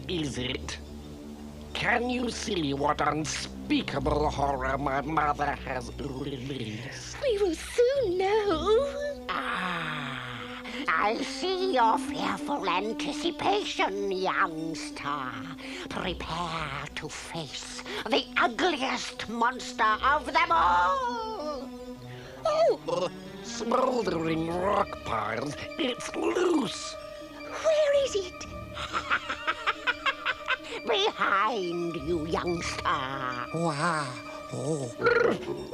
is it? Can you see what unspeakable horror my mother has released? We will soon know. I see your fearful anticipation, youngster. Prepare to face the ugliest monster of them all. Oh, Smoldering rock piles, it's loose. where is it? Behind you, youngster. Wow. Oh.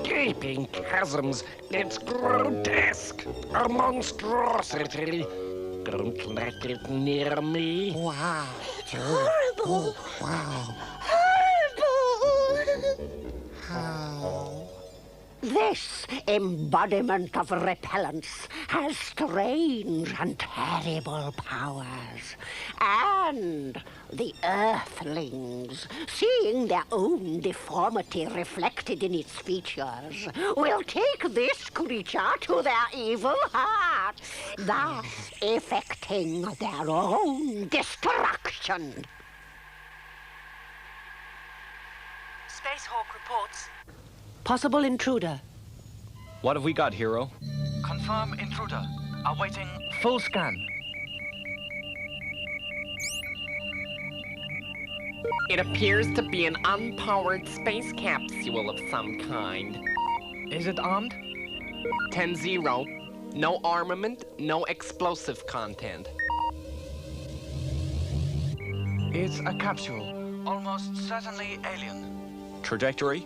Gaping chasms, it's grotesque. A monstrosity. Don't let it near me. Wow. It's horrible. Oh, wow. Horrible. How? This embodiment of repellence has strange and terrible powers. And the Earthlings, seeing their own deformity reflected in its features, will take this creature to their evil hearts, thus effecting their own destruction. Space Hawk reports. Possible intruder. What have we got, Hero? Confirm intruder. Awaiting full scan. It appears to be an unpowered space capsule of some kind. Is it armed? 10-0. No armament, no explosive content. It's a capsule. Almost certainly alien. Trajectory?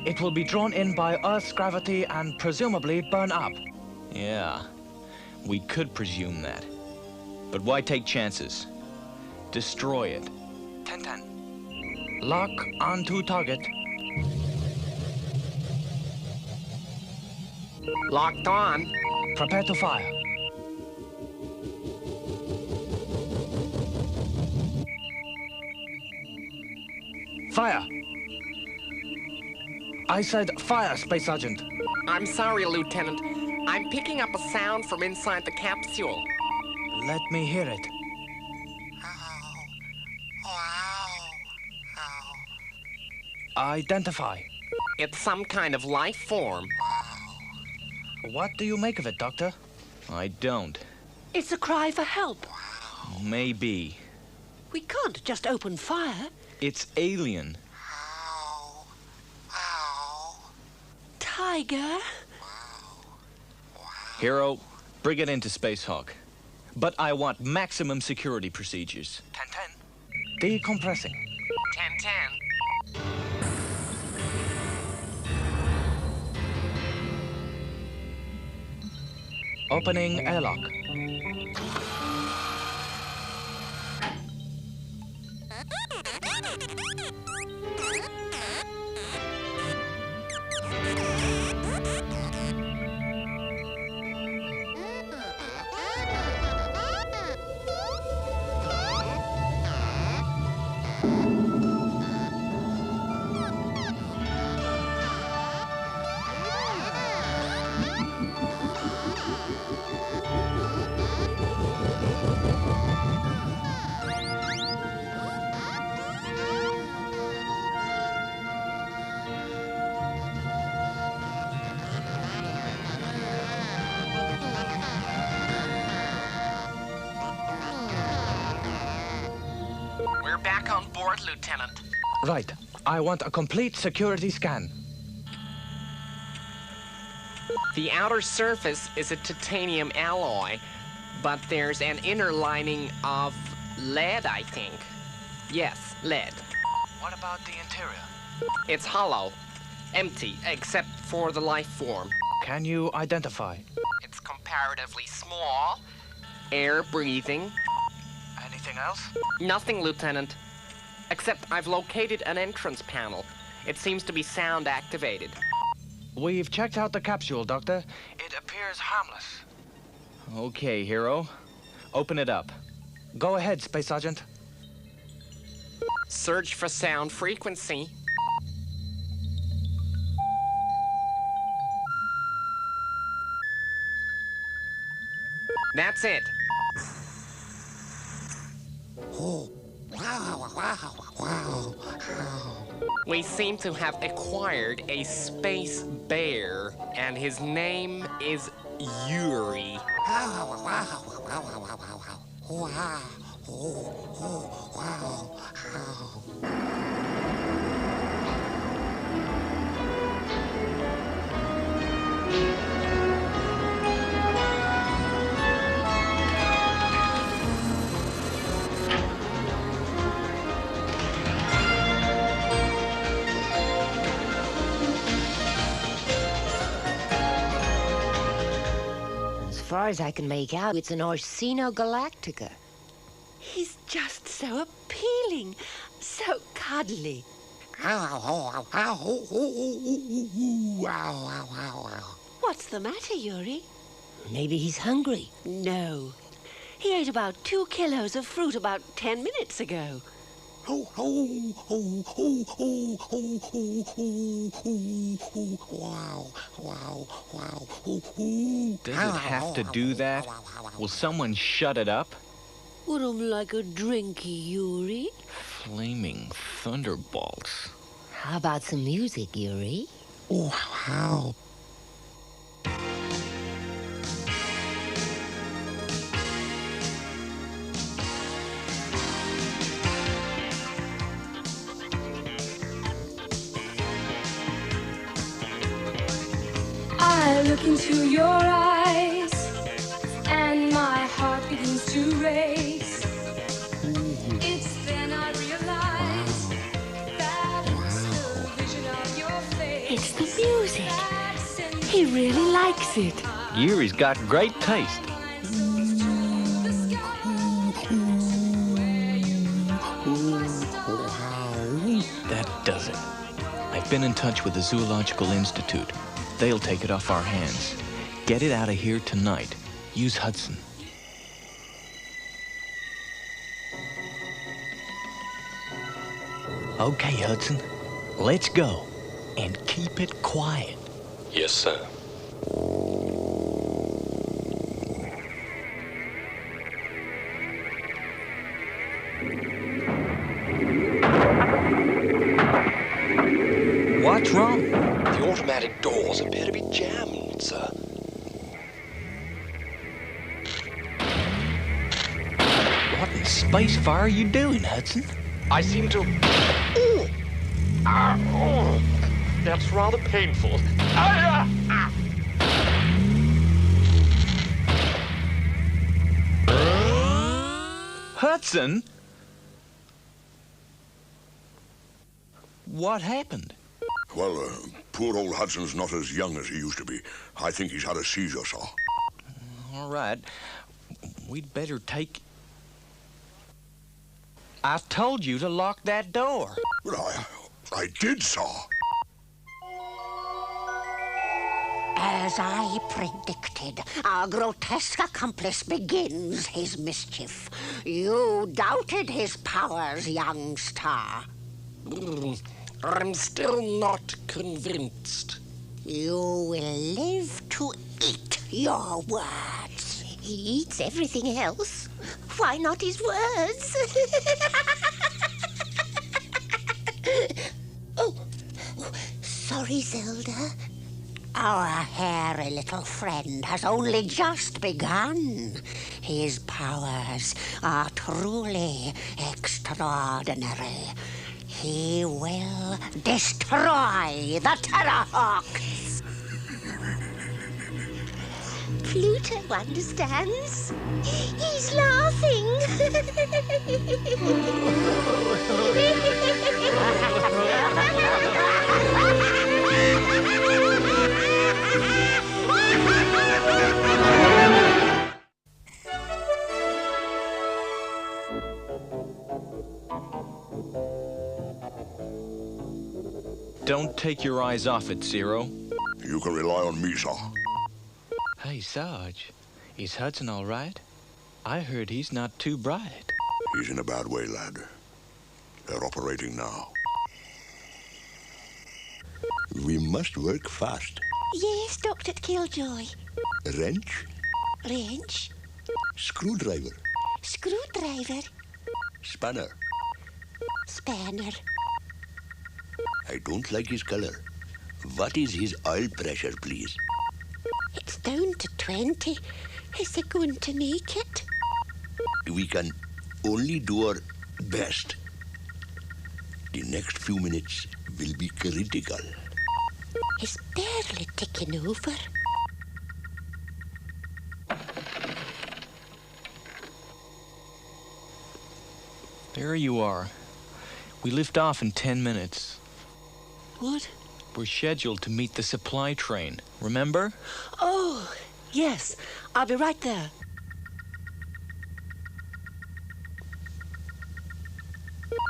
It will be drawn in by Earth's gravity and presumably burn up. Yeah, we could presume that. But why take chances? Destroy it. 10-10. Lock onto target. Locked on. Prepare to fire. Fire! I said fire, Space Sergeant. I'm sorry, Lieutenant. I'm picking up a sound from inside the capsule. Let me hear it. Identify. It's some kind of life form. What do you make of it, Doctor? I don't. It's a cry for help. Maybe. We can't just open fire. It's alien. Tiger. Hero, bring it into Space Hawk. But I want maximum security procedures. 10-10. Decompressing. 10-10. Opening airlock. We're back on board, Lieutenant. Right. I want a complete security scan. The outer surface is a titanium alloy, but there's an inner lining of lead, I think. Yes, lead. What about the interior? It's hollow, empty, except for the life form. Can you identify? It's comparatively small, air-breathing. Anything else? Nothing, Lieutenant. Except I've located an entrance panel. It seems to be sound-activated. We've checked out the capsule, Doctor. It appears harmless. Okay, Hero. Open it up. Go ahead, Space Sergeant. Search for sound frequency. That's it. Oh, Wow, wow, wow. We seem to have acquired a space bear, and his name is Yuri. Wow, wow, wow, wow, wow, wow, wow. Wow. Oh, oh, wow. As far as I can make out, it's an Orsino Galactica. He's just so appealing, so cuddly. Wow, wow, wow, wow. What's the matter, Yuri? Maybe he's hungry. No. He ate about 2 kilos of fruit about 10 minutes ago. Wow, wow, wow. Does it have to do that? Will someone shut it up? Would like a drinky, Yuri? Flaming thunderbolts. How about some music, Yuri? Wow. I look into your eyes, and my heart begins to race. It's then I realize that it's the vision of your face. It's the music. He really likes it. Yuri's got great taste. That does it. I've been in touch with the Zoological Institute. They'll take it off our hands. Get it out of here tonight. Use Hudson. Okay, Hudson. Let's go. And keep it quiet. Yes, sir. What's wrong? The automatic doors appear to be jammed, sir. What in space fire are you doing, Hudson? I seem to... That's rather painful. Hudson? What happened? Well, poor old Hudson's not as young as he used to be. I think he's had a seizure, sir. All right. We'd better take... I told you to lock that door. Well, I did, sir. As I predicted, our grotesque accomplice begins his mischief. You doubted his powers, young star. I'm still not convinced. You will live to eat your words. He eats everything else. Why not his words? Oh, sorry, Zelda. Our hairy little friend has only just begun. His powers are truly extraordinary. He will destroy the Terrahawks. Pluto understands. He's laughing. Don't take your eyes off it, Zero. You can rely on me, sir. Hey, Sarge. Is Hudson all right? I heard he's not too bright. He's in a bad way, lad. They're operating now. We must work fast. Yes, Dr. Killjoy. Wrench, Wrench. screwdriver, Screwdriver. spanner. Spanner. I don't like his color. What is his oil pressure, please? It's down to 20. Is he going to make it? We can only do our best. The next few minutes will be critical. He's barely ticking over. There you are. We lift off in 10 minutes. What? We're scheduled to meet the supply train, remember? Oh, yes. I'll be right there.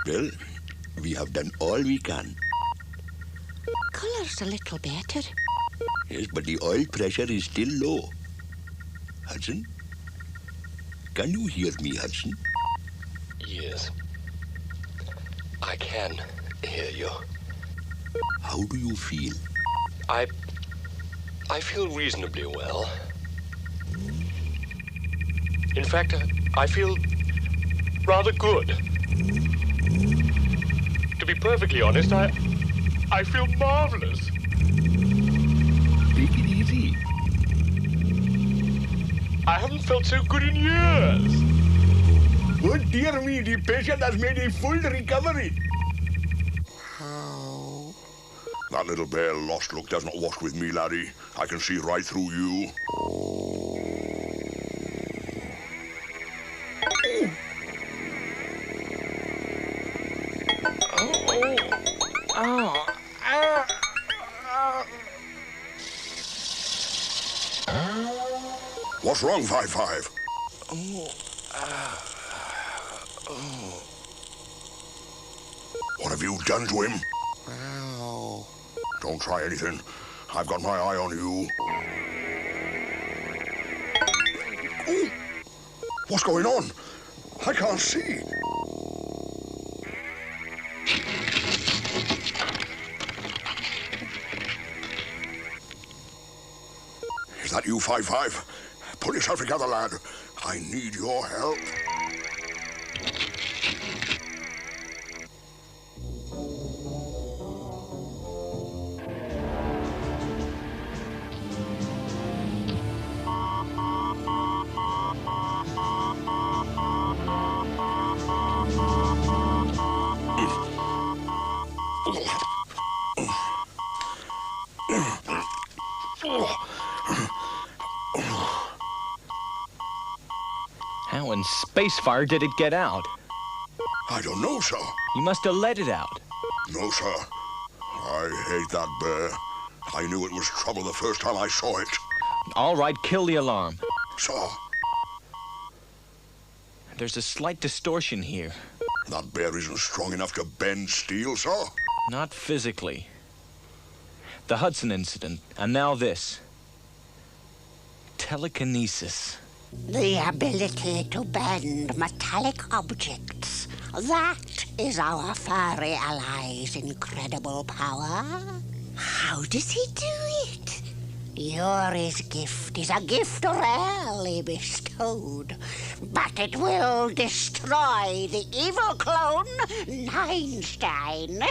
Well, we have done all we can. Color's a little better. Yes, but the oil pressure is still low. Hudson? Can you hear me, Hudson? Yes. I can hear you. How do you feel? I feel reasonably well. In fact, I feel rather good. To be perfectly honest, I feel marvelous. Take it easy. I haven't felt so good in years. Oh, dear me, the patient has made a full recovery. How? That little bare lost look does not wash with me, laddie. I can see right through you. What's wrong, 5-5? What have you done to him? Wow. Don't try anything. I've got my eye on you. Ooh. What's going on? I can't see. Is that you, 5-5? Pull yourself together, lad. I need your help. How in spacefire did it get out? I don't know, sir. You must have let it out. No, sir. I hate that bear. I knew it was trouble the first time I saw it. All right, kill the alarm. Sir, There's a slight distortion here. that bear isn't strong enough to bend steel, sir. Not physically. The Hudson incident, and now this. Telekinesis. The ability to bend metallic objects. That is our furry ally's incredible power. How does he do it? Yuri's gift is a gift rarely bestowed, but it will destroy the evil clone, Einstein.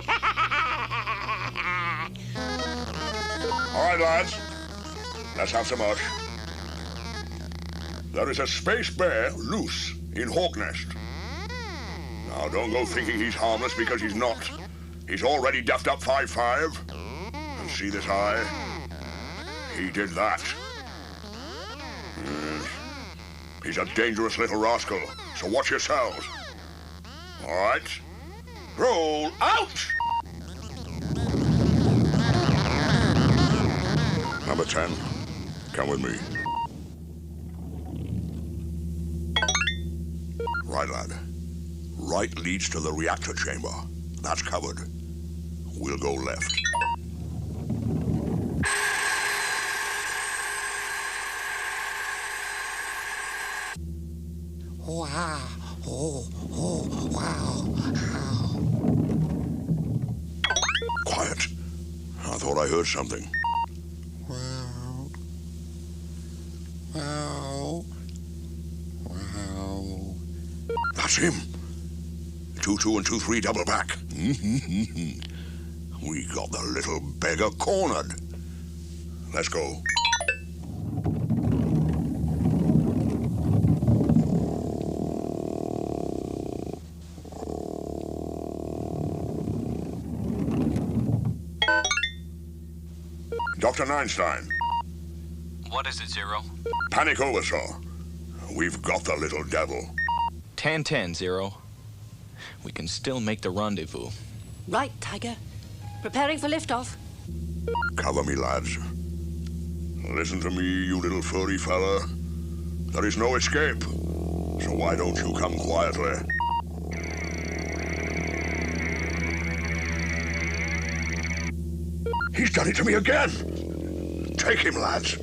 All right, lads. Let's have some mush. There is a space bear loose in Hawk Nest. Now, don't go thinking he's harmless, because he's not. He's already duffed up 5-5. And see this eye? He did that. Yes. He's a dangerous little rascal, so watch yourselves. All right? Roll out! Number 10, come with me. Right, lad. Right leads to the reactor chamber. That's covered. We'll go left. Wow. Oh, oh, wow. Quiet. I thought I heard something. Wow. Wow. Wow. That's him. 2-2 and 2-3 double back. We got the little beggar cornered. Let's go. Dr. Einstein. What is it, Zero? Panic over, sir. We've got the little devil. 10-10, Zero. We can still make the rendezvous. Right, Tiger. Preparing for liftoff. Cover me, lads. Listen to me, you little furry fella. There is no escape. So why don't you come quietly? He's done it to me again. Take him, lads.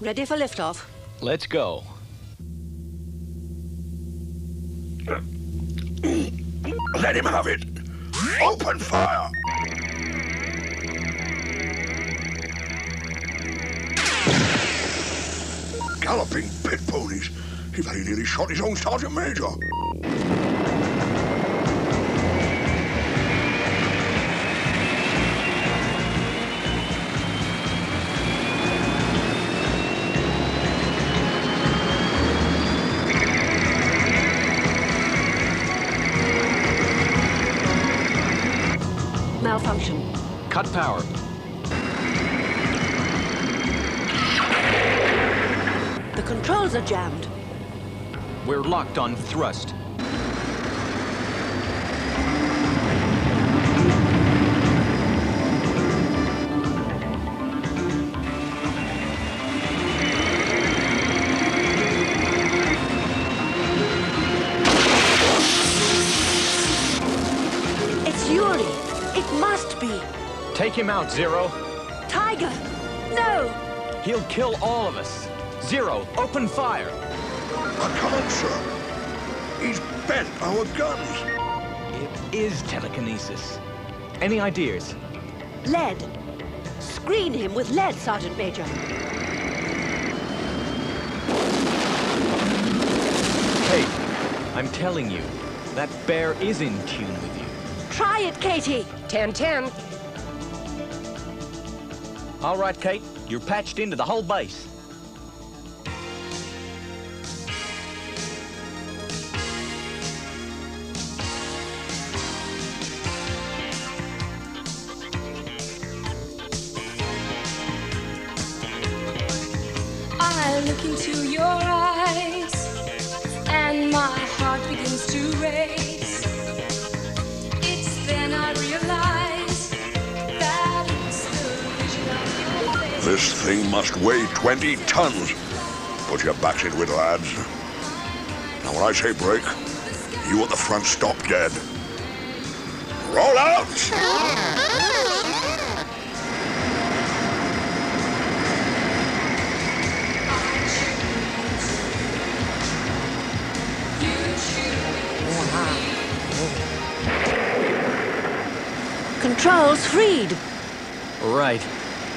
Ready for liftoff. Let's go. Let him have it. Open fire. Galloping pit ponies. He very nearly shot his own sergeant major. Malfunction. Cut power. The controls are jammed. We're locked on thrust. It's Yuri. It must be. Take him out, Zero. Tiger! No! He'll kill all of us. Zero, open fire. I can't, sir. He's bent our guns. It is telekinesis. Any ideas? Lead. Screen him with lead, Sergeant Major. Hey, I'm telling you, that bear is in tune with you. Try it, Katie. 10-10. All right, Kate, you're patched into the whole base. I look into your eyes, and my heart begins to race. It's then I realize that it's the vision of your face. This thing must weigh 20 tons. Put your backs into it, lads. Now, when I say break, you at the front stop dead. Roll out! Controls freed. Right.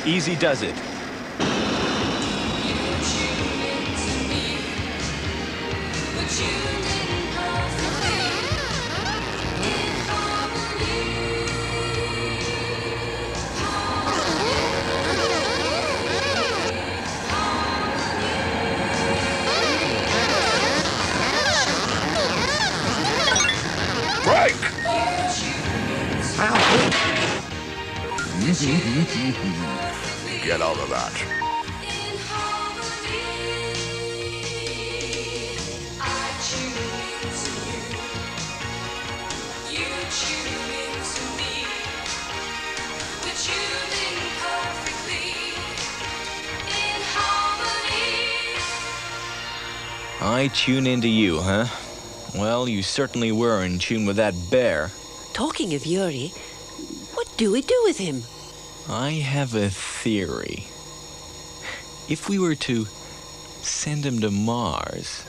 Easy does it. Break! Get out of that. I tune into you, huh? Well, you certainly were in tune with that bear. Talking of Yuri, what do we do with him? I have a theory. If we were to send him to Mars...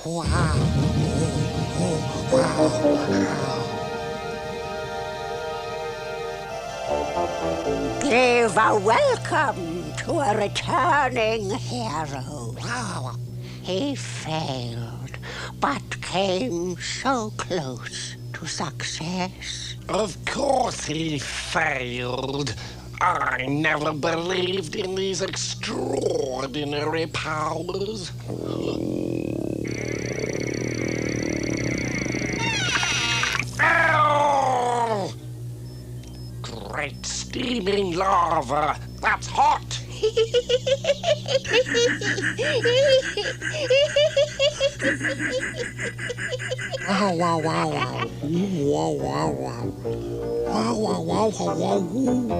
Give a welcome to a returning hero. He failed, but came so close to success. Of course he failed. I never believed in these extraordinary powers. Ow! Great steaming lava. That's hot. Wow, wow, wow, wow. Wow, wow, wow. Wow, wow, wow, wow, wow.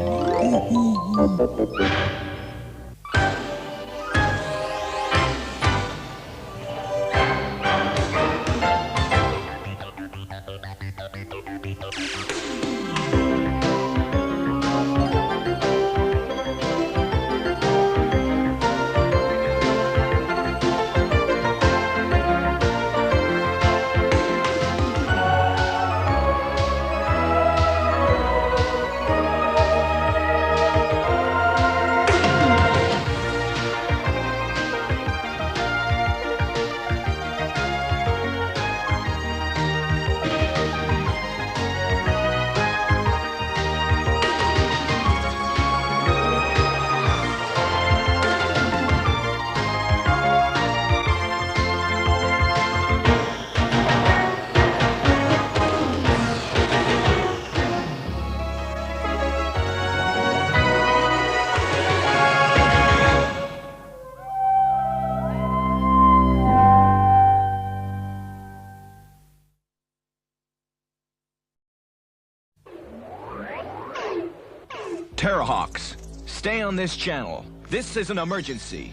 Terrahawks, stay on this channel. This is an emergency.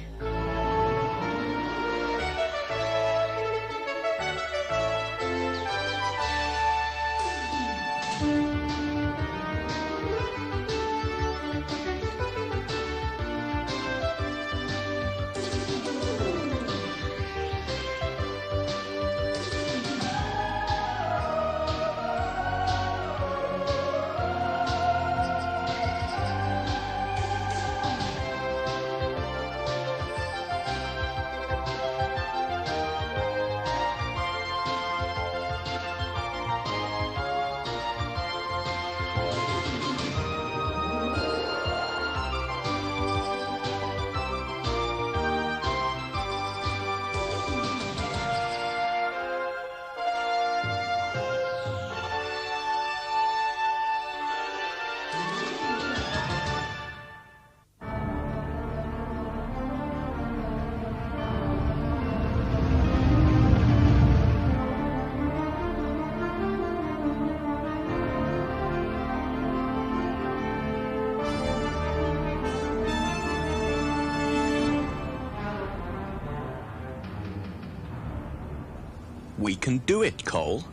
We can do it, Cole.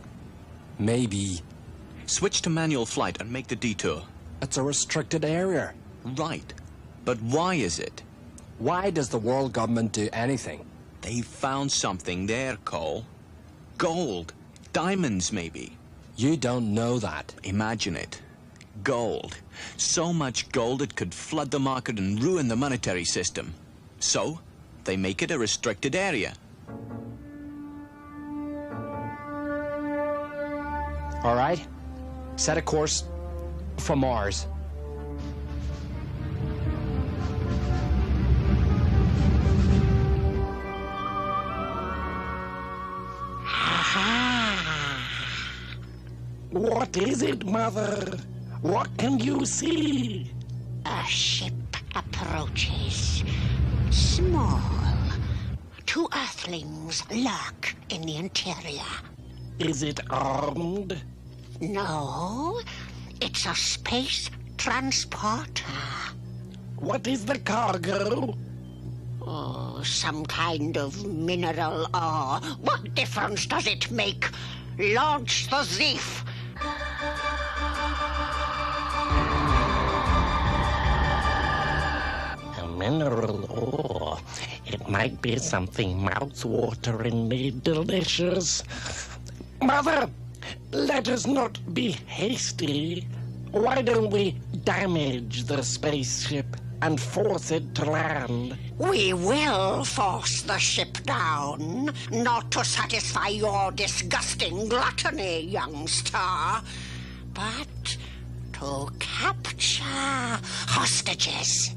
Maybe. Switch to manual flight and make the detour. It's a restricted area. Right. But why is it? Why does the world government do anything? They found something there, Cole. Gold. Diamonds, maybe. You don't know that. Imagine it. Gold. So much gold it could flood the market and ruin the monetary system. So, they make it a restricted area. All right. Set a course for Mars. What is it, Mother? What can you see? A ship approaches. Small. 2 Earthlings lurk in the interior. Is it armed? No, it's a space transporter. What is the cargo? Oh, some kind of mineral ore. What difference does it make? Launch the Zeef. A mineral ore. It might be something mouth-wateringly delicious. Mother, let us not be hasty. Why don't we damage the spaceship and force it to land? We will force the ship down, not to satisfy your disgusting gluttony, young star, but to capture hostages.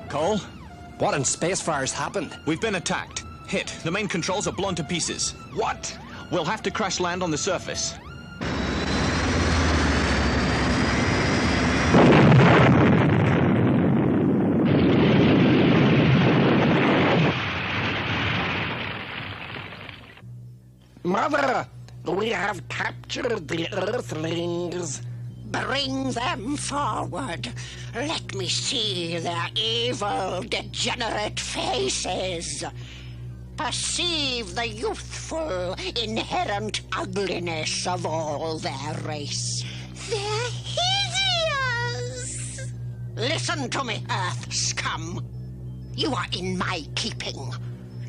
Cole, what in Spacefire's happened? We've been attacked. Hit. The main controls are blown to pieces. What? We'll have to crash land on the surface. Mother, we have captured the Earthlings. Bring them forward. Let me see their evil, degenerate faces. Perceive the youthful, inherent ugliness of all their race. They're hideous! Listen to me, Earth scum. You are in my keeping.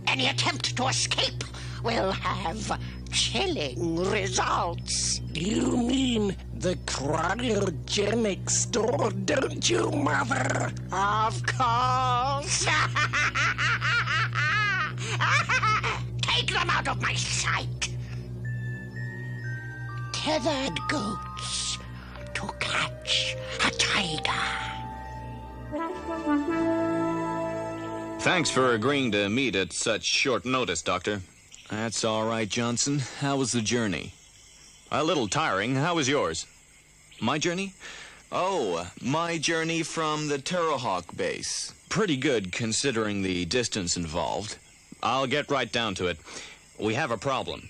Any attempt to escape will have chilling results. You mean the cryogenic store, don't you, Mother? Of course. Take them out of my sight. Tethered goats to catch a tiger. Thanks for agreeing to meet at such short notice, Doctor. That's all right, Johnson. How was the journey? A little tiring. How was yours? My journey? Oh, my journey from the Terrahawk base. Pretty good, considering the distance involved. I'll get right down to it. We have a problem.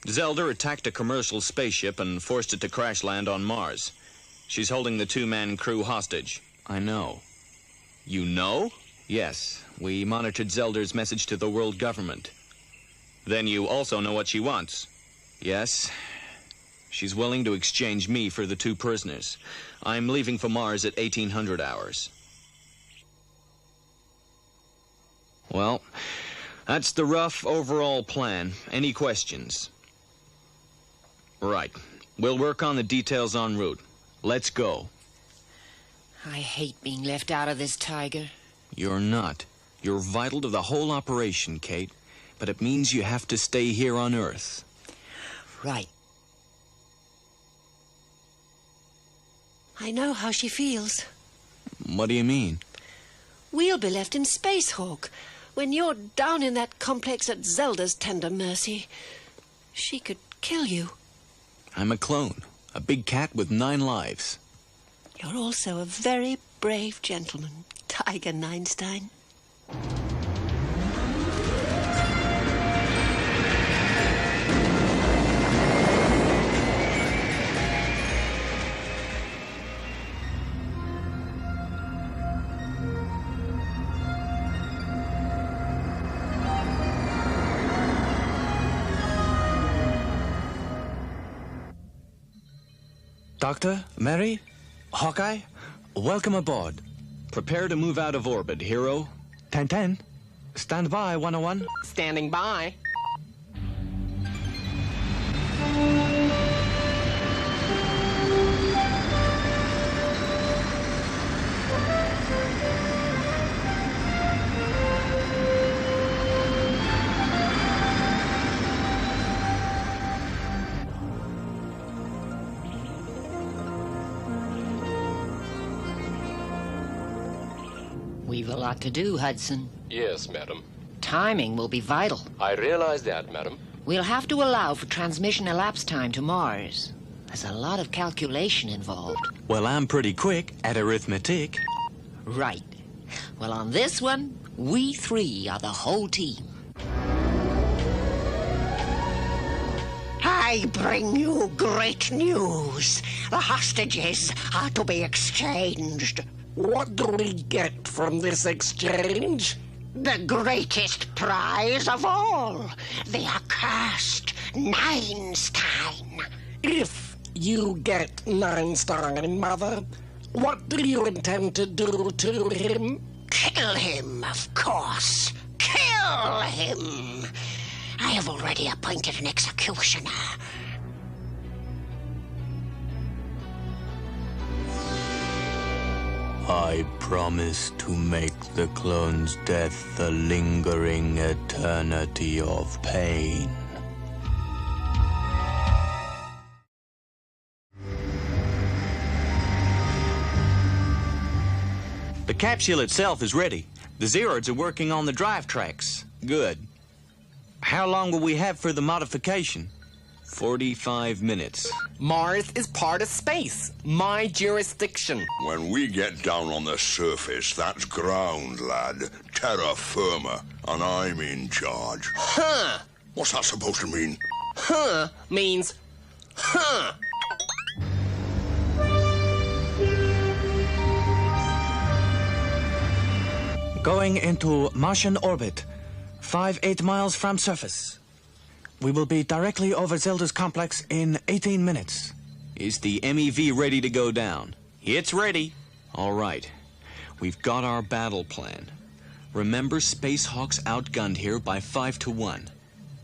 Zelda attacked a commercial spaceship and forced it to crash land on Mars. She's holding the two-man crew hostage. I know. You know? Yes, we monitored Zelda's message to the world government. Then you also know what she wants. Yes, she's willing to exchange me for the two prisoners. I'm leaving for Mars at 1800 hours. Well, that's the rough overall plan. Any questions? Right. We'll work on the details en route. Let's go. I hate being left out of this, Tiger. You're not. You're vital to the whole operation, Kate. But it means you have to stay here on Earth. Right. I know how she feels. What do you mean? We'll be left in Space Hawk. When you're down in that complex at Zelda's tender mercy, she could kill you. I'm a clone. A big cat with 9 lives. You're also a very brave gentleman, Tiger Neinstein. Doctor, Mary, Hawkeye, welcome aboard. Prepare to move out of orbit, hero. 10-10. Stand by, 101. Standing by. We've a lot to do, Hudson. Yes, madam. Timing will be vital. I realize that, madam. We'll have to allow for transmission elapsed time to Mars. There's a lot of calculation involved. Well, I'm pretty quick at arithmetic. Right. Well, on this one, we three are the whole team. I bring you great news. The hostages are to be exchanged. What do we get from this exchange? The greatest prize of all. The accursed Neinstein. If you get 9 star, Mother. What do you intend to do to him? Kill him, of course. Kill him. I have already appointed an executioner. I promise to make the clone's death a lingering eternity of pain. The capsule itself is ready. The Zeroids are working on the drive tracks. Good. How long will we have for the modification? 45 minutes. Mars is part of space. My jurisdiction. When we get down on the surface, that's ground, lad. Terra firma, and I'm in charge. Huh. What's that supposed to mean? Huh means huh. Going into Martian orbit, 5-8 miles from surface. We will be directly over Zelda's complex in 18 minutes. Is the MEV ready to go down? It's ready. All right. We've got our battle plan. Remember, Spacehawks outgunned here by 5 to 1.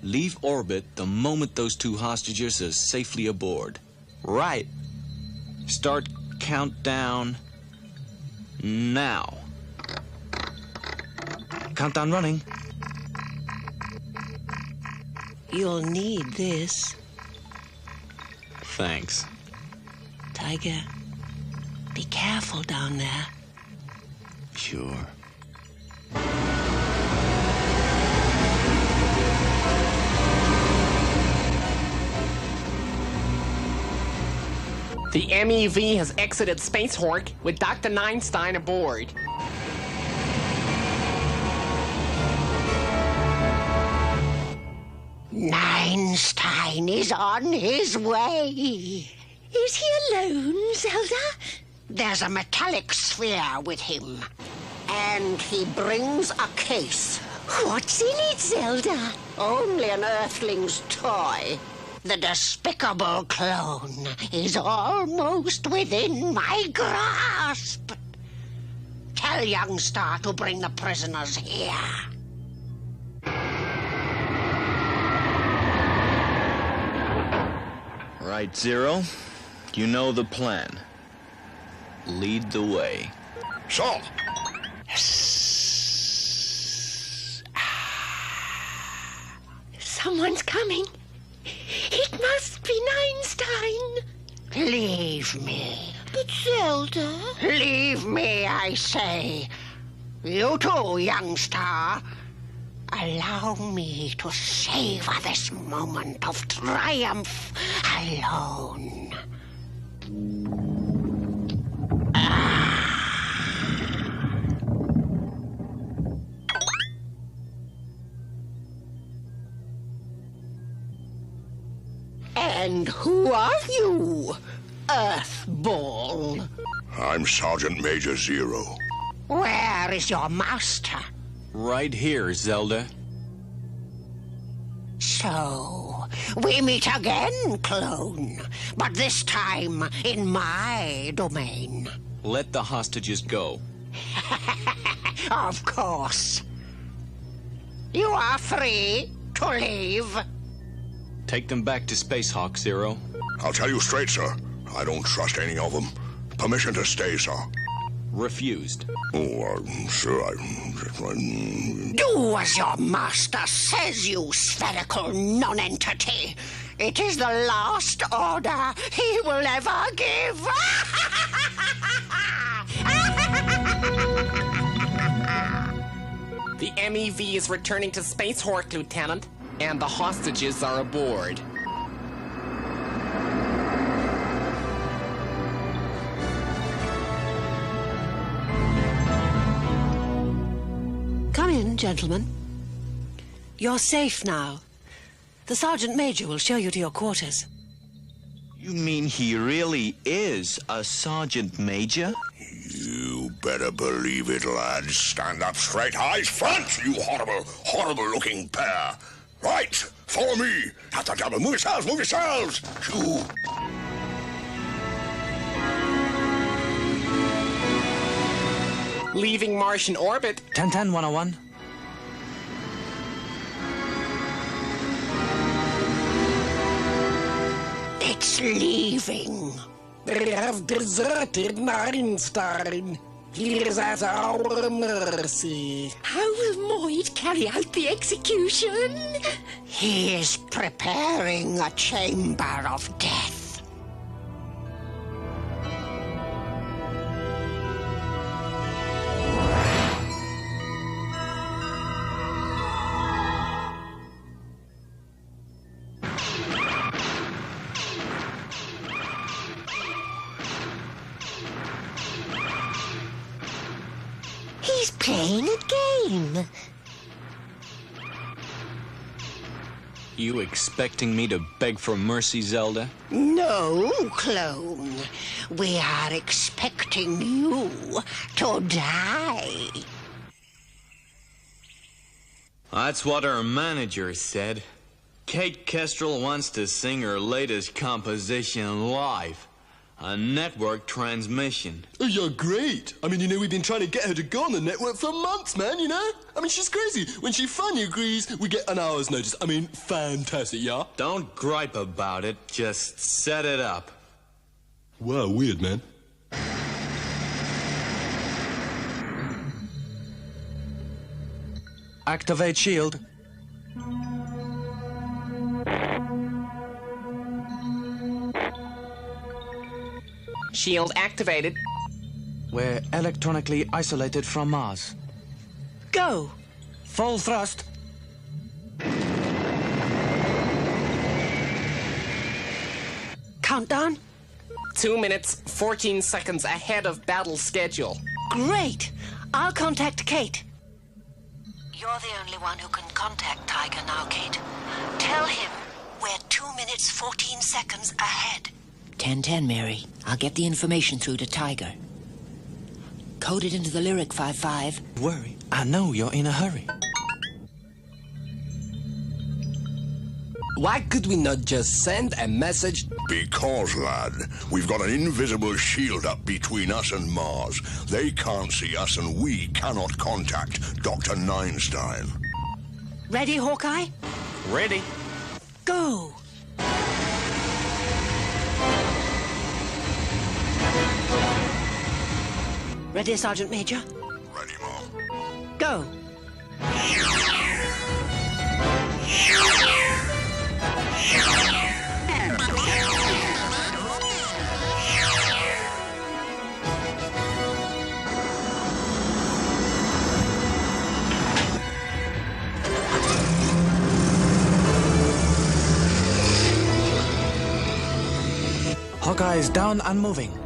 Leave orbit the moment those 2 hostages are safely aboard. Right. Start countdown now. Countdown running. You'll need this. Thanks. Tiger, be careful down there. Sure. The MEV has exited Spacehawk with Dr. Neinstein aboard. Neinstein is on his way. Is he alone, Zelda? There's a metallic sphere with him. And he brings a case. What's in it, Zelda? Only an Earthling's toy. The despicable clone is almost within my grasp. Tell young Star to bring the prisoners here. Right, Zero. You know the plan. Lead the way. So. Someone's coming. It must be Neinstein. Leave me. But Zelda... Leave me, I say. You too, young Star. Allow me to savor this moment of triumph alone. And who are you, Earthball? I'm Sergeant Major Zero. Where is your master? Right here, Zelda. So, we meet again, clone. But this time in my domain. Let the hostages go. Of course. You are free to leave. Take them back to Spacehawk, Zero. I'll tell you straight, sir. I don't trust any of them. Permission to stay, sir. Refused. Oh, sir, Do as your master says, you spherical non-entity. It is the last order he will ever give. The MEV is returning to Spacehawk, Lieutenant, and the hostages are aboard. Come in, gentlemen. You're safe now. The Sergeant Major will show you to your quarters. You mean he really is a Sergeant Major? You better believe it, lads. Stand up straight, eyes front, you horrible, horrible-looking pair. Right, follow me. Have the double. Move yourselves, move yourselves. Shoo. Leaving Martian orbit. 10-10, 101. It's leaving. They have deserted Einstein. He is at our mercy. How will Moid carry out the execution? He is preparing a chamber of death. He's playing a game. You expecting me to beg for mercy, Zelda? No, clone. We are expecting you to die. That's what our manager said. Kate Kestrel wants to sing her latest composition live. A network transmission. Oh, you're great. I mean, you know, we've been trying to get her to go on the network for months, man, you know? I mean, she's crazy. When she finally agrees, we get an hour's notice. I mean, fantastic, yeah? Don't gripe about it. Just set it up. Wow, weird, man. Activate shield. Shield activated. We're electronically isolated from Mars. Go! Full thrust. Countdown? 2 minutes, 14 seconds ahead of battle schedule. Great! I'll contact Kate. You're the only one who can contact Tiger now, Kate. Tell him we're 2 minutes, 14 seconds ahead. 10-10, Mary. I'll get the information through to Tiger. Code it into the lyric 5-5. Worry. I know you're in a hurry. Why could we not just send a message? Because, lad, we've got an invisible shield up between us and Mars. They can't see us and we cannot contact Dr. Einstein. Ready, Hawkeye? Ready. Go! Ready, Sergeant Major? Ready, Mom. Go! Hawkeye is down and moving.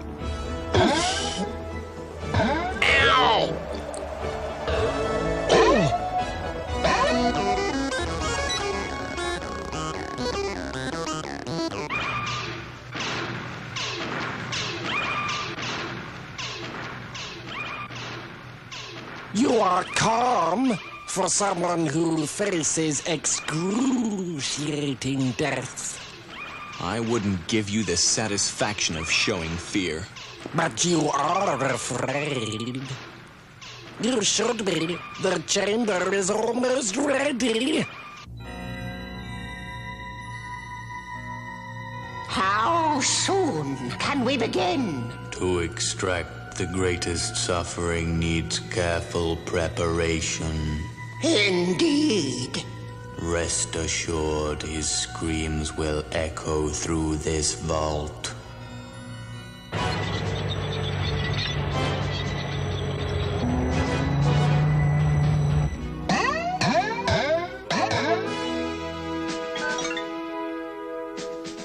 You are calm for someone who faces excruciating death. I wouldn't give you the satisfaction of showing fear. But you are afraid. You should be. The chamber is almost ready. How soon can we begin? To extract the greatest suffering needs careful preparation. Indeed. Rest assured, his screams will echo through this vault.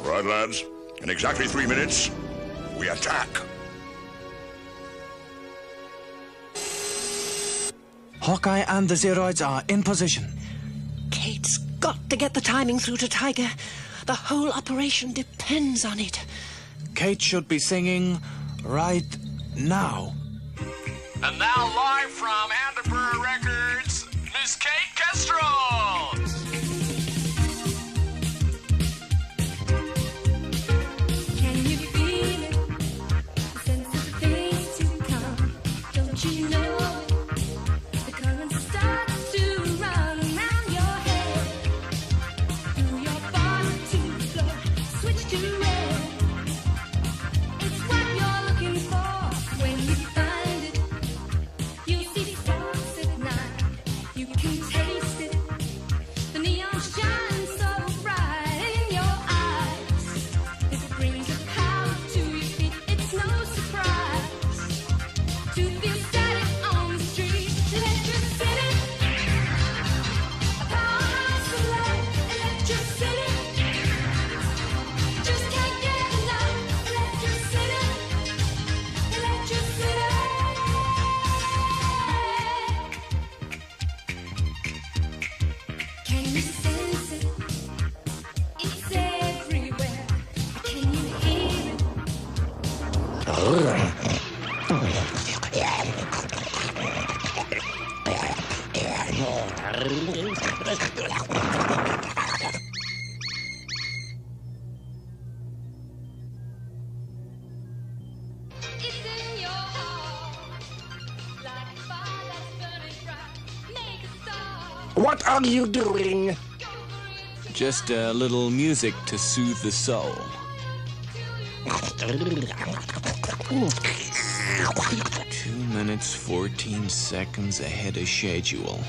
Right, lads. In exactly 3 minutes, we attack. Hawkeye and the Zeroids are in position. Kate's got to get the timing through to Tiger. The whole operation depends on it. Kate should be singing right now. And now live from Anderborough Records, Miss Kate Kestrel! Can you feel it? The sense of things to come. Don't you know? What are you doing? Just a little music to soothe the soul. 2 minutes, 14 seconds ahead of schedule.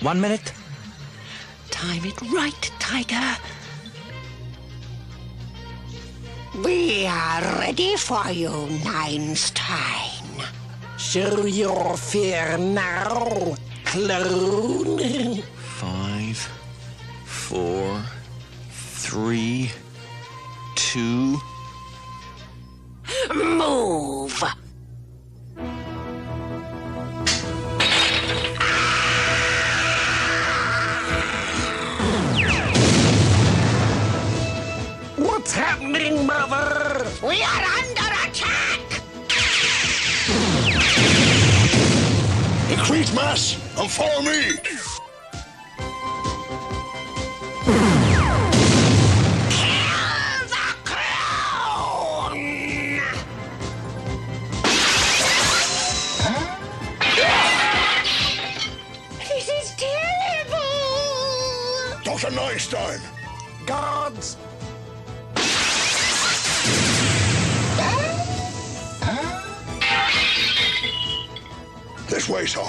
One minute. Time it right, Tiger. We are ready for you, Einstein. Show your fear now, clone. 5, 4, 3, 2. Move! What's happening, Mother? We are under attack! Increase mass and follow me! Kill the clone! This is terrible! Dr. Einstein! Guards! This way, sir.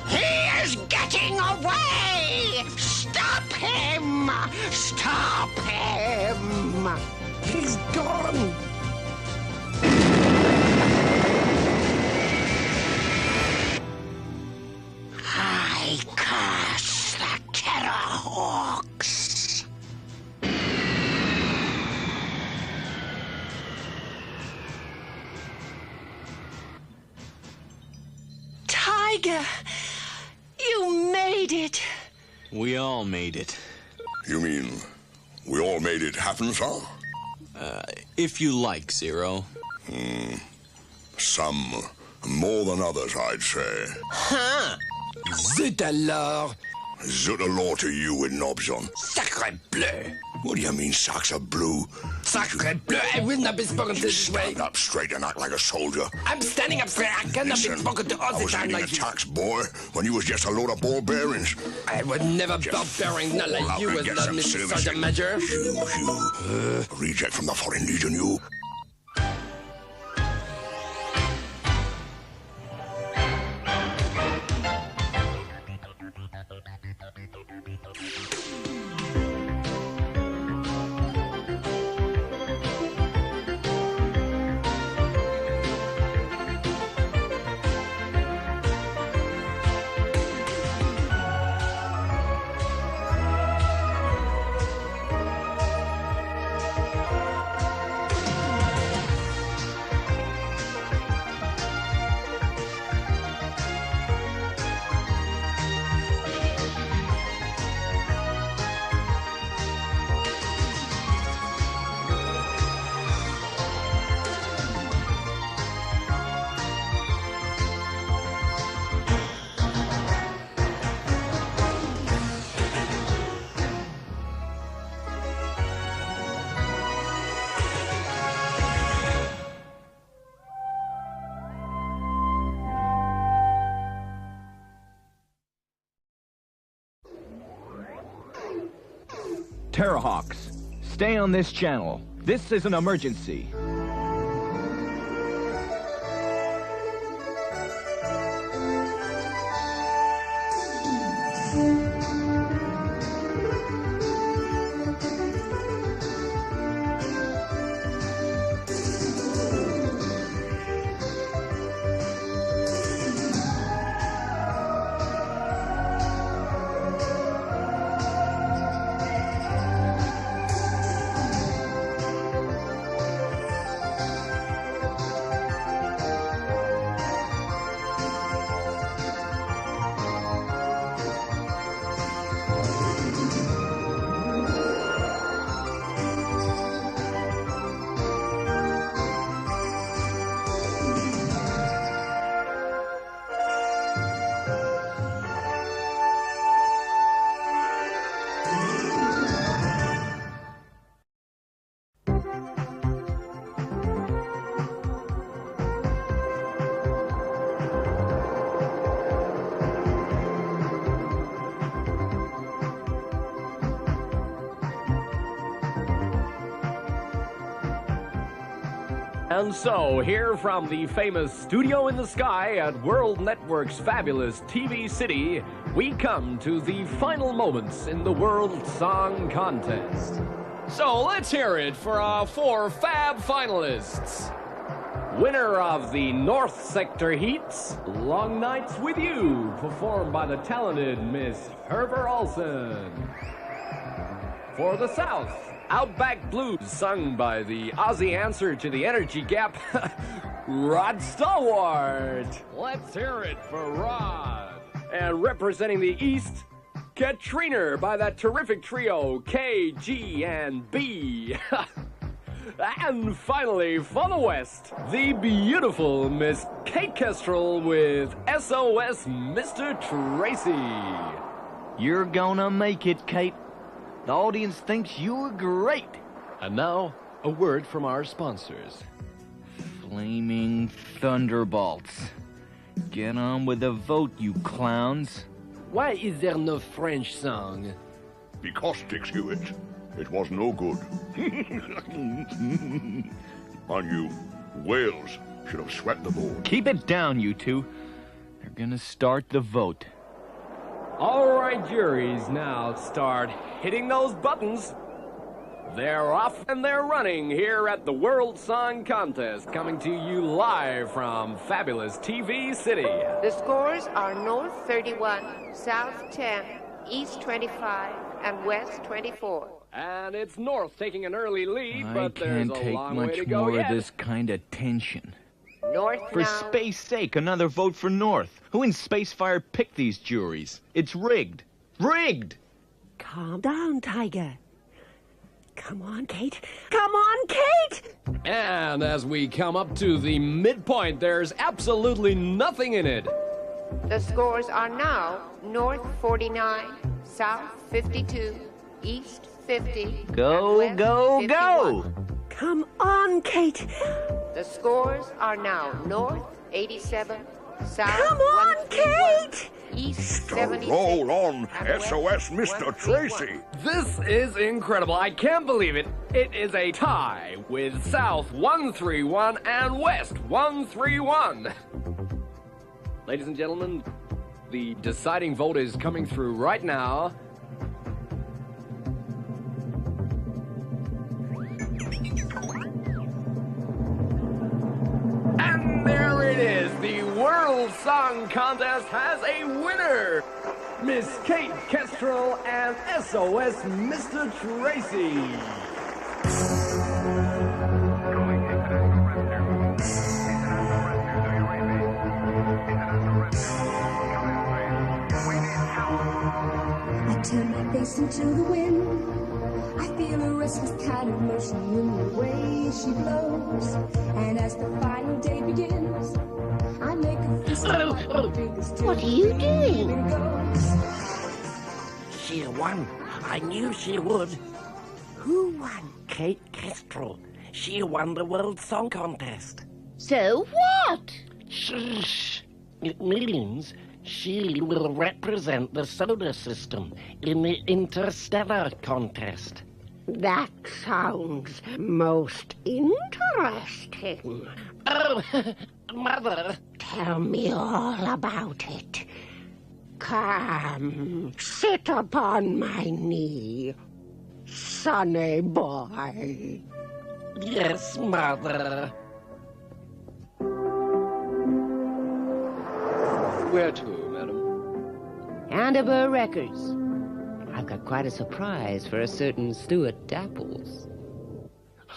He is getting away! Stop him! Stop him! He's gone! I curse the Terrahawks! Tiger! You made it! We all made it. You mean we all made it happen, sir? If you like, Zero. Some more than others, I'd say. Huh? Zut alors! Zut alors to you with knobs on. Sacre bleu! What do you mean, socks are blue? Sacre bleu! I will not be spoken to this way. Stand up straight and act like a soldier. I'm standing up straight. I cannot be spoken to all I the was time leading like you. attacks, boy, when you was just a load of ball bearings. I would never ball bearing, not like you was not, Mr. Sergeant Major. You. Reject from the Foreign Legion, you. Terrahawks, stay on this channel. This is an emergency. And so, here from the famous studio in the sky at World Network's fabulous TV city, we come to the final moments in the World Song Contest. So let's hear it for our 4 fab finalists. Winner of the North Sector Heats, Long Nights With You, performed by the talented Miss Herver Olsen. For the South, Outback Blues, sung by the Aussie answer to the energy gap, Rod Stallwart. Let's hear it for Rod. And representing the East, Katrina by that terrific trio, K, G, and B. And finally, for the West, the beautiful Miss Kate Kestrel with SOS Mr. Tracy. You're gonna make it, Kate. The audience thinks you're great. And now, a word from our sponsors. Flaming Thunderbolts. Get on with the vote, you clowns. Why is there no French song? Because, Dix Hewitt, it was no good. I knew Wales should have swept the board. Keep it down, you two. They're gonna start the vote. All right, juries, now start hitting those buttons. They're off and they're running here at the World Song Contest, coming to you live from fabulous TV City. The scores are North 31, South 10, East 25, and West 24. And it's North taking an early lead, I but there's can't a take long way much to go more yet. of this kind of tension. North For now. space sake, another vote for North. Who in Spacefire picked these juries? It's rigged. Rigged! Calm down, Tiger. Come on, Kate. Come on, Kate! And as we come up to the midpoint, there's absolutely nothing in it. The scores are now North 49, South 52, East 50. Go, and West go, 51. go! Come on, Kate. The scores are now North 87, South Come on, 131, Kate! East So 76. roll on, and SOS West Mr. 131. Tracy. This is incredible. I can't believe it. It is a tie with South 131 and West 131. Ladies and gentlemen, the deciding vote is coming through right now. And there it is. The World Song Contest has a winner. Miss Kate Kestrel and SOS Mr. Tracy. I turn my face into the wind. I feel a restless kind of motion in the way she blows. And as the final day begins, I make a fist of my biggest What are you doing? She won. I knew she would. Who won? Kate Kestrel. She won the World Song Contest. So what? Shh. It means she will represent the solar system in the interstellar contest. That sounds most interesting. Oh, Mother. Tell me all about it. Come, sit upon my knee, sonny boy. Yes, Mother. Where to, madam? Anderburg Records. I've got quite a surprise for a certain Stuart Dapples.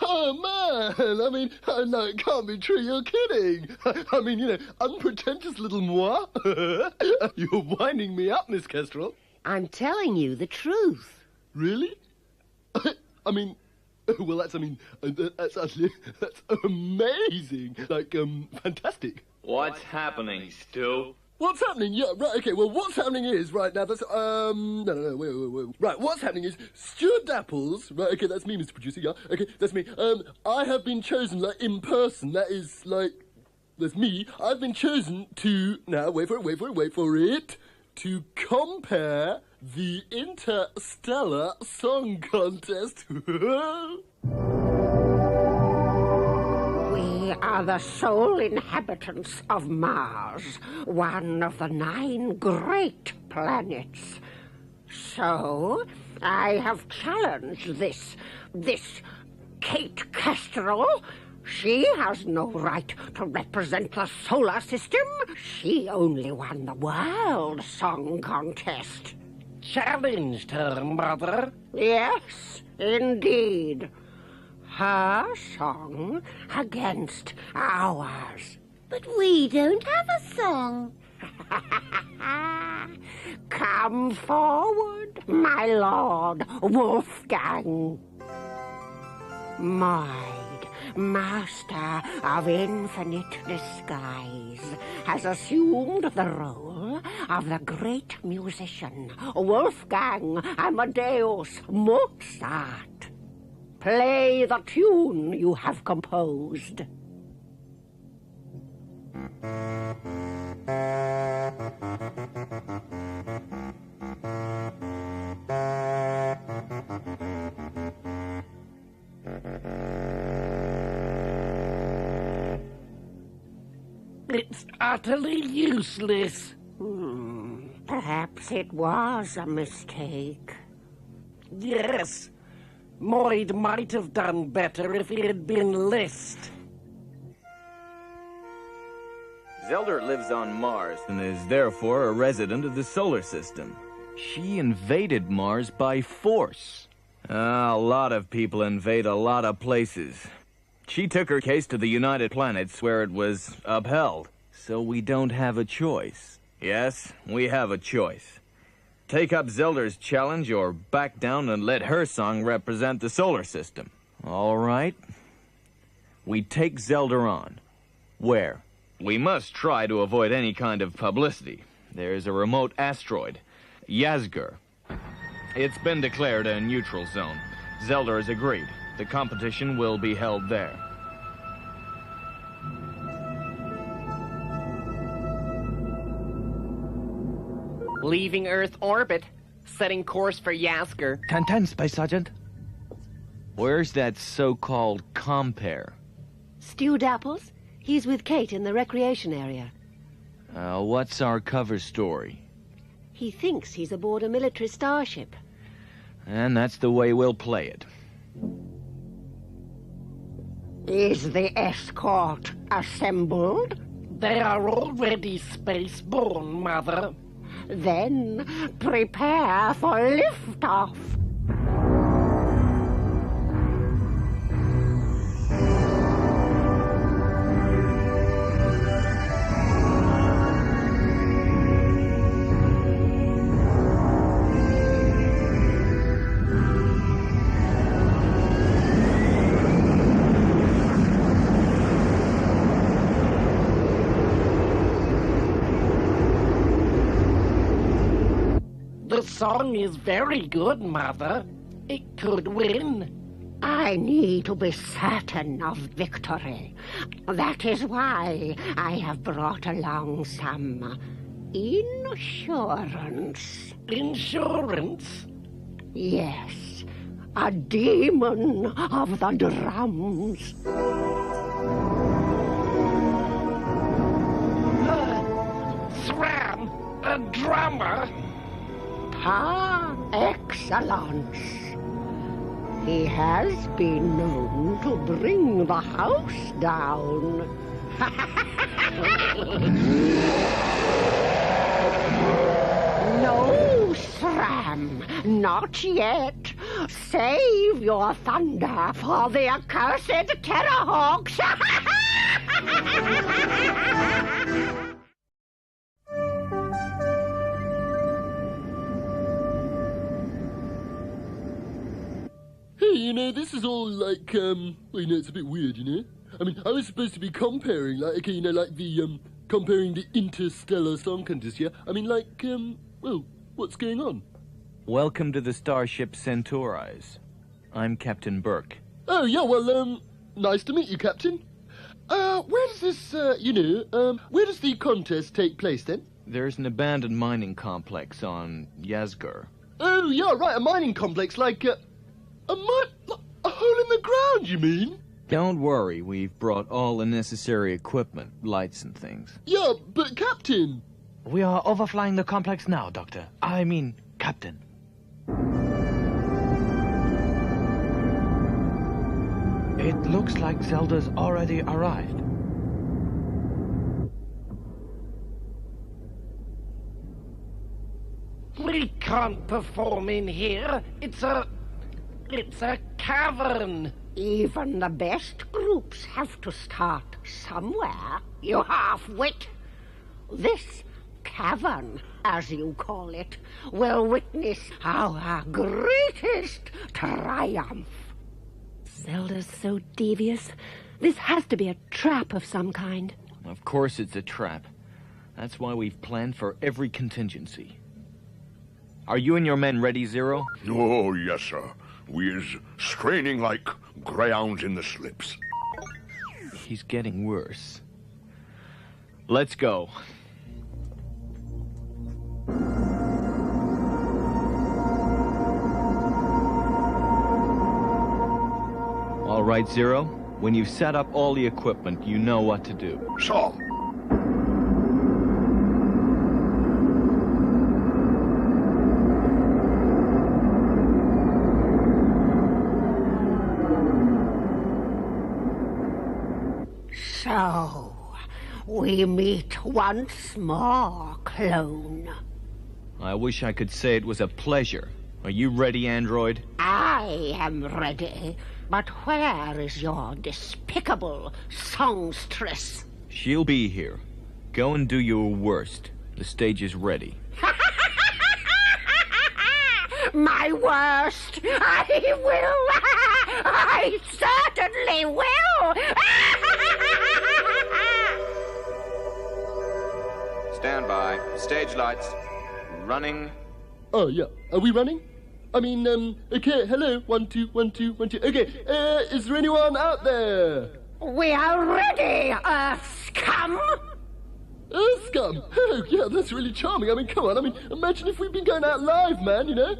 Oh, man! I mean, no, it can't be true. You're kidding. I mean, you know, unpretentious little moi. You're winding me up, Miss Kestrel. I'm telling you the truth. Really? I mean, well, that's actually, that's amazing. Like, fantastic. What's happening, Stu? What's happening? Yeah, right, okay, well, what's happening is, right, now, that's, no, wait. Right, what's happening is, Stuart Dapples, right, okay, that's me, Mr. Producer, yeah, okay, that's me. I have been chosen, like, in person, that is, like, that's me. I've been chosen to, now, wait for it, to compare the Interstellar Song Contest. We are the sole inhabitants of Mars, one of the 9 great planets. So, I have challenged this Kate Kestrel. She has no right to represent the solar system. She only won the World Song Contest. Challenged her, Mother? Yes, indeed. Her song against ours. But we don't have a song. Come forward, my lord Wolfgang. Maid, master of infinite disguise, has assumed the role of the great musician Wolfgang Amadeus Mozart. Play the tune you have composed. It's utterly useless. Perhaps it was a mistake. Yes. Moid might have done better if he had been list. Zelda lives on Mars and is therefore a resident of the solar system. She invaded Mars by force. A lot of people invade a lot of places. She took her case to the United Planets where it was upheld. So we don't have a choice. Yes, we have a choice. Take up Zelda's challenge or back down and let her song represent the solar system. All right. We take Zelda on. Where? We must try to avoid any kind of publicity. There's a remote asteroid, Yasgar. It's been declared a neutral zone. Zelda has agreed. The competition will be held there. Leaving Earth orbit, setting course for Yasgar. 10-10, Space Sergeant. Where's that so-called compare? Stu Dapples? He's with Kate in the recreation area. What's our cover story? He thinks he's aboard a military starship. And that's the way we'll play it. Is the escort assembled? They are already spaceborne, Mother. Then prepare for liftoff. The song is very good, Mother. It could win. I need to be certain of victory. That is why I have brought along some insurance. Insurance? Yes, a demon of the drums. Sram, a drummer? Par excellence. He has been known to bring the house down. No, Sram, not yet. Save your thunder for the accursed Terrahawks. Hey, this is all like, well, it's a bit weird, I mean, I was supposed to be comparing, like, okay, like the, comparing the interstellar song contest, yeah? I mean, like, well, what's going on? Welcome to the starship Centauris. I'm Captain Burke. Oh, yeah, well, nice to meet you, Captain. Where does this, where does the contest take place, then? There's an abandoned mining complex on Yasgar. Oh, yeah, right, a mining complex, like, a hole in the ground, you mean? Don't worry, we've brought all the necessary equipment, lights and things. Yeah, but Captain... We are overflying the complex now, Doctor. I mean, Captain. It looks like Zelda's already arrived. We can't perform in here. It's a cavern. Even the best groups have to start somewhere, you half-wit. This cavern, as you call it, will witness our greatest triumph. Zelda's so devious. This has to be a trap of some kind. Of course it's a trap. That's why we've planned for every contingency. Are you and your men ready, Zero? Oh, yes, sir. We is straining like greyhounds in the slips. He's getting worse. Let's go. All right, Zero. When you've set up all the equipment, you know what to do. So. So, we meet once more, clone. I wish I could say it was a pleasure. Are you ready, android? I am ready, but where is your despicable songstress? She'll be here. Go and do your worst. The stage is ready. My worst! I will! I certainly will! Stand by. Stage lights. Running. Oh, yeah. Are we running? I mean, okay, hello. 1, 2, 1, 2, 1, 2. Okay, is there anyone out there? We are ready, Earth scum! Earth scum? Oh, yeah, that's really charming. I mean, come on. I mean, imagine if we'd been going out live, man, you know?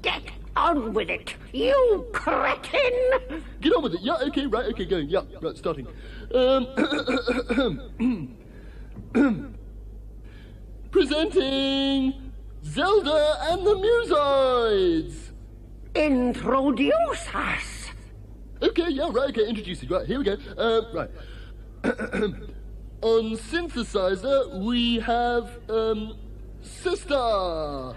Get on with it, you cretin! Get on with it. Yeah, okay, right, okay, going. Yeah, right, starting. Presenting Zelda and the Musoids! Introduce us! Okay, yeah, right, okay, introducing. Right, here we go. Right. On synthesizer, we have, Sister!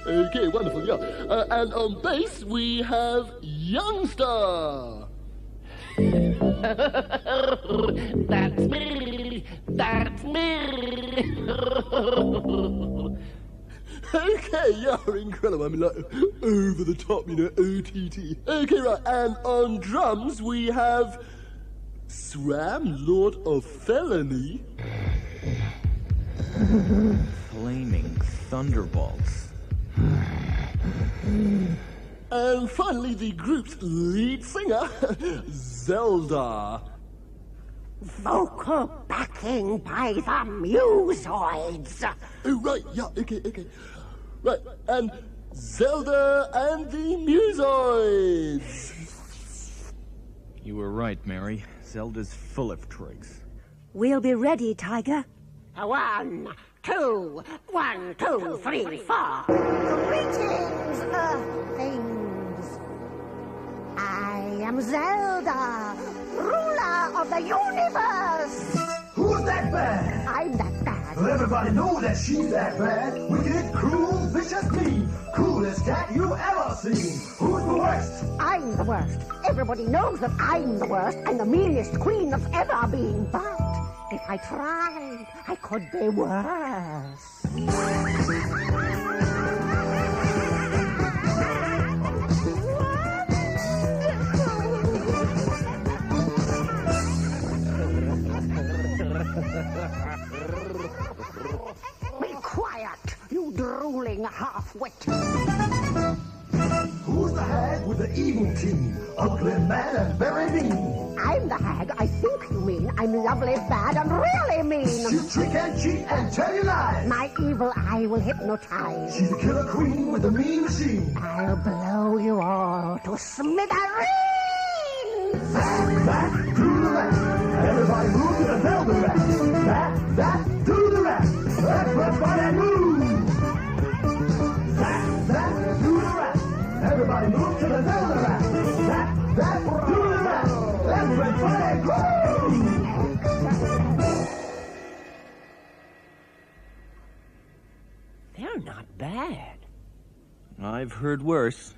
Okay, wonderful, yeah. And on bass, we have Youngster! That's me. That's me. Okay, yeah, incredible. I mean, like, over the top, you know, OTT. Okay, right, and on drums, we have Sram, Lord of Felony. Flaming thunderbolts. And finally, the group's lead singer, Zelda. Vocal backing by the Musoids. Oh, right, yeah, okay. Right, and Zelda and the Musoids. You were right, Mary. Zelda's full of tricks. We'll be ready, Tiger. 1, 2, 1, 2, 3, 4. Greetings, Earthlings. I am Zelda, ruler of the universe. Who's that bad? I'm that bad. Well, everybody knows that she's that bad. Wicked, cruel, vicious, mean. Coolest cat you ever seen. Who's the worst? I'm the worst. Everybody knows that I'm the worst. I'm the meanest queen that's ever been. But if I tried, I could be worse. Be quiet, you drooling half-wit. Who's the hag with the evil team. Ugly, mad, and very mean. I'm the hag. I think you mean I'm lovely, bad, and really mean. She'll trick and cheat and tell you lies. My evil eye will hypnotize. She's a killer queen with a mean machine. I'll blow you all to smithereens. Back to the rest. Everybody move to the Zelda rest. Back to the rest. Everybody move. Back to the rest. Everybody move to the Zelda rest. Back to the rest. Everybody move. They're not bad. I've heard worse.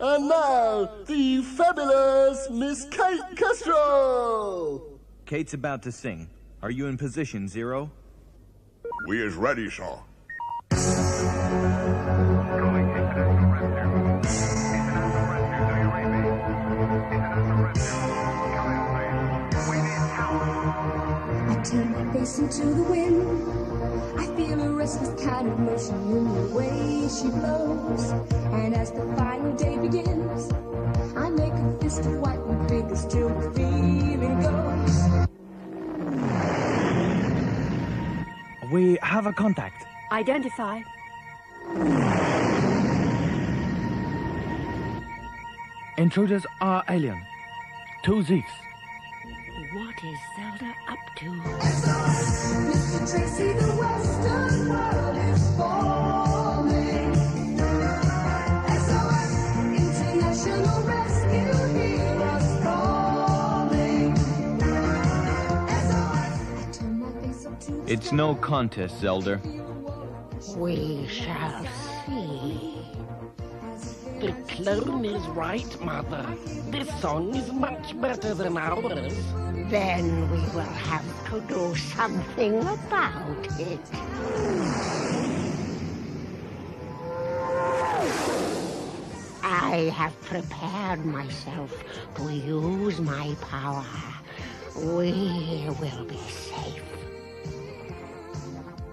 And now, the fabulous Miss Kate Kestrel! Kate's about to sing. Are you in position, Zero? We is ready, sir. I turn my face into the wind. I feel a restless kind of motion in the way she blows. And as the final day begins, I make a fist of white fingers till the feeling goes. We have a contact. Identify. Intruders are alien. 2 Zeus. What is Zelda up to? Mr. Tracy, the western world is falling. SOS, International Rescue, hear us calling. SOS, I turn my face up to the It's no contest, Zelda. We shall see. The clone is right, Mother. This song is much better than ours. Then we will have to do something about it. I have prepared myself to use my power. We will be safe.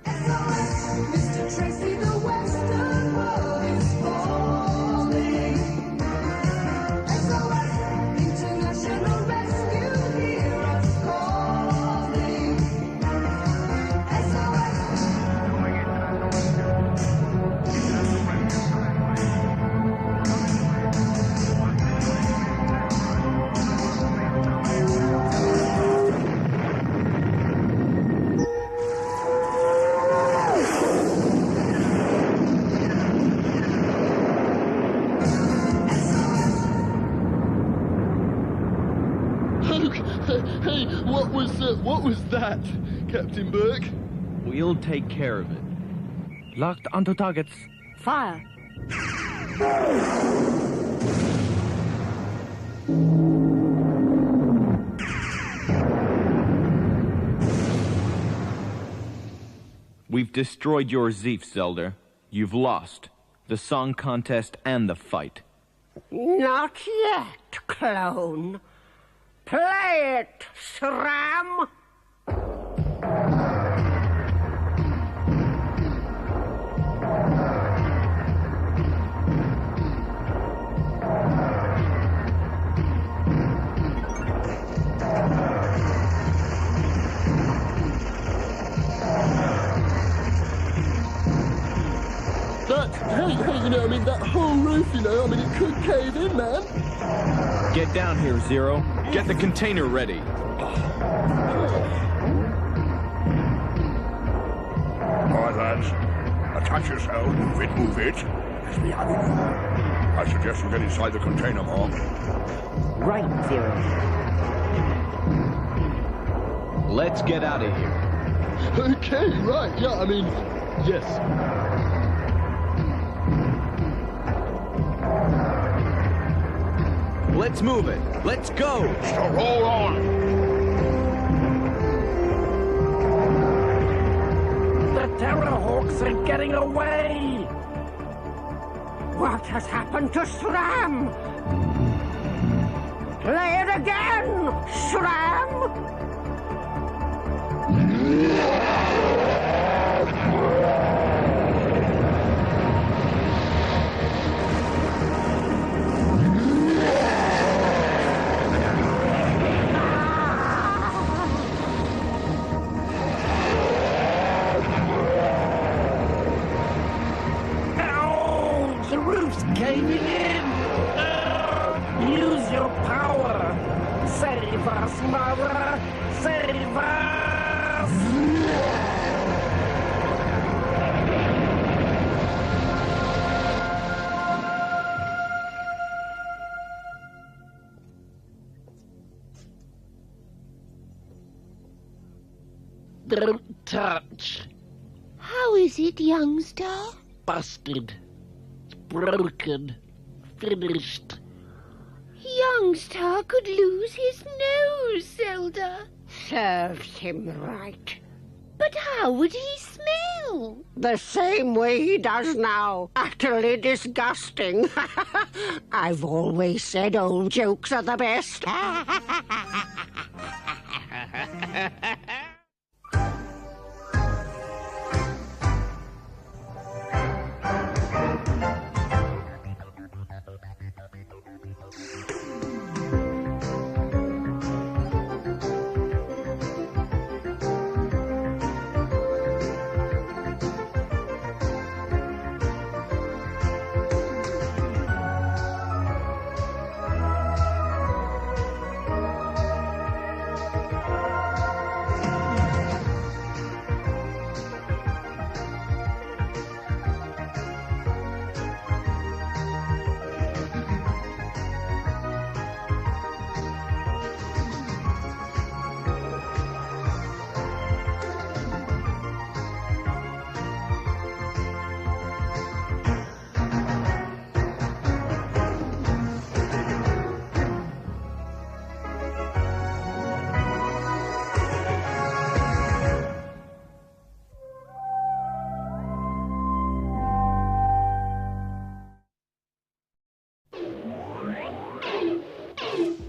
Mr. Tracy, the western world is falling. SOS, International Rescue, hear us calling. Hey, what was that, Captain Burke? We'll take care of it. Locked onto targets. Fire. We've destroyed your Zeef, Zelda. You've lost. The song contest and the fight. Not yet, clone. Play it, Sram! That whole roof, it could cave in, man. Get down here, Zero. Get the container ready. All right, lads. Attach yourselves. Move it. As we have it. I suggest you get inside the container, Mark. Right, Zero. Let's get out of here. Okay, right. Yeah, yes. Let's move it. Let's go. So roll on. The Terrahawks are getting away. What has happened to Sram? Play it again, Sram! Save us, Mother! Save us! Don't touch. How is it, youngster? Busted. It's broken. Finished. Youngster could lose his nose, Zelda. Serves him right. But how would he smell? The same way he does now. Utterly disgusting. I've always said old jokes are the best.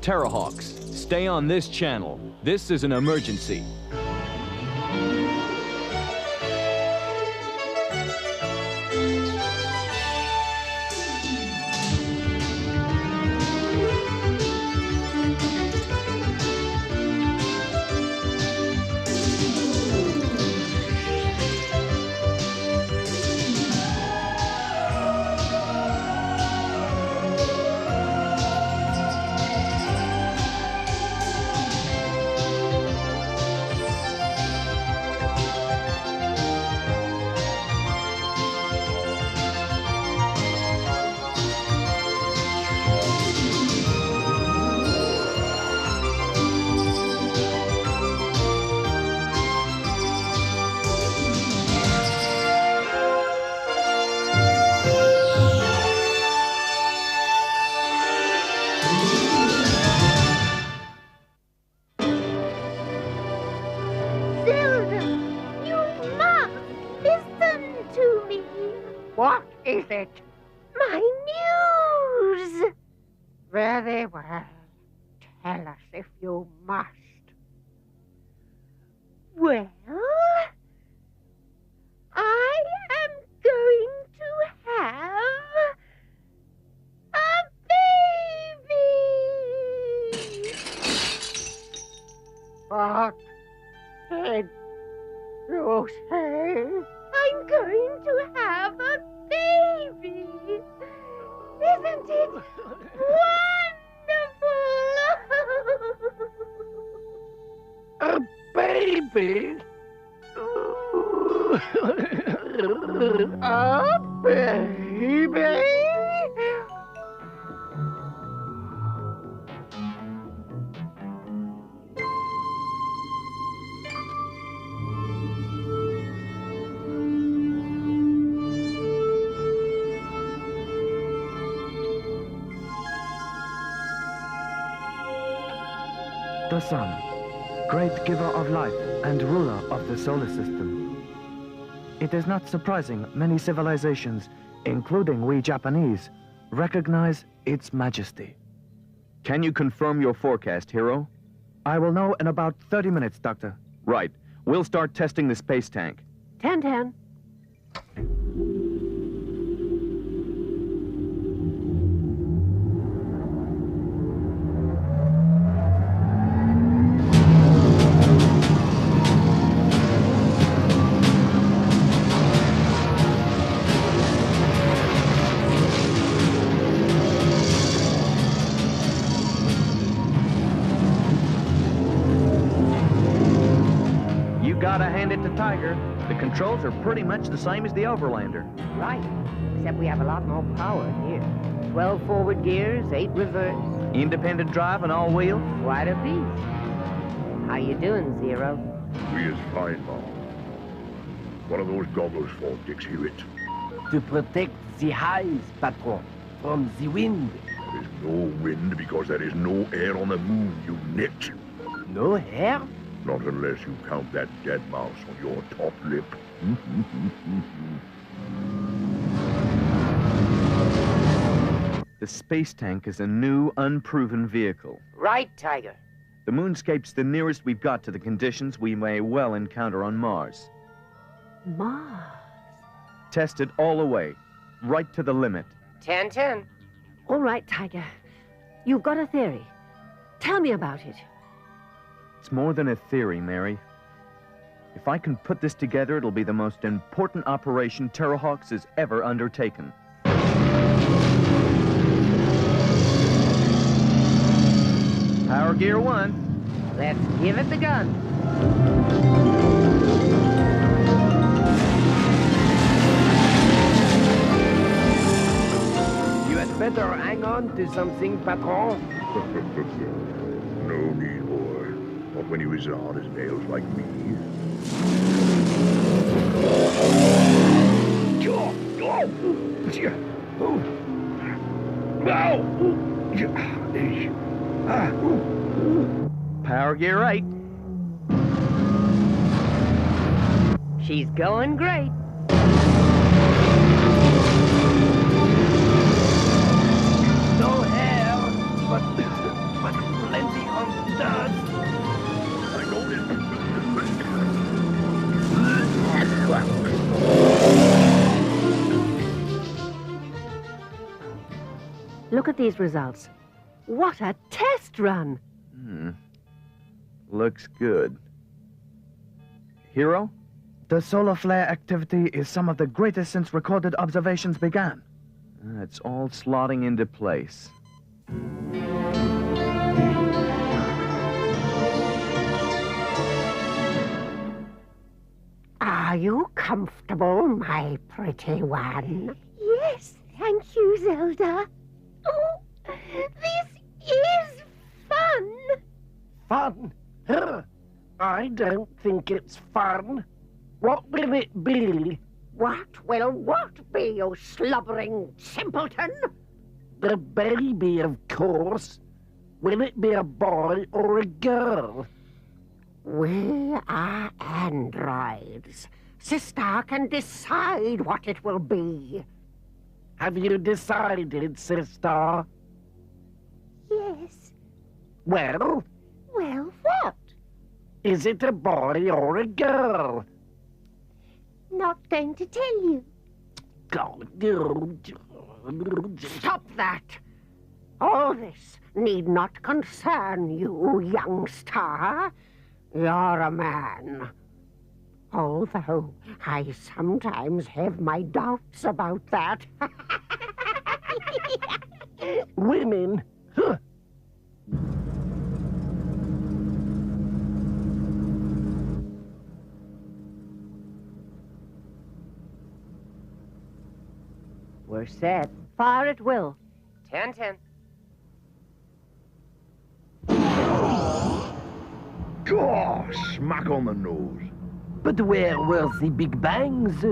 Terrahawks, stay on this channel. This is an emergency. What is it? My news! Very well. Tell us if you must. Well, I am going to have a baby! What did you say? I'm going to have a baby! Isn't it wonderful? A baby? A baby? The sun, great giver of life and ruler of the solar system. It is not surprising many civilizations, including we Japanese, recognize its majesty. Can you confirm your forecast, Hero? I will know in about 30 minutes, Doctor. Right. We'll start testing the space tank. 10-10. gotta hand it to Tiger. The controls are pretty much the same as the Overlander. Right, except we have a lot more power here. 12 forward gears, 8 reverse. Independent drive and all wheel? Quite a beast. How you doing, Zero? We is fine, Mom. What are those goggles for, Dix Hewitt? To protect the hives, Patron, from the wind. There is no wind because there is no air on the moon, you nit. No air? Not unless you count that dead mouse on your top lip. The space tank is a new, unproven vehicle. Right, Tiger. The moonscape's the nearest we've got to the conditions we may well encounter on Mars. Mars? Tested all the way, right to the limit. 10-10. All right, Tiger. You've got a theory. Tell me about it. It's more than a theory, Mary. If I can put this together, it'll be the most important operation Terrahawks has ever undertaken. Power gear 1. Let's give it the gun. You had better hang on to something, Patron. No need, boy. Not when you is hard as nails like me. Power gear 8. She's going great. No hair, but plenty of dust. I know it. Look at these results. What a test run! Looks good. Hero? The solar flare activity is some of the greatest since recorded observations began. It's all slotting into place. Are you comfortable, my pretty one? Yes, thank you, Zelda. Oh, this is fun. Fun? I don't think it's fun. What will it be? What will what be, you slobbering simpleton? The baby, of course. Will it be a boy or a girl? We are androids. Sister can decide what it will be. Have you decided, sister? Yes. Well? Well, what? Is it a boy or a girl? Not going to tell you. Stop that! All this need not concern you, youngster. You're a man. Although I sometimes have my doubts about that. Women? Huh. We're set. Fire at will. 10-10. Gosh, smack on the nose. But where were the big bangs?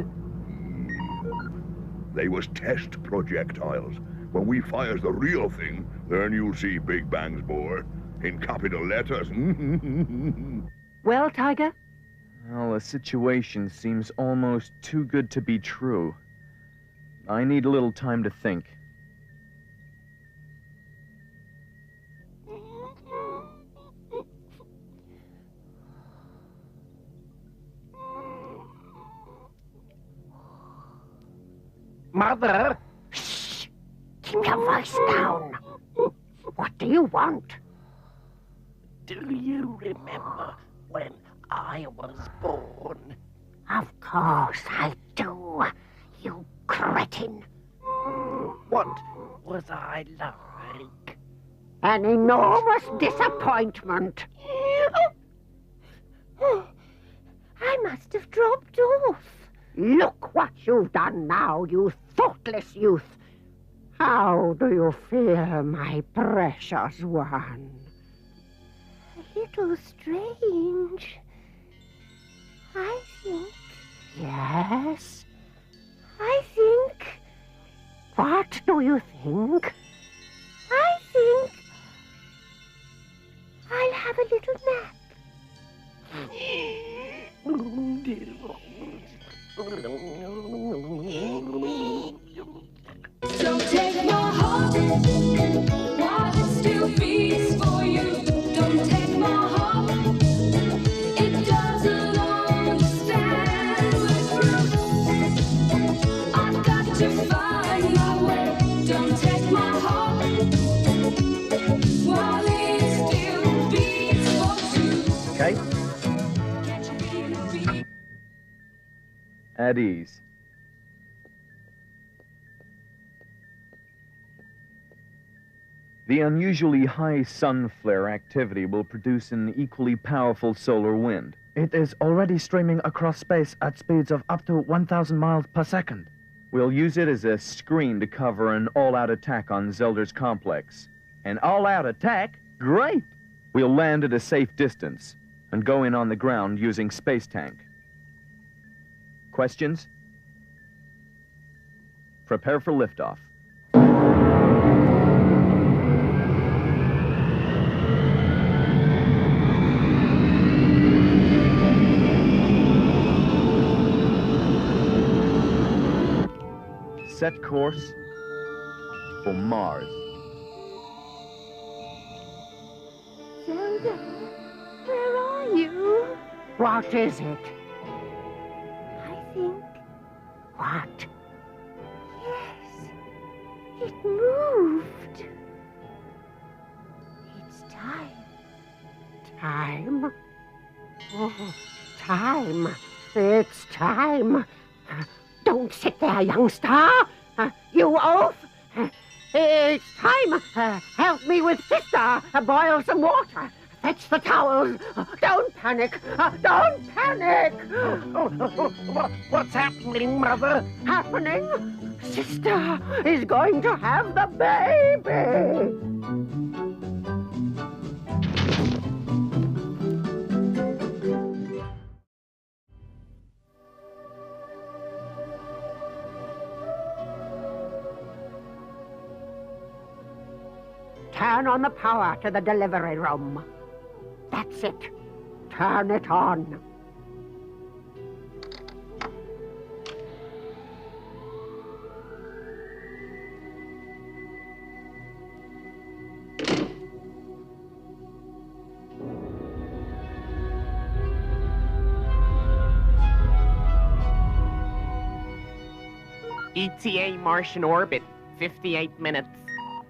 They was test projectiles. When we fires the real thing, then you'll see big bangs, boy. In capital letters. Well, Tiger? Well, the situation seems almost too good to be true. I need a little time to think. Mother? Shh! Keep your voice down. What do you want? Do you remember when I was born? Of course I do, you cretin. What was I like? An enormous disappointment. I I must have dropped off. Look what you've done now, you thoughtless youth. How do you feel, my precious one? A little strange. I think... Yes? I think... What do you think? I think... I'll have a little nap. Don't take my heart while it still beats for you. Don't take my heart, it doesn't understand what's through. I've got to find my way. Don't take my heart while it still beats for you. Okay? At ease. The unusually high sun flare activity will produce an equally powerful solar wind. It is already streaming across space at speeds of up to 1,000 miles per second. We'll use it as a screen to cover an all-out attack on Zelda's complex. An all-out attack? Great! We'll land at a safe distance and go in on the ground using space tank. Questions? Prepare for liftoff. Set course for Mars. Zelda, where are you? What is it? I think... What? Yes, it moved. It's time. Time? Oh, time. It's time. Don't sit there, youngster. You oaf. It's time. Help me with sister. Boil some water. Fetch the towels. Don't panic. Don't panic. What's happening, Mother? Happening? Sister is going to have the baby. Turn on the power to the delivery room. That's it. Turn it on. ETA Martian orbit, 58 minutes.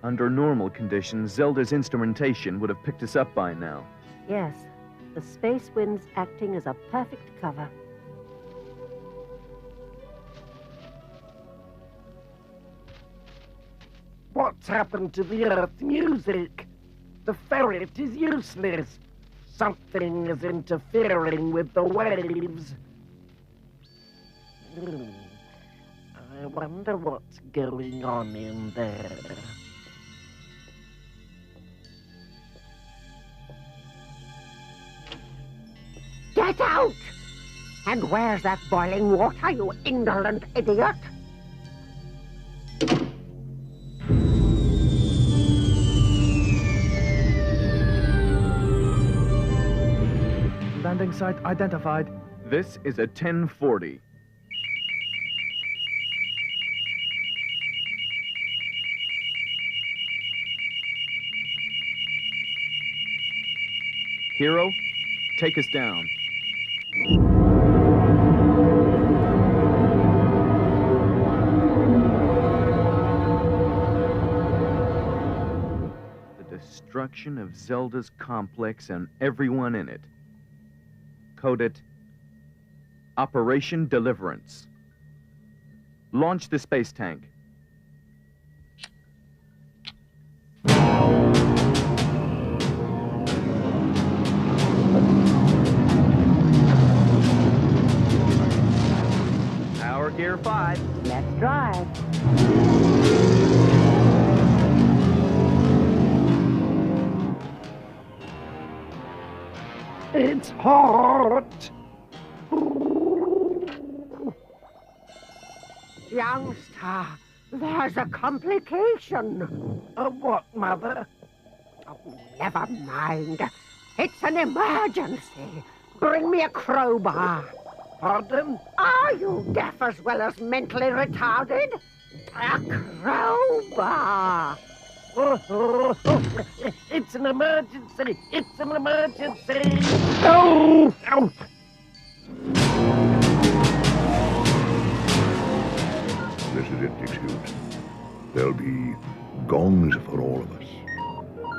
Under normal conditions, Zelda's instrumentation would have picked us up by now. Yes, the space wind's acting as a perfect cover. What's happened to the Earth music? The ferret is useless. Something is interfering with the waves. I wonder what's going on in there. Get out! And where's that boiling water, you indolent idiot? Landing site identified. This is a 1040. Hero, take us down. The destruction of Zelda's complex and everyone in it. Code it Operation Deliverance. Launch the space tank. 5. Let's drive. It's hot. Youngster, there's a complication. What, Mother? Oh, never mind. It's an emergency. Bring me a crowbar. Pardon? Are you deaf as well as mentally retarded? A crowbar. It's an emergency. It's an emergency. Oh! Ow! This is it, Dixie. There'll be gongs for all of us.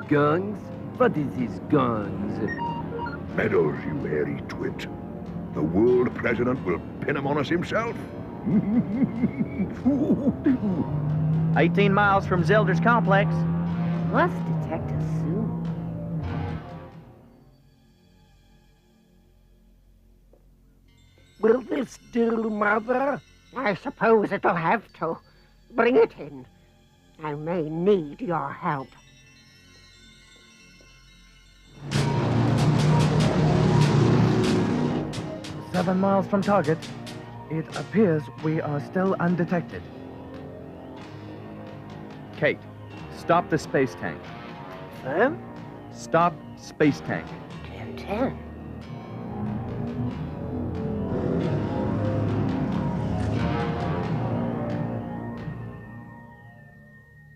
Gongs? What is this gongs? Meadows, you hairy twit. The world president will pin him on us himself. 18 miles from Zelda's complex. Must detect us soon. Will this do, Mother? I suppose it'll have to. Bring it in. I may need your help. Seven miles from target. It appears we are still undetected. Kate, stop the space tank. Sram? Stop space tank. 10-10.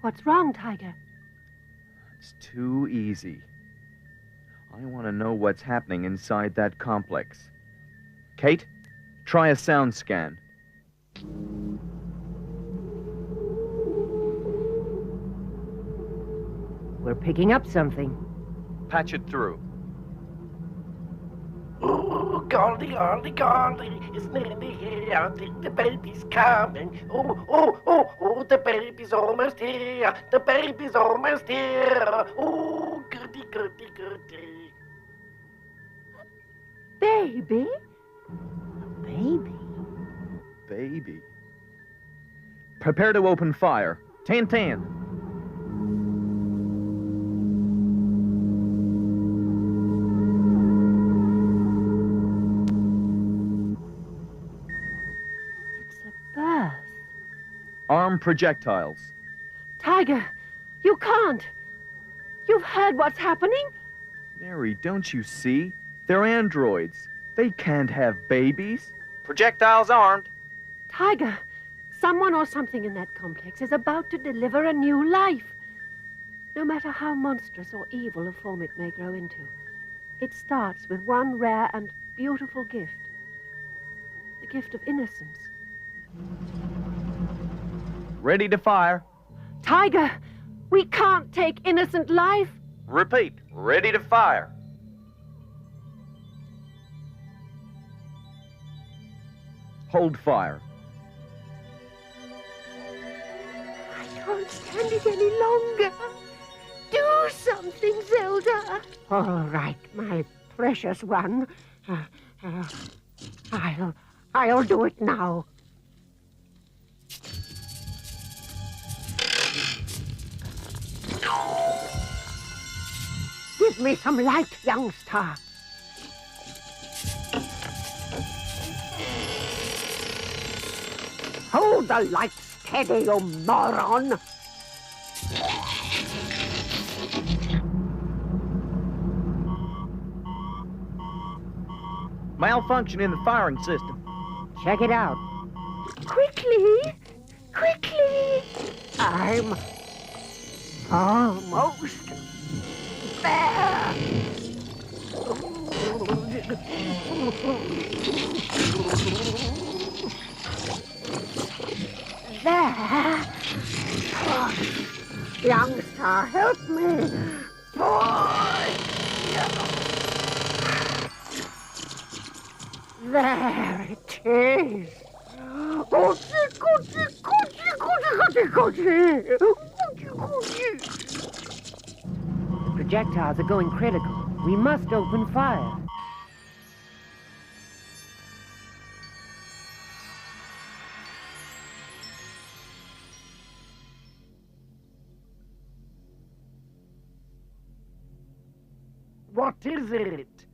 What's wrong, Tiger? It's too easy. I want to know what's happening inside that complex. Kate, try a sound scan. We're picking up something. Patch it through. Oh, golly, golly, golly. It's nearly here. I think the baby's coming. Oh, the baby's almost here. The baby's almost here. Oh, goody, goody, goody. Baby? Baby? Baby. Prepare to open fire. 10-10. Arm projectiles. Tiger, you can't. You've heard what's happening? Mary, don't you see? They're androids. They can't have babies. Projectiles armed. Tiger, someone or something in that complex is about to deliver a new life. No matter how monstrous or evil a form it may grow into, it starts with one rare and beautiful gift. The gift of innocence. Ready to fire. Tiger, we can't take innocent life. Repeat, ready to fire. Hold fire. I can't stand it any longer. Do something, Zelda. All right, my precious one. I'll do it now. Give me some light, youngster. Hold the light steady, you moron. Malfunction in the firing system. Check it out. Quickly! Quickly! I'm almost there. There. Youngster, help me. There it is. The projectiles are going critical. We must open fire. What is it?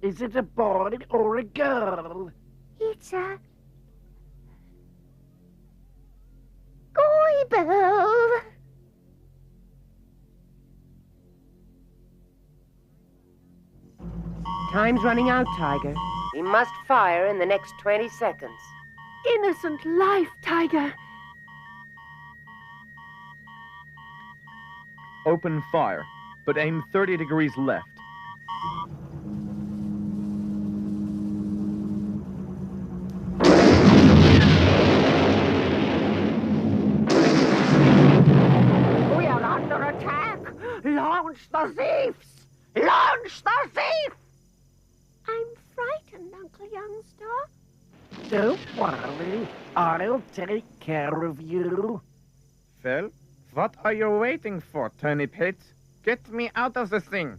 Is it a boy or a girl? It's a... Goibel. Time's running out, Tiger. We must fire in the next 20 seconds. Innocent life, Tiger. Open fire, but aim 30 degrees left. We are under attack! Launch the thieves! Launch the thief! I'm frightened, Uncle Youngster. Don't worry, I'll take care of you. Well, what are you waiting for, turnip head? Get me out of the thing.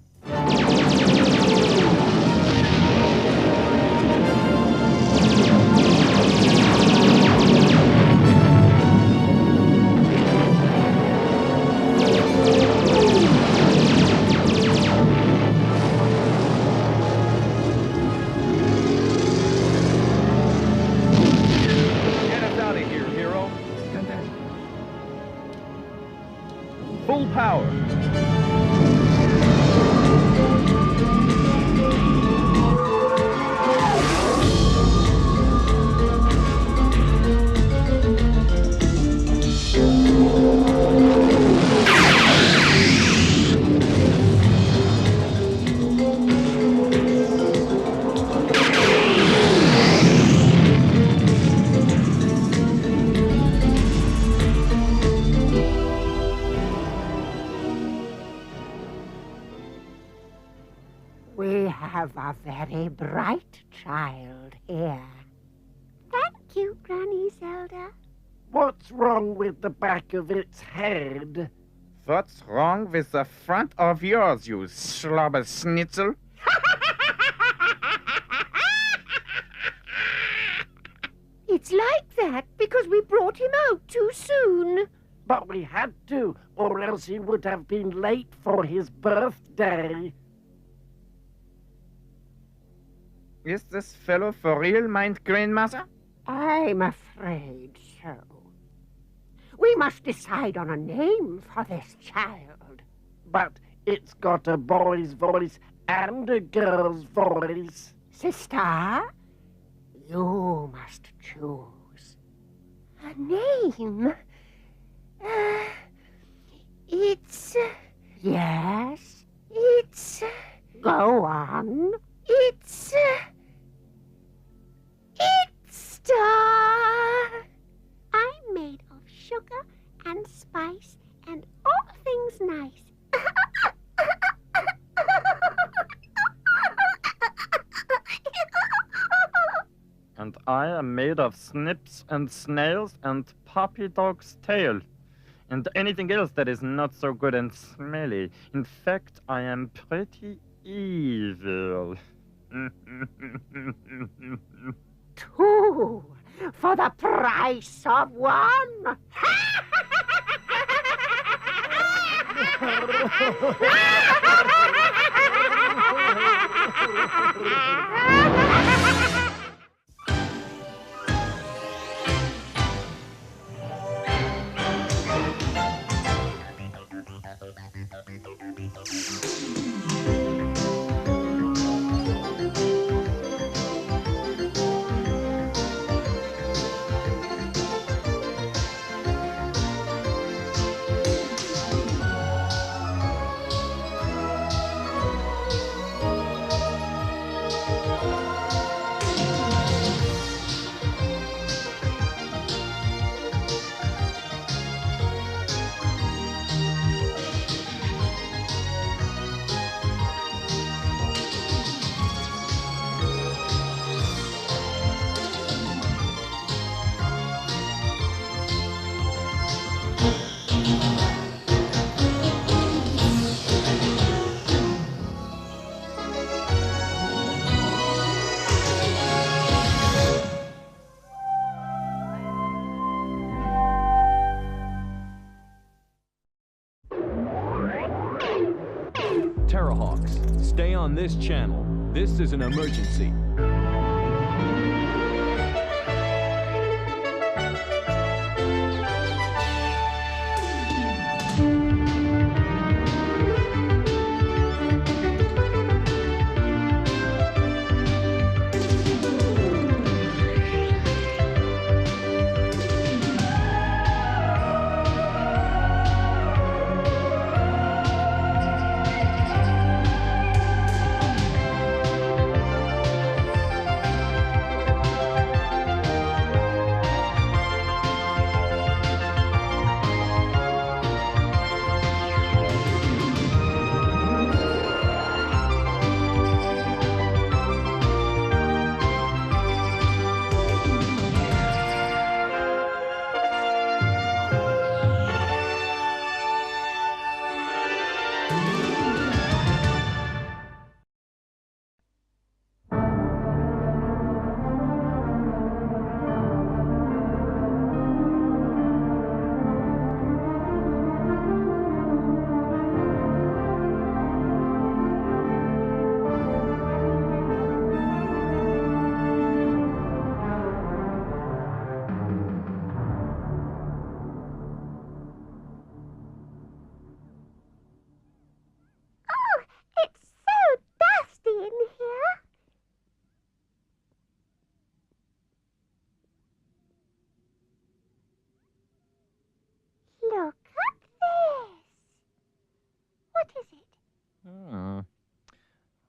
Get us out of here, hero. Full power. We have a very bright child here. Thank you, Granny Zelda. What's wrong with the back of its head? What's wrong with the front of yours, you slobber schnitzel? It's like that because we brought him out too soon. But we had to, or else he would have been late for his birthday. Is this fellow for real, mind grandmother? I'm afraid so. We must decide on a name for this child. But it's got a boy's voice and a girl's voice. Sister, you must choose. A name? It's... Yes? It's... Go on. It's... It's Star. I'm made of sugar and spice and all things nice. And I am made of snips and snails and puppy dog's tail. And anything else that is not so good and smelly. In fact, I am pretty evil. 2 for the price of 1. Terrahawks, stay on this channel. This is an emergency.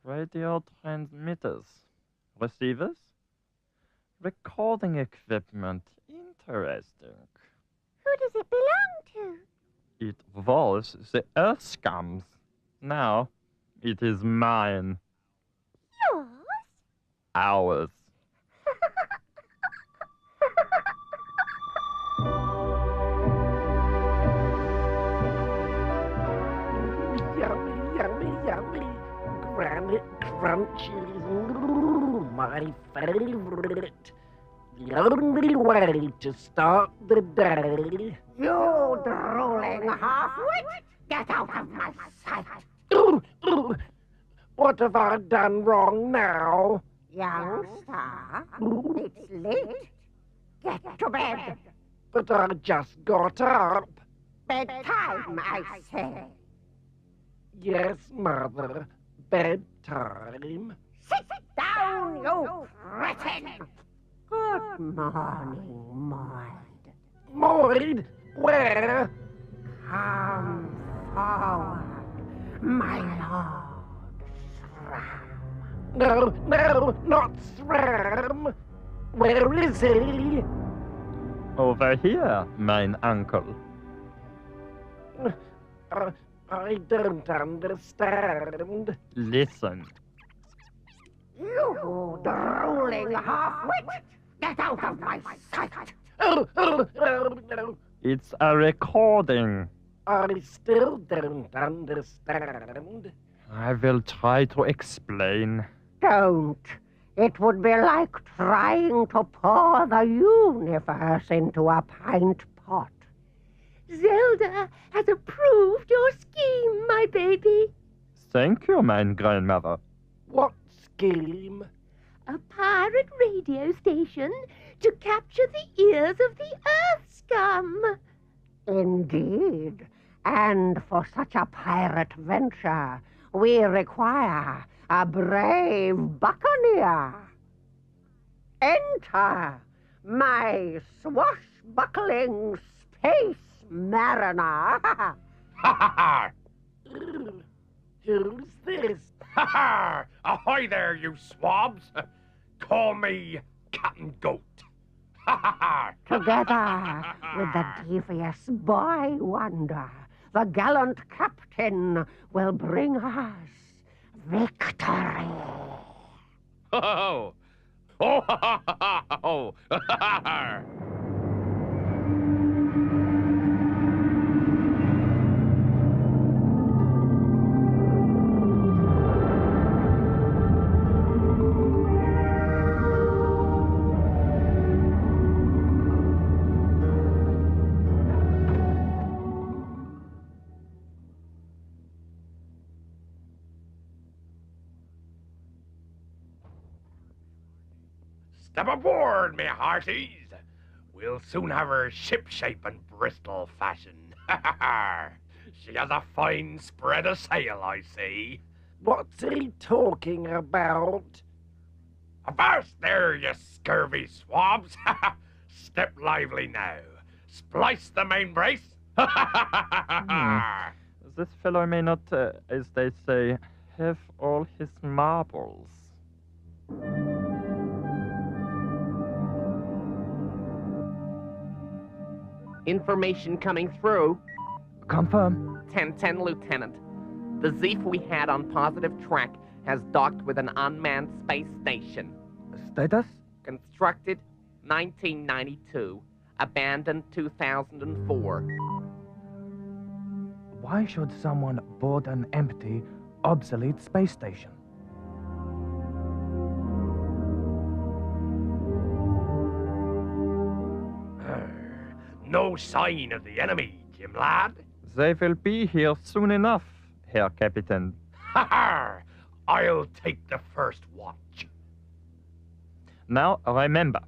Radio transmitters. Receivers? Recording equipment. Interesting. Who does it belong to? It was the Earth scum's. Now, it is mine. Yours? Ours. Yummy, yummy, yummy. Granite crunchies. Ooh, my favorite. The only way to start the day. You drooling half-wit! Get out of my sight! Ooh, ooh. What have I done wrong now? Youngster, it's late. Get to bed. But I just got up. Bedtime, I say. Yes, Mother. Bedtime. Sit down, you cretin! Good morning, Moid. Moid? Where? Come forward, my lord Sram. No, no, not Sram. Where is he? Over here, mine uncle. I don't understand. Listen. You drooling half-wit! Get out of my sight! Oh, no. It's a recording. I still don't understand. I will try to explain. Don't. It would be like trying to pour the universe into a pint pot. Zelda has approved your scheme, my baby. Thank you, mine grandmother. What scheme? A pirate radio station to capture the ears of the Earth scum. Indeed. And for such a pirate venture, we require a brave buccaneer. Enter my swashbuckling space mariner. Ha ha ha! Who's this? Ha ha! Ahoy there, you swabs! Call me Captain Goat. Ha ha ha! Together with the devious boy wonder, the gallant captain will bring us victory. Oh! Oh! Ha ha ha ha! Oh! Ha ha ha! Step aboard, me hearties. We'll soon have her ship-shape and Bristol fashion. She has a fine spread of sail, I see. What's he talking about? Avast there, you scurvy swabs! Step lively now. Splice the main brace. This fellow may not, as they say, have all his marbles. Information coming through. Confirm. 10-10, Lieutenant. The Zeef we had on positive track has docked with an unmanned space station. Status? Constructed 1992. Abandoned 2004. Why should someone board an empty, obsolete space station? No sign of the enemy, Jim lad. They will be here soon enough, Herr Captain. Ha ha! I'll take the first watch. Now remember,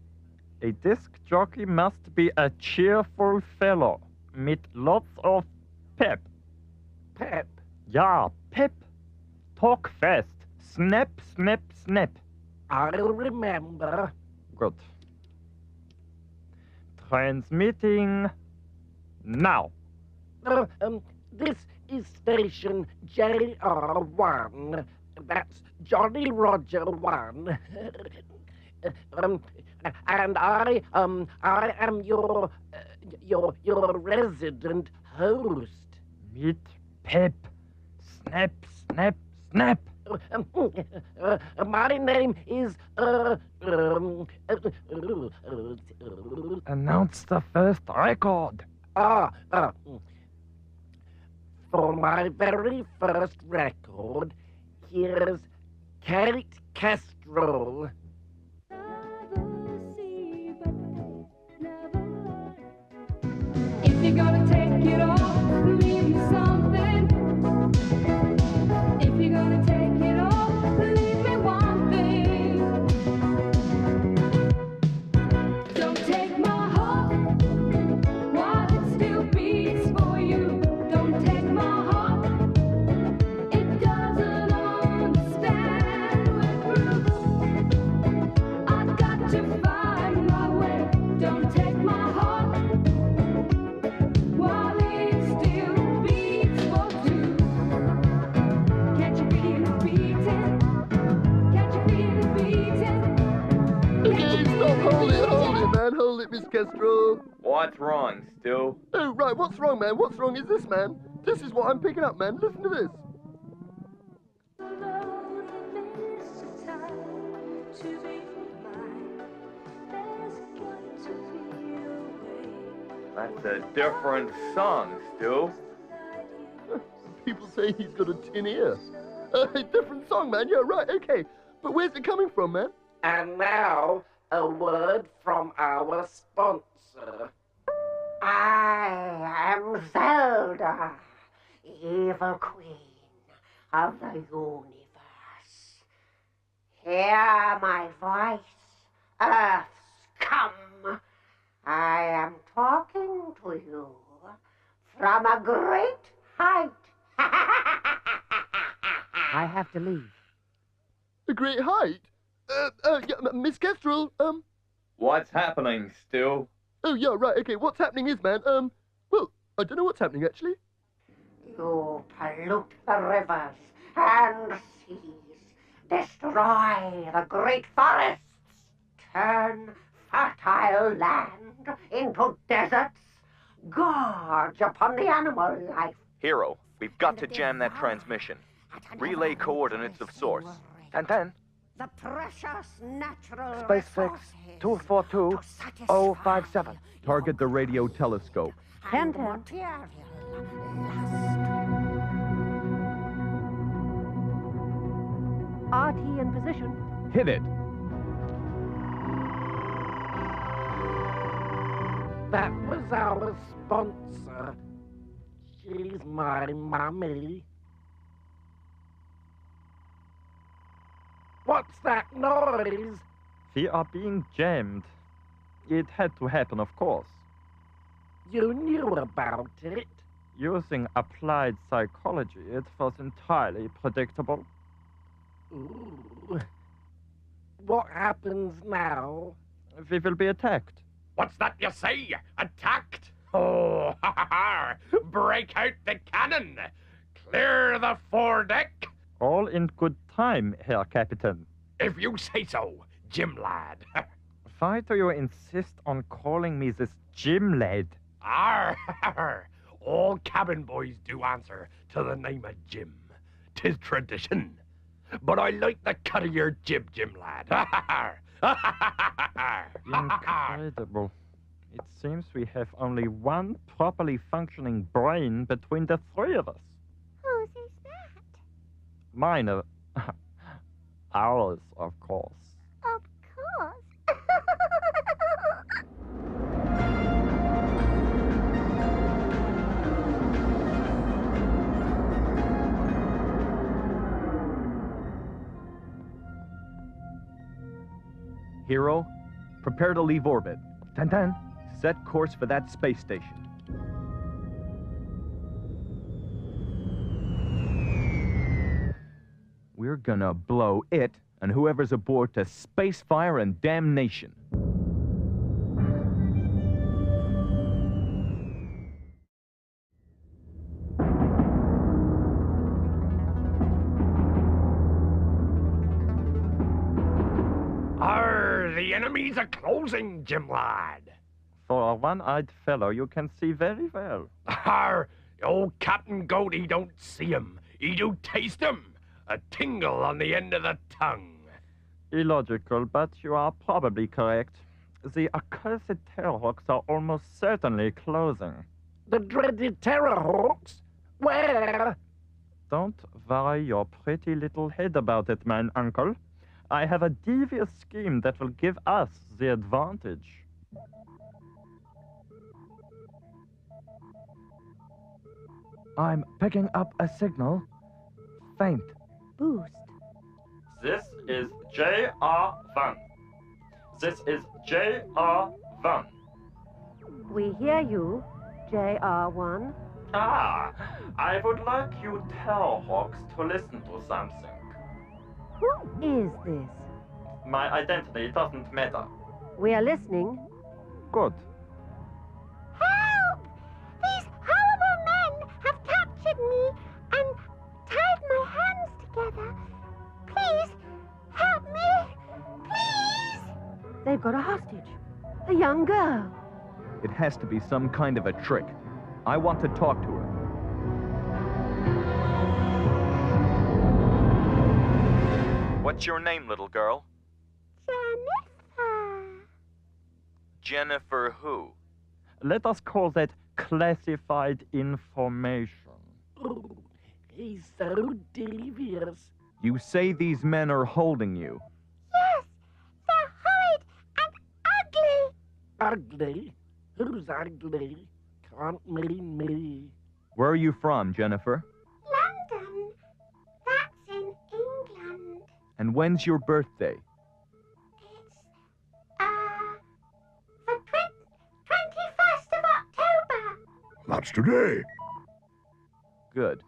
a disc jockey must be a cheerful fellow, with lots of pep. Pep? Yeah, pep. Talk fast. Snap, snap, snap. I'll remember. Good. Transmitting now. This is station JR1. That's Johnny Roger 1. And I am your resident host. Meet Pep. Snap, snap, snap. My name is Announce the first record. For my very first record, here's Kate Kestrel. If you're gonna take it all, leave me something. If you're gonna take it all, leave me one thing. Don't take my heart while it still beats for you. Don't take my heart, it doesn't understand. We're through. I've got to find my way. Don't take my heart while it still beats for two. Can't you feel it beating? Can't you feel it beating? Okay, stop, hold it, man, hold it, Miss Kestrel. What's wrong, Stu? Oh, right, what's wrong, man? What's wrong is this, man? This is what I'm picking up, man. Listen to this. That's a different song, Stu. People say he's got a tin ear. A different song, man. Yeah, right, okay. But where's it coming from, man? And now, a word from our sponsor. I am Zelda, evil queen of the universe. Hear my voice, Earth's come. I am talking to you from a great height. I have to leave. A great height? Yeah, Miss Kestrel, What's happening, Stu? Oh, yeah, right, okay, what's happening is, man, well, I don't know what's happening, actually. You pollute the rivers and seas, destroy the great forests, turn fertile land into deserts, gorge upon the animal life. Hero, we've got to jam that transmission. Relay coordinates of source. 10-10. The precious natural Space 6, 242-057. Target the radio telescope. 10-10. RT in position. Hit it. That was our sponsor. She's my mommy. What's that noise? We are being jammed. It had to happen, of course. You knew about it. Using applied psychology, it was entirely predictable. Ooh. What happens now? We will be attacked. What's that you say? Attacked? Oh, ha ha ha! Break out the cannon! Clear the foredeck! All in good time, Herr Captain. If you say so, Jim lad. Why do you insist on calling me this Jim lad? Arr! All cabin boys do answer to the name of Jim. 'Tis tradition. But I like the cut of your jib, Jim lad. Incredible. It seems we have only one properly functioning brain between the three of us. Whose is that? Mine, ours, of course. Of course. Hero, prepare to leave orbit. 10-10. Set course for that space station. We're gonna blow it and whoever's aboard to space fire and damnation. The enemies are closing, Jim lad. For a one-eyed fellow, you can see very well. Arr, old Captain Goat, he don't see him. He do taste him. A tingle on the end of the tongue. Illogical, but you are probably correct. The accursed Terrahawks are almost certainly closing. The dreaded Terrahawks? Where? Don't worry your pretty little head about it, mine uncle. I have a devious scheme that will give us the advantage. I'm picking up a signal. Faint. Boost. This is JR1. This is JR1. We hear you, JR1. Ah, I would like you Terrahawks to listen to something. Who is this? My identity doesn't matter. We are listening. Good. Help! These horrible men have captured me and tied my hands together. Please, help me! Please! They've got a hostage. A young girl. It has to be some kind of a trick. I want to talk to her. What's your name, little girl? Jennifer. Jennifer who? Let us call that classified information. Oh, he's so devious. You say these men are holding you. Yes, they're horrid and ugly. Ugly? Who's ugly? Can't mean me. Where are you from, Jennifer? London. That's in England. And when's your birthday? The 21st of October. That's today. Good.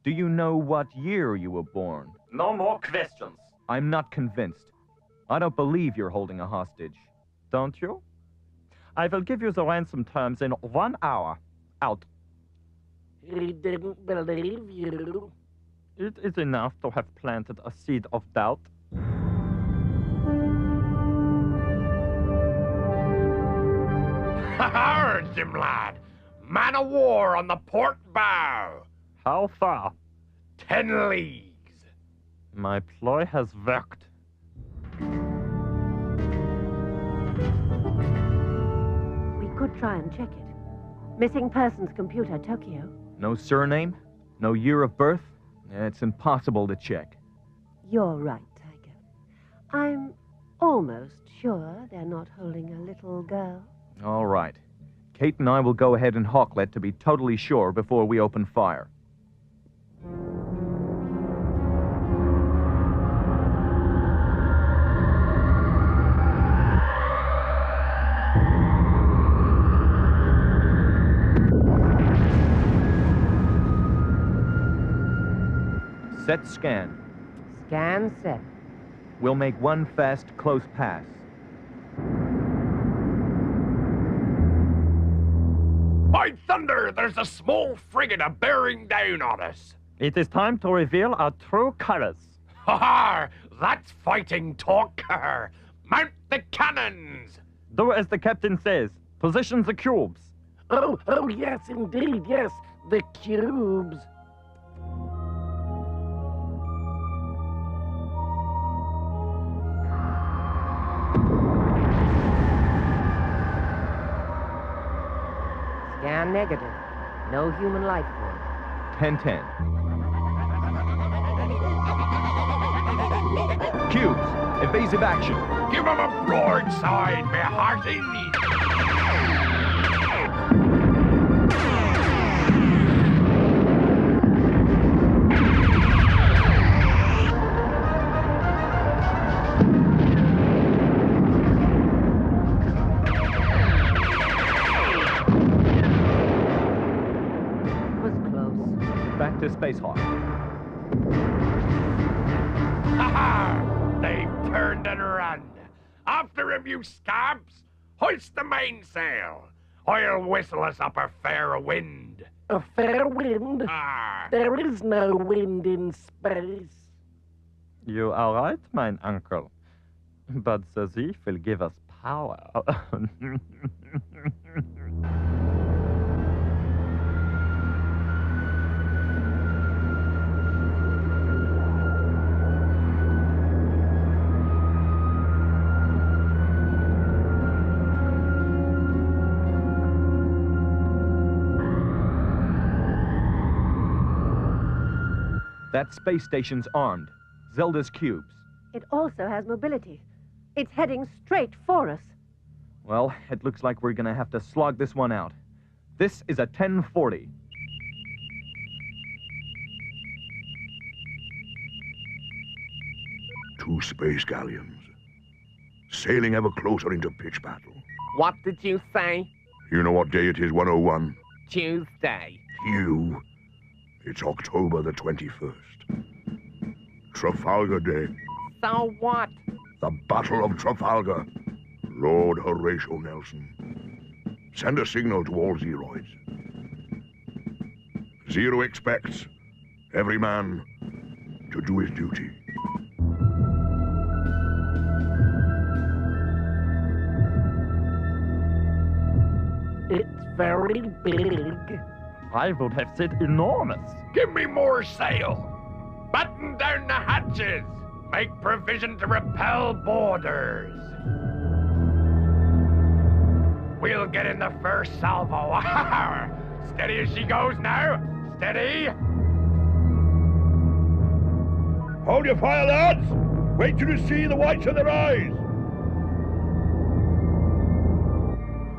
Do you know what year you were born? No more questions. I'm not convinced. I don't believe you're holding a hostage. Don't you? I will give you the ransom terms in 1 hour. Out. He didn't believe you. It is enough to have planted a seed of doubt. Ha-ha, Jim lad! Man of war on the port bow! How far? 10 leagues. My ploy has worked. We could try and check it. Missing persons computer, Tokyo. No surname? No year of birth? It's impossible to check. You're right, Tiger. I'm almost sure they're not holding a little girl. All right. Kate and I will go ahead and hawklet to be totally sure before we open fire. Set scan. Scan set. We'll make one fast, close pass. By thunder, there's a small frigate bearing down on us. It is time to reveal our true colors. Ha ha! That's fighting talk. Mount the cannons! Do as the captain says. Position the cubes. Oh, yes, indeed, yes. The cubes. Scan negative. No human life form. 10-10. Cubes, evasive action. Give him a broadside, me hearty. Back to Spacehawk. Ha-ha! They've turned and run. After him, you scabs! Hoist the mainsail! I'll whistle us up a fair wind. A fair wind? Ah. There is no wind in space. You are right, mine uncle. But the thief will give us power. That space station's armed. Zelda's cubes. It also has mobility. It's heading straight for us. Well, it looks like we're gonna have to slog this one out. This is a 1040. Two space galleons, sailing ever closer into pitch battle. What did you say? You know what day it is, 101? Tuesday. You. It's October the 21st. Trafalgar Day. So what? The Battle of Trafalgar. Lord Horatio Nelson. Send a signal to all Zeroids. Zero expects every man to do his duty. It's very big. I would have said enormous. Give me more sail. Batten down the hatches. Make provision to repel boarders. We'll get in the first salvo. Steady as she goes now. Steady. Hold your fire, lads! Wait till you see the whites of their eyes!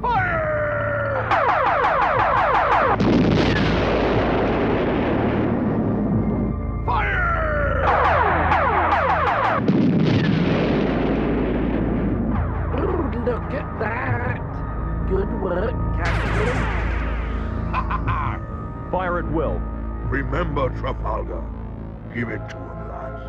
Fire! Look at that! Good work, Captain. Fire at will. Remember Trafalgar. Give it to him, lads.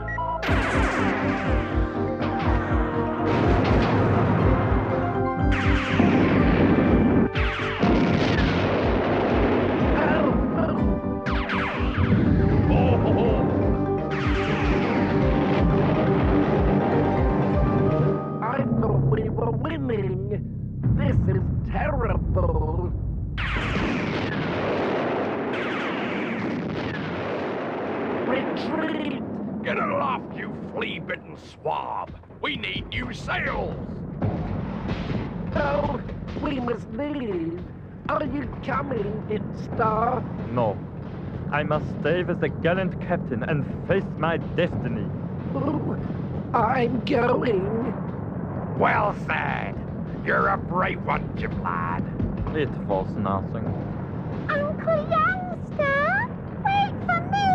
I thought we were winning. This is terrible. Retreat! Get aloft, you flea-bitten swab. We need new sails. Oh, we must leave. Are you coming, It Star? No. I must stay with the gallant captain and face my destiny. Oh, I'm going. Well said. You're a brave one, Jim lad. It was nothing. Uncle Youngster, wait for me!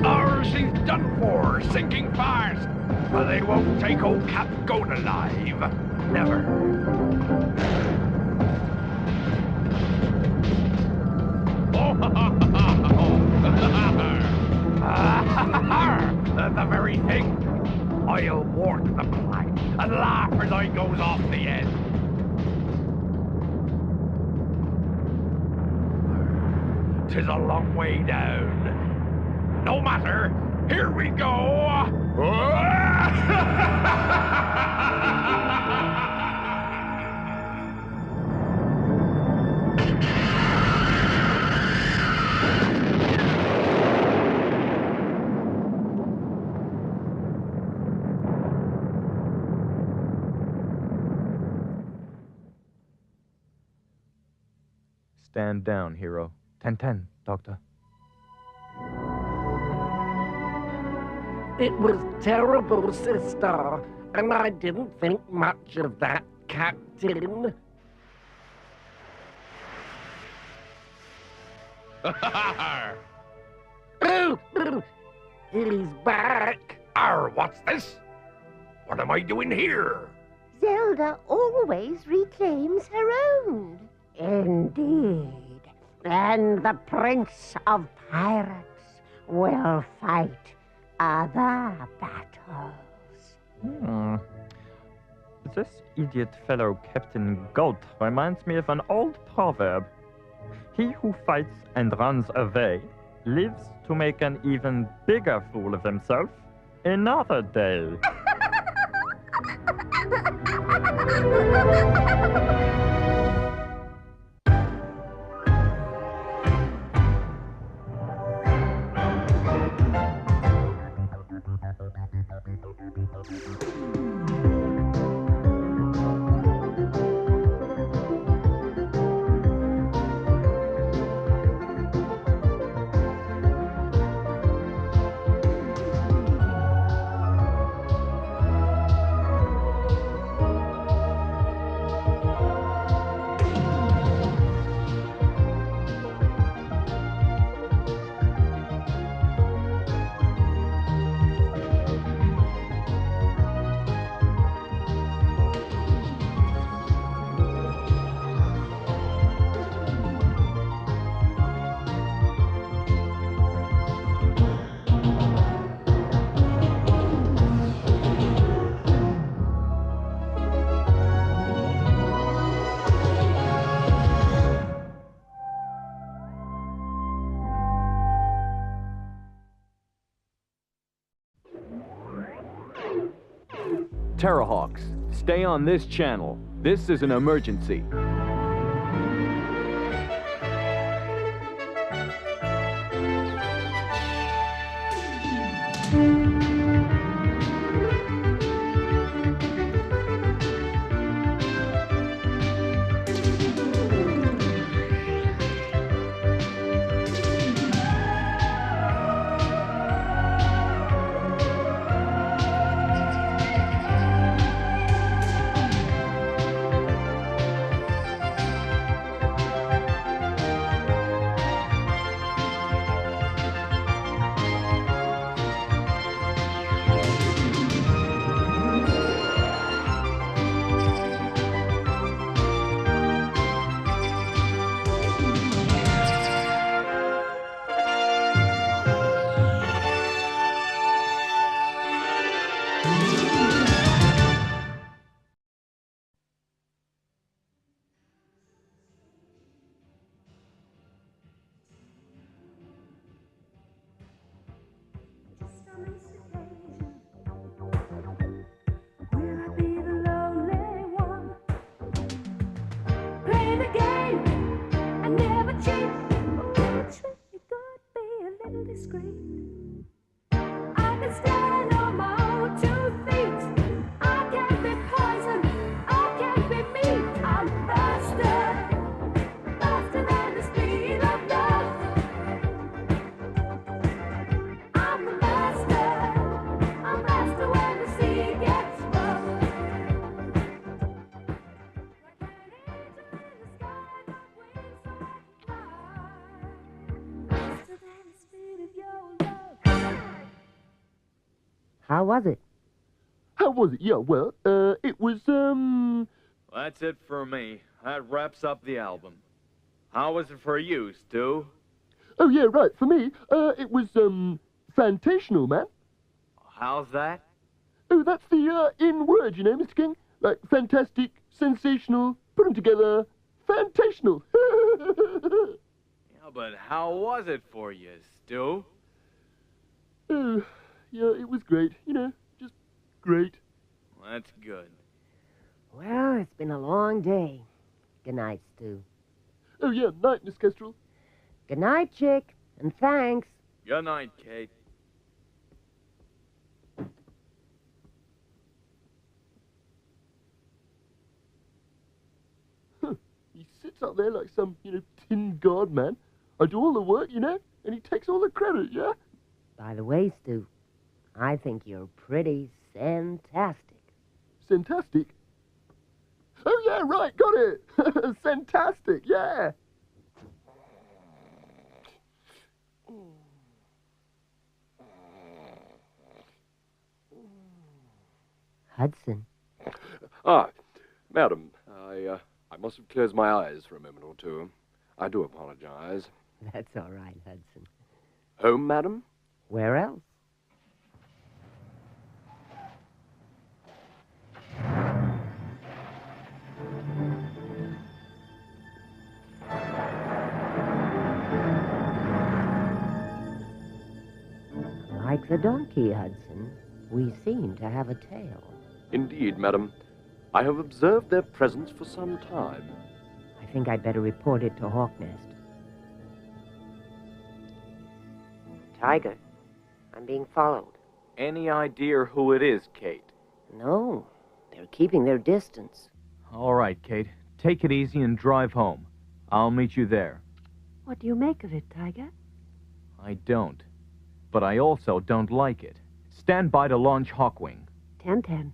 Our she's done for, sinking fast. But they won't take old Cap Goat alive. Never. The very thing. I'll walk the plank and laugh as I goes off the end. 'Tis a long way down. No matter, here we go! Stand down, hero. 10-10, Doctor. It was terrible, sister, and I didn't think much of that, Captain. Oh, he's back. Arr, what's this? What am I doing here? Zelda always reclaims her own. Indeed. And the Prince of Pirates will fight other battles. This idiot fellow Captain Goat reminds me of an old proverb. He who fights and runs away lives to make an even bigger fool of himself another day. Terrahawks, stay on this channel. This is an emergency. How was it? How was it? Yeah, well, it was, That's it for me. That wraps up the album. How was it for you, Stu? Oh, yeah, right. For me, it was, fantational, man. How's that? Oh, that's the, in word, you know, Mr. King? Like, fantastic, sensational, put them together, fantational. Yeah, but how was it for you, Stu? Oh, yeah, it was great, you know, just great. That's good. Well, it's been a long day. Good night, Stu. Oh, yeah, night, Miss Kestrel. Good night, Chick, and thanks. Good night, Kate. He sits up there like some, you know, tin god man. I do all the work, you know, and he takes all the credit, yeah? By the way, Stu, I think you're pretty fantastic. Fantastic? Oh, yeah, right, got it. Fantastic, yeah. Hudson. Ah, madam, I must have closed my eyes for a moment or two. I do apologize. That's all right, Hudson. Home, madam? Where else? Like the donkey, Hudson, we seem to have a tail. Indeed, madam. I have observed their presence for some time. I think I'd better report it to Hawknest. Tiger, I'm being followed. Any idea who it is, Kate? No, they're keeping their distance. All right, Kate. Take it easy and drive home. I'll meet you there. What do you make of it, Tiger? I don't. But I also don't like it. Stand by to launch Hawkwing. 10-10.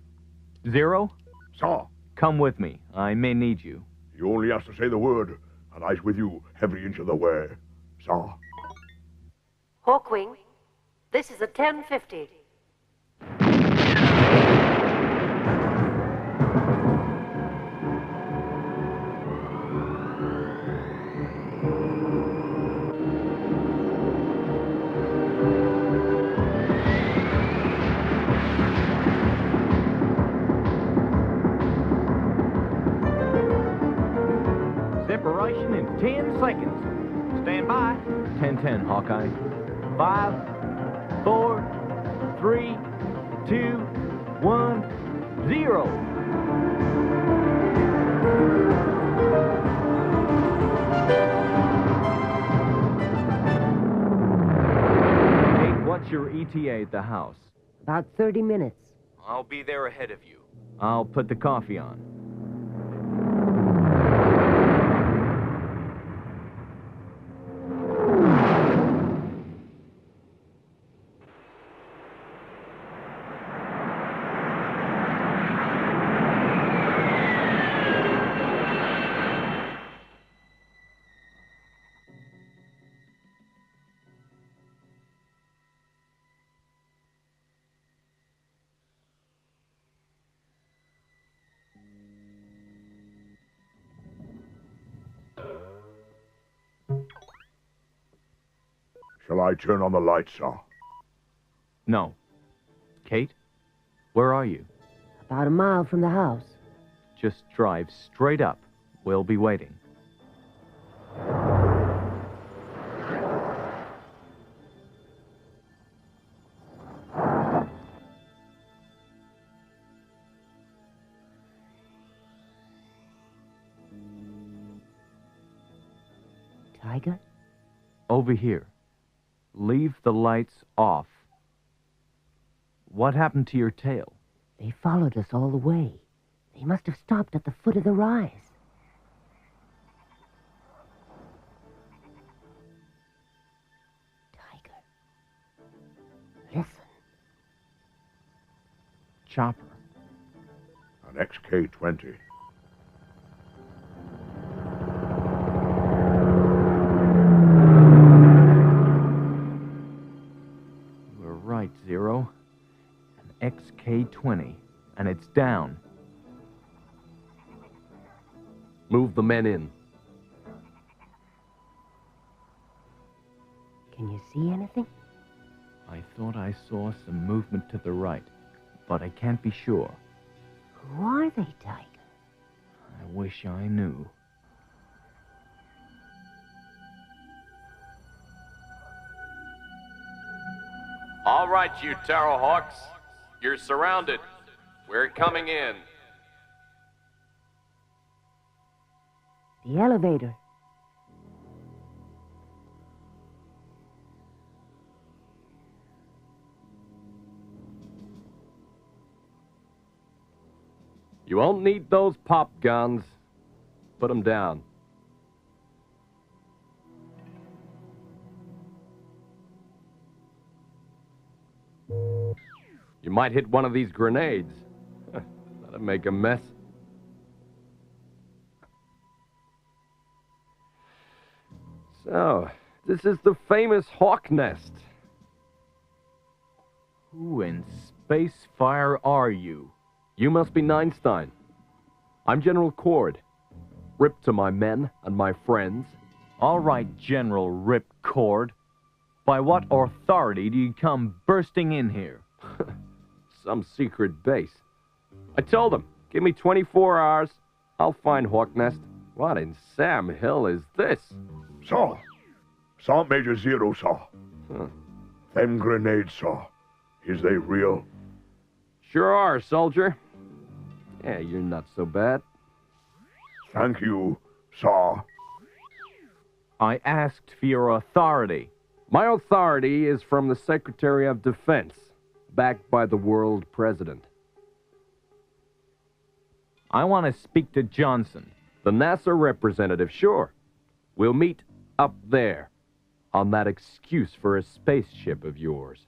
0? Sir. Come with me. I may need you. You only have to say the word, and I's with you every inch of the way. Sir. Hawkwing, this is a 1050. Separation in 10 seconds. Stand by. 10-10, Hawkeye. 5, 4, 3, 2, 1, 0. Kate, what's your ETA at the house? About 30 minutes. I'll be there ahead of you. I'll put the coffee on. Shall I turn on the lights, sir? No. Kate, where are you? About a mile from the house. Just drive straight up. We'll be waiting. Tiger? Over here. Leave the lights off. What happened to your tail? They followed us all the way. They must have stopped at the foot of the rise. Tiger. Listen. Chopper. An XK-20. You were right, Zero. And XK-20, and it's down. Move the men in. Can you see anything? I thought I saw some movement to the right, but I can't be sure. Who are they, Tiger? I wish I knew. All right, you Terrahawks. You're surrounded. We're coming in. The elevator. You won't need those pop guns. Put them down. You might hit one of these grenades. That'll make a mess. So, this is the famous Hawk Nest. Who in space fire are you? You must be Einstein. I'm General Cord. Rip to my men and my friends. All right, General Rip Cord. By what authority do you come bursting in here? Some secret base. I told them, give me 24 hours, I'll find Hawk Nest. What in Sam Hill is this? Sir. Sergeant Major Zero, sir. Them grenades, sir. Is they real? Sure are, soldier. Yeah, you're not so bad. Thank you, sir. I asked for your authority. My authority is from the Secretary of Defense, backed by the world president. I want to speak to Johnson. The NASA representative, sure. We'll meet up there, on that excuse for a spaceship of yours.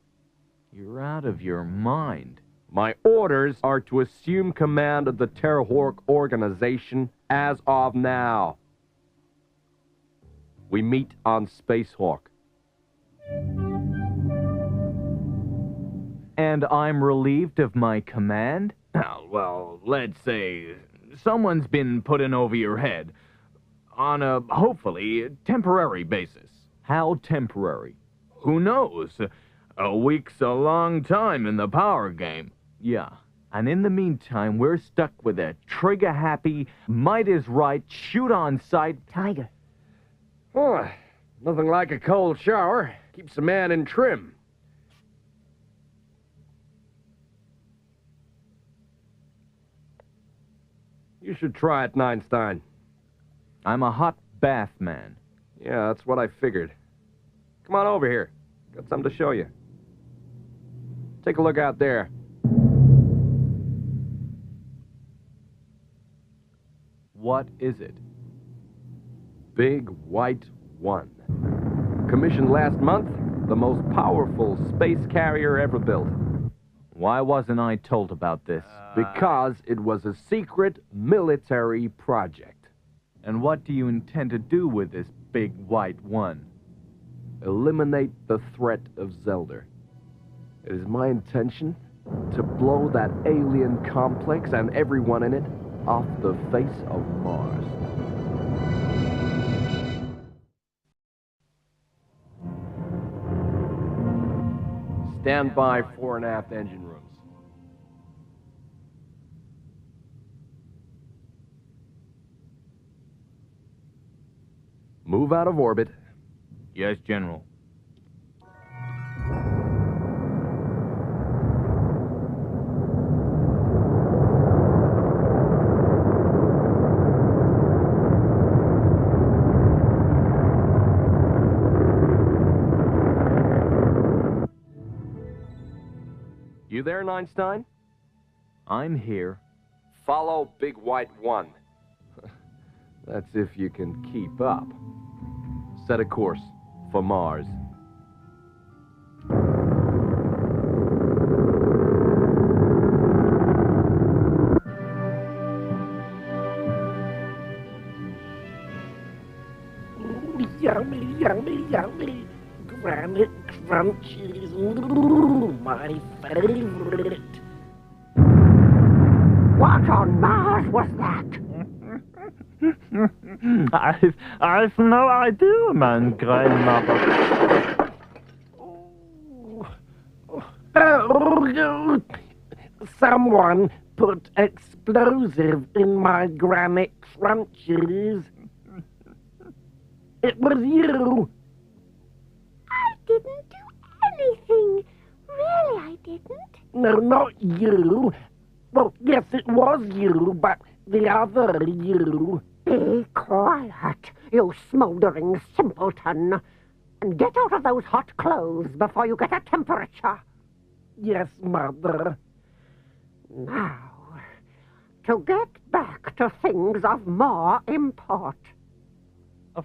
You're out of your mind. My orders are to assume command of the Terrahawk organization as of now. We meet on Spacehawk. And I'm relieved of my command? Well, let's say someone's been put in over your head on a, hopefully, temporary basis. How temporary? Who knows? A week's a long time in the power game. Yeah, and in the meantime, we're stuck with a trigger-happy, might-is-right, shoot-on-sight Tiger. Oh, nothing like a cold shower. Keeps a man in trim. You should try it, Einstein. I'm a hot bath man. Yeah, that's what I figured. Come on over here. Got something to show you. Take a look out there. What is it? Big White One. Commissioned last month, the most powerful space carrier ever built. Why wasn't I told about this? Because it was a secret military project. And what do you intend to do with this Big White One? Eliminate the threat of Zelda. It is my intention to blow that alien complex and everyone in it off the face of Mars. Stand by fore and aft engine rooms. Move out of orbit. Yes, General. You there, Einstein? I'm here. Follow Big White One. That's if you can keep up. Set a course for Mars. Yummy, yummy, yummy. Granite crunchies. Ooh, my favorite. What on Mars was that? I've no idea, man, grandmother. Someone put explosive in my granite crunchies. It was you. I didn't do anything. Really, I didn't. No, not you. Well, yes, it was you, but the other you. Be quiet, you smouldering simpleton. And get out of those hot clothes before you get a temperature. Yes, Mother. Now, to get back to things of more import.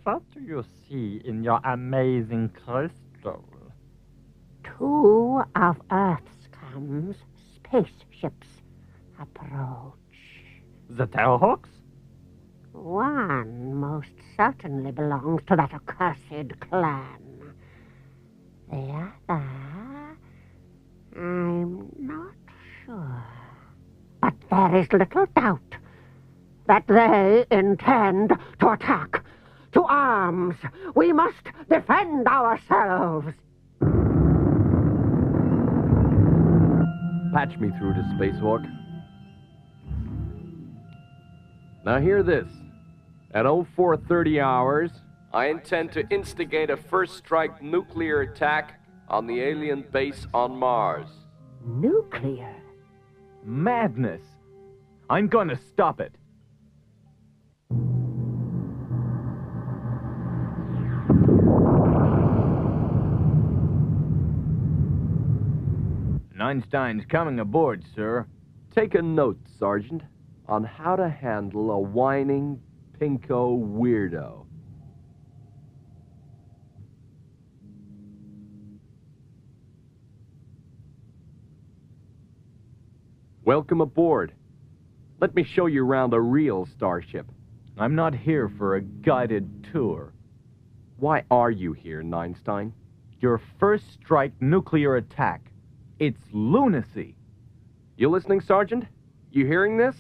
What do you see in your amazing crystal? 2 of Earthscum's spaceships approach. The Terrahawks? One most certainly belongs to that accursed clan. The other, I'm not sure. But there is little doubt that they intend to attack. To arms! We must defend ourselves! Patch me through to Spacehawk. Now hear this. At 0430 hours, I intend to instigate a first-strike nuclear attack on the alien base on Mars. Nuclear? Madness! I'm gonna stop it. Einstein's coming aboard, sir. Take a note, Sergeant, on how to handle a whining, pinko weirdo. Welcome aboard. Let me show you around a real starship. I'm not here for a guided tour. Why are you here, Einstein? Your first strike nuclear attack. It's lunacy. You listening, Sergeant? You hearing this?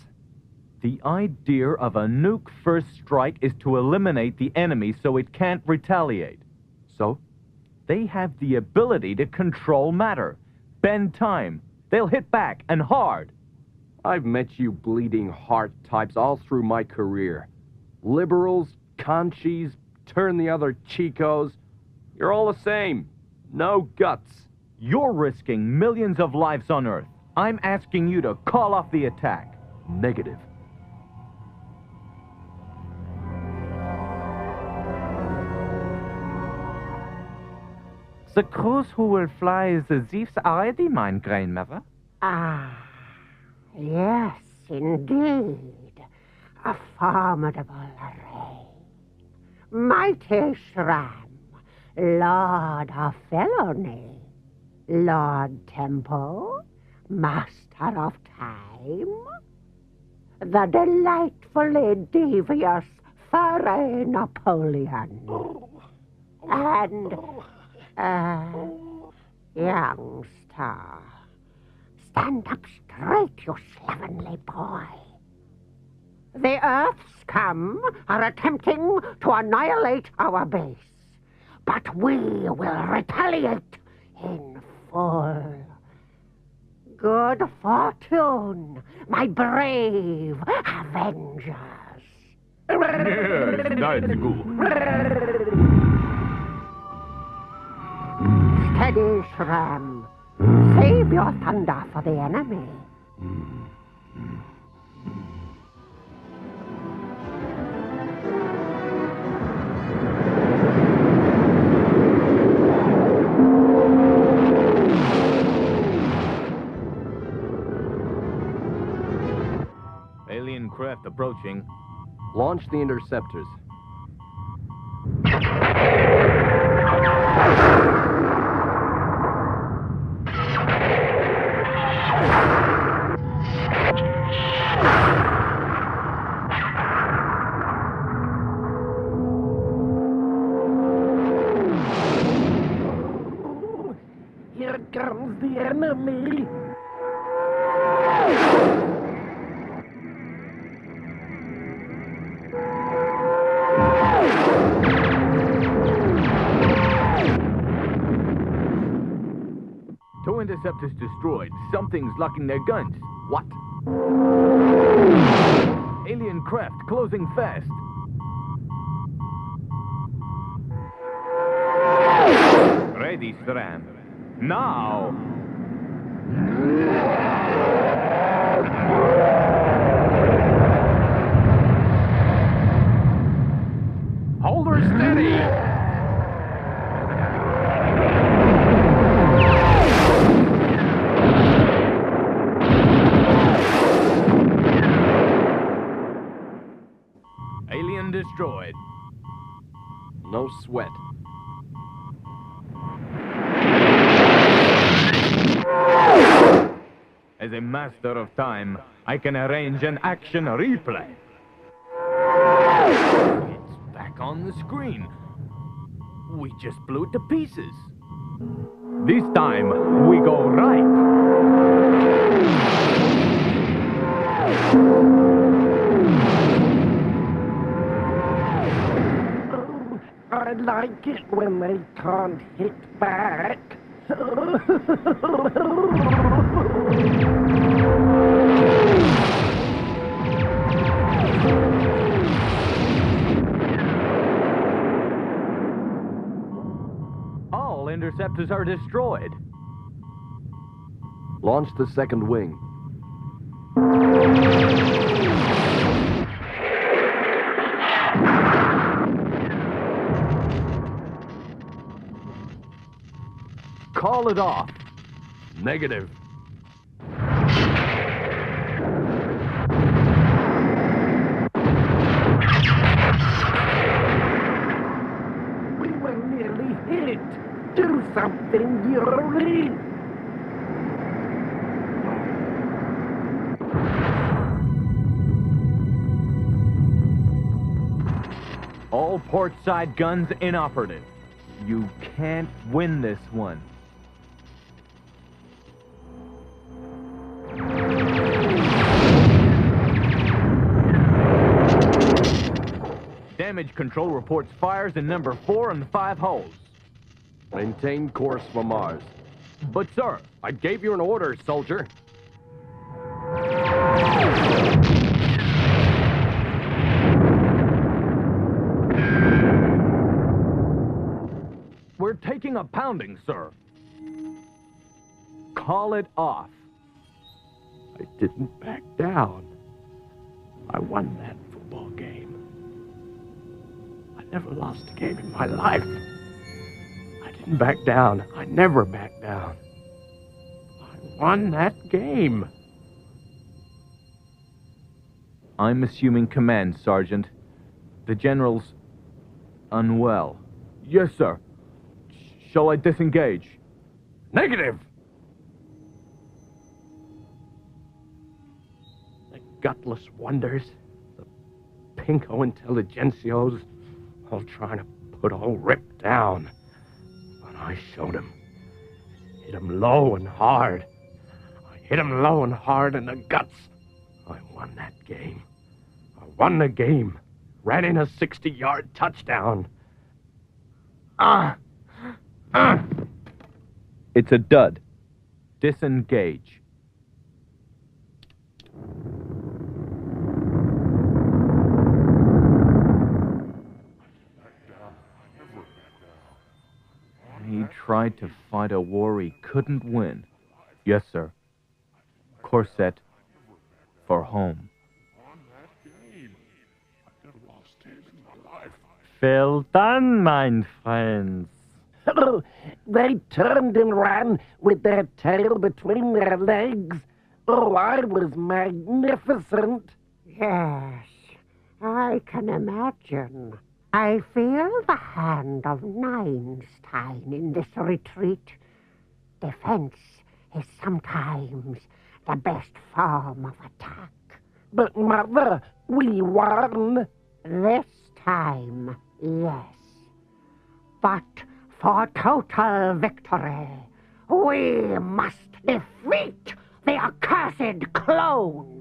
The idea of a nuke first strike is to eliminate the enemy so it can't retaliate. So? They have the ability to control matter, bend time. They'll hit back, and hard. I've met you bleeding heart types all through my career. Liberals, conchies, turn the other chicos. You're all the same. No guts. You're risking millions of lives on Earth. I'm asking you to call off the attack. Negative. The crews who will fly the Zeus already, mein grandmother. Ah, yes, indeed. A formidable array. Mighty Sram, Lord of Felony. Lord Tempo, Master of Time, the delightfully devious furry Napoleon, and, youngster, stand up straight, you slovenly boy. The Earthscum are attempting to annihilate our base, but we will retaliate in full. Good fortune, my brave avengers. Yes, that's good. Steady, Sram. Save your thunder for the enemy. Alien craft approaching. Launch the interceptors. Here comes the enemy. Two interceptors destroyed. Something's locking their guns. What? Alien craft closing fast. Ready, Sram. Now! Hold her steady! Alien destroyed. No sweat. As a master of time, I can arrange an action replay. It's back on the screen. We just blew it to pieces. This time, we go right. I like it when they can't hit back. All interceptors are destroyed. Launch the second wing. Call it off. Negative. We were nearly hit. Do something, Yuri. All port side guns inoperative. You can't win this one. Damage control reports fires in number 4 and 5 holes. Maintain course for Mars. But sir, I gave you an order, soldier. We're taking a pounding, sir. Call it off. I didn't back down. I won that football game. I never lost a game in my life. I didn't back down. I never backed down. I won that game. I'm assuming command, Sergeant. The General's unwell. Yes, sir. Shall I disengage? Negative! The gutless wonders, the pinko intelligentsios, all trying to put old Rip down. But I showed him. Hit him low and hard. I hit him low and hard in the guts. I won that game. I won the game. Ran in a 60-yard touchdown. It's a dud. Disengage. He tried to fight a war he couldn't win. Yes, sir. Course set for home. Well done, my friends. They turned and ran with their tail between their legs. Oh, I was magnificent. Yes, I can imagine. I feel the hand of Einstein in this retreat. Defense is sometimes the best form of attack. But, Mother, we won. This time, yes. But for total victory, we must defeat the accursed clone.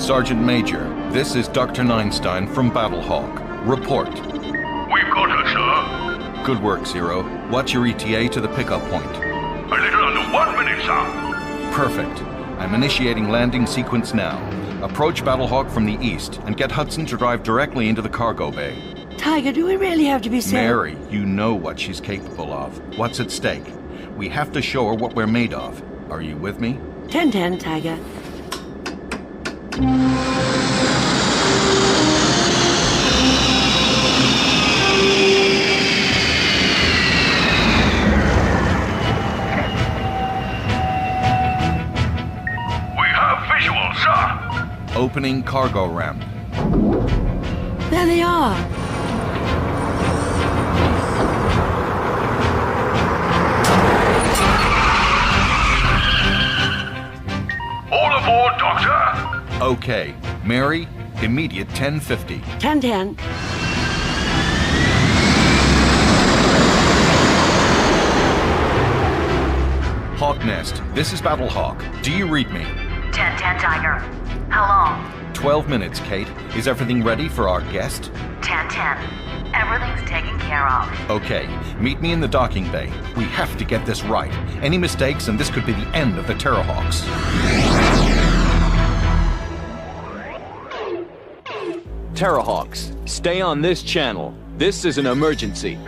Sergeant Major, this is Dr. Neinstein from Battlehawk. Report. We've got her, sir. Good work, Zero. What's your ETA to the pickup point? A little under 1 minute, sir. Perfect. I'm initiating landing sequence now. Approach Battlehawk from the east and get Hudson to drive directly into the cargo bay. Tiger, do we really have to be so... Mary, you know what she's capable of. What's at stake? We have to show her what we're made of. Are you with me? 10-10, Tiger. Opening cargo ramp. There they are. All aboard, Doctor. Okay. Mary, immediate 10:50. 10-10. Hawk Nest, this is Battlehawk. Do you read me? 10-10, Tiger. How long? 12 minutes, Kate. Is everything ready for our guest? 10-10. Everything's taken care of. Okay. Meet me in the docking bay. We have to get this right. Any mistakes and this could be the end of the Terrahawks. Terrahawks, stay on this channel. This is an emergency.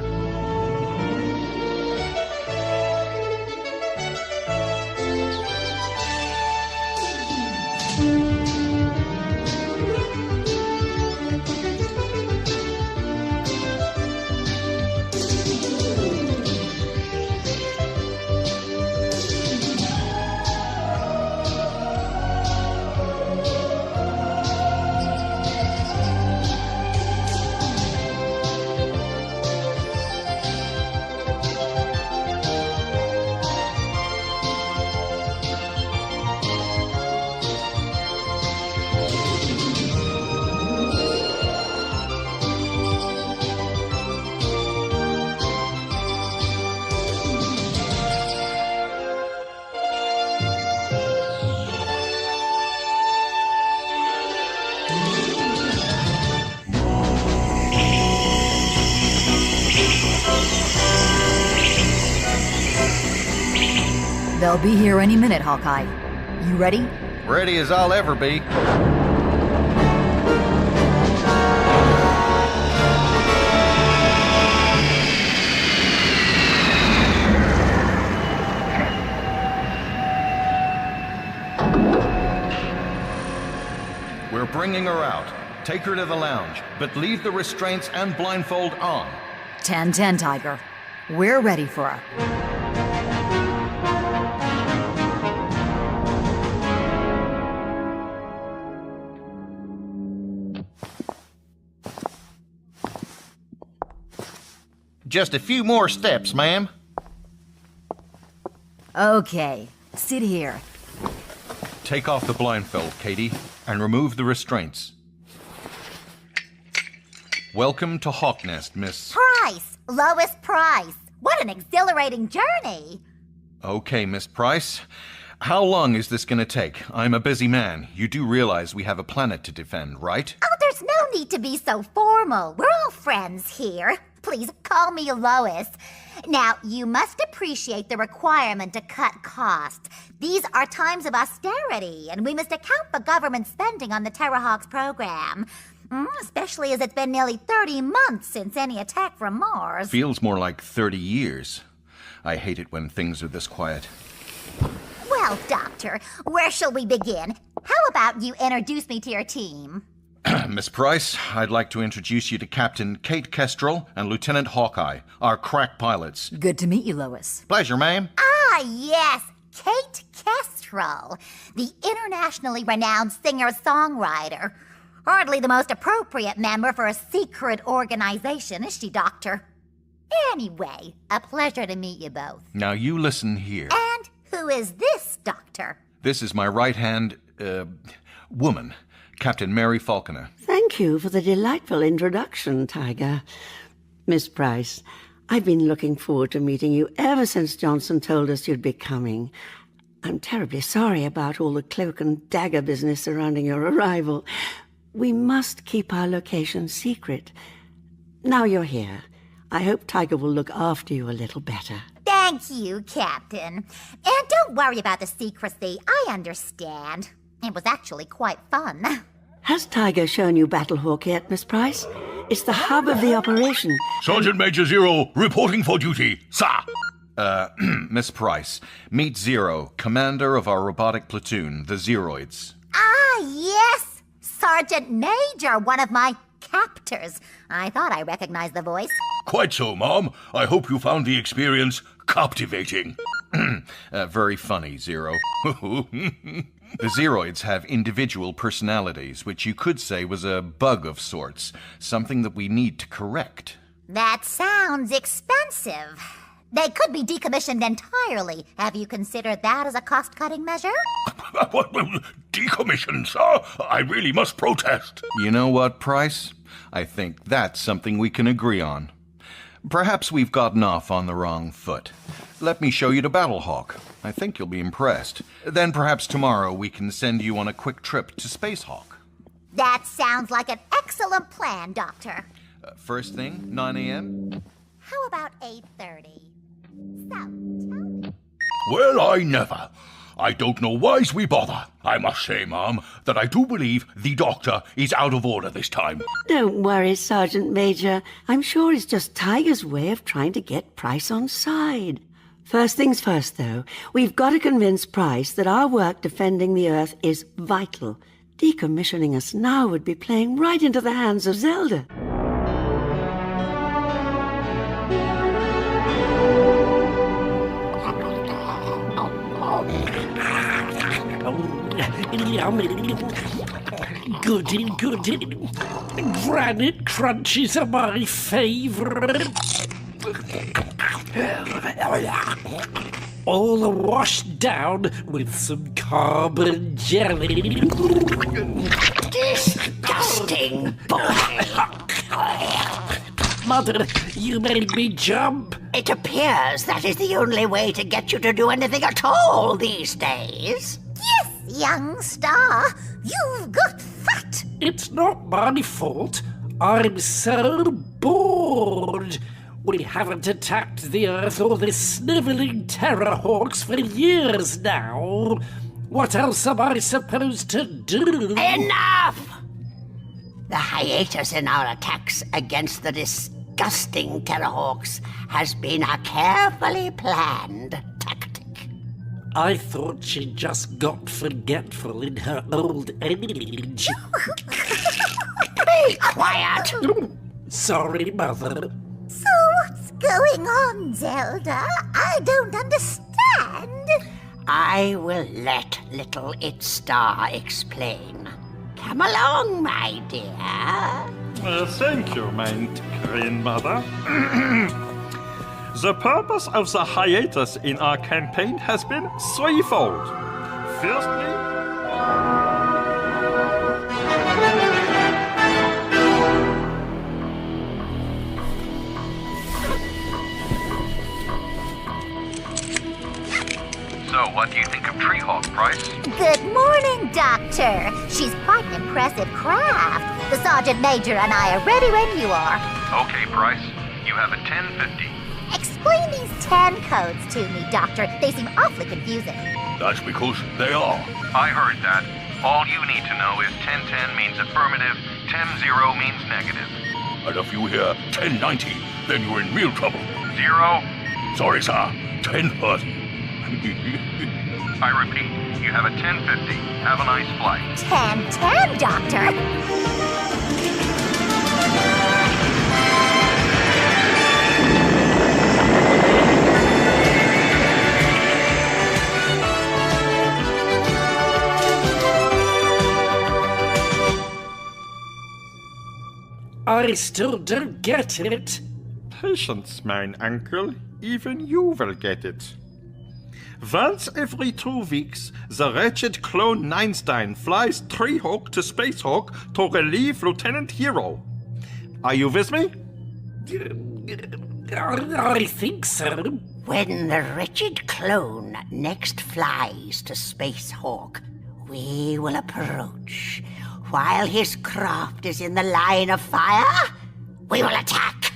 They'll be here any minute, Hawkeye. You ready? Ready as I'll ever be. We're bringing her out. Take her to the lounge, but leave the restraints and blindfold on. 10-10, Tiger. We're ready for her. Just a few more steps, ma'am. Okay, sit here. Take off the blindfold, Katie, and remove the restraints. Welcome to Hawk Nest, Miss... Price! Lois Price! What an exhilarating journey! Okay, Miss Price. How long is this gonna take? I'm a busy man. You do realize we have a planet to defend, right? Oh, there's no need to be so formal. We're all friends here. Please call me Lois. Now, you must appreciate the requirement to cut costs. These are times of austerity, and we must account for government spending on the Terrahawks program. Especially as it's been nearly 30 months since any attack from Mars. Feels more like 30 years. I hate it when things are this quiet. Well, Doctor, where shall we begin? How about you introduce me to your team? Miss Price, I'd like to introduce you to Captain Kate Kestrel and Lieutenant Hawkeye, our crack pilots. Good to meet you, Lois. Pleasure, ma'am. Ah, yes, Kate Kestrel, the internationally renowned singer-songwriter. Hardly the most appropriate member for a secret organization, is she, Doctor? Anyway, a pleasure to meet you both. Now you listen here. And who is this, Doctor? This is my right-hand, woman, Captain Mary Falconer. Thank you for the delightful introduction, Tiger. Miss Price, I've been looking forward to meeting you ever since Johnson told us you'd be coming. I'm terribly sorry about all the cloak and dagger business surrounding your arrival. We must keep our location secret. Now you're here, I hope Tiger will look after you a little better. Thank you, Captain. And don't worry about the secrecy. I understand. It was actually quite fun. Has Tiger shown you Battlehawk yet, Miss Price? It's the hub of the operation. Sergeant Major Zero, reporting for duty, sir. Miss Price, meet Zero, commander of our robotic platoon, the Zeroids. Ah, yes! Sergeant Major, one of my captors. I thought I recognized the voice. Quite so, Mom. I hope you found the experience captivating. Very funny, Zero. The Zeroids have individual personalities, which you could say was a bug of sorts, something that we need to correct. That sounds expensive. They could be decommissioned entirely. Have you considered that as a cost-cutting measure? Decommissioned, sir? I really must protest. You know what, Price? I think that's something we can agree on. Perhaps we've gotten off on the wrong foot. Let me show you to Battlehawk. I think you'll be impressed. Then perhaps tomorrow we can send you on a quick trip to Spacehawk. That sounds like an excellent plan, Doctor. First thing, 9 a.m.? How about 8:30? Well, I never. I don't know why's we bother. I must say, Mom, that I do believe the Doctor is out of order this time. Don't worry, Sergeant Major. I'm sure it's just Tiger's way of trying to get Price on side. First things first, though, we've got to convince Price that our work defending the Earth is vital. Decommissioning us now would be playing right into the hands of Zelda. Goody, goody. Granite crunchies are my favourite. All washed down with some carbon jelly. Disgusting boy. Mother, you made me jump. It appears that is the only way to get you to do anything at all these days. Yes, young star. You've got fat. It's not my fault. I'm so bored. We haven't attacked the Earth or the sniveling Terrahawks for years now. What else am I supposed to do? Enough! The hiatus in our attacks against the disgusting Terrahawks has been a carefully planned tactic. I thought she just got forgetful in her old age. Be quiet! Sorry, Mother. So what's going on, Zelda? I don't understand. I will let little It Star explain. Come along, my dear. Thank you, my grandmother. The purpose of the hiatus in our campaign has been threefold. Firstly, So, what do you think of Treehawk, Price? Good morning, Doctor. She's quite an impressive craft. The Sergeant Major and I are ready when you are. Okay, Price. You have a 1050. Explain these 10 codes to me, Doctor. They seem awfully confusing. That's because they are. I heard that. All you need to know is 1010 means affirmative, 100 means negative. And if you hear 1090, then you're in real trouble. 0. Sorry, sir. 1030. I repeat, you have a 1050. Have a nice flight. 1010, Doctor. I still don't get it. patience, mine uncle. Even you will get it. Once every 2 weeks, the wretched clone Neinstein flies Treehawk to Spacehawk to relieve Lieutenant Hero. Are you with me? I think so. When the wretched clone next flies to Space Hawk, we will approach. While his craft is in the line of fire, we will attack.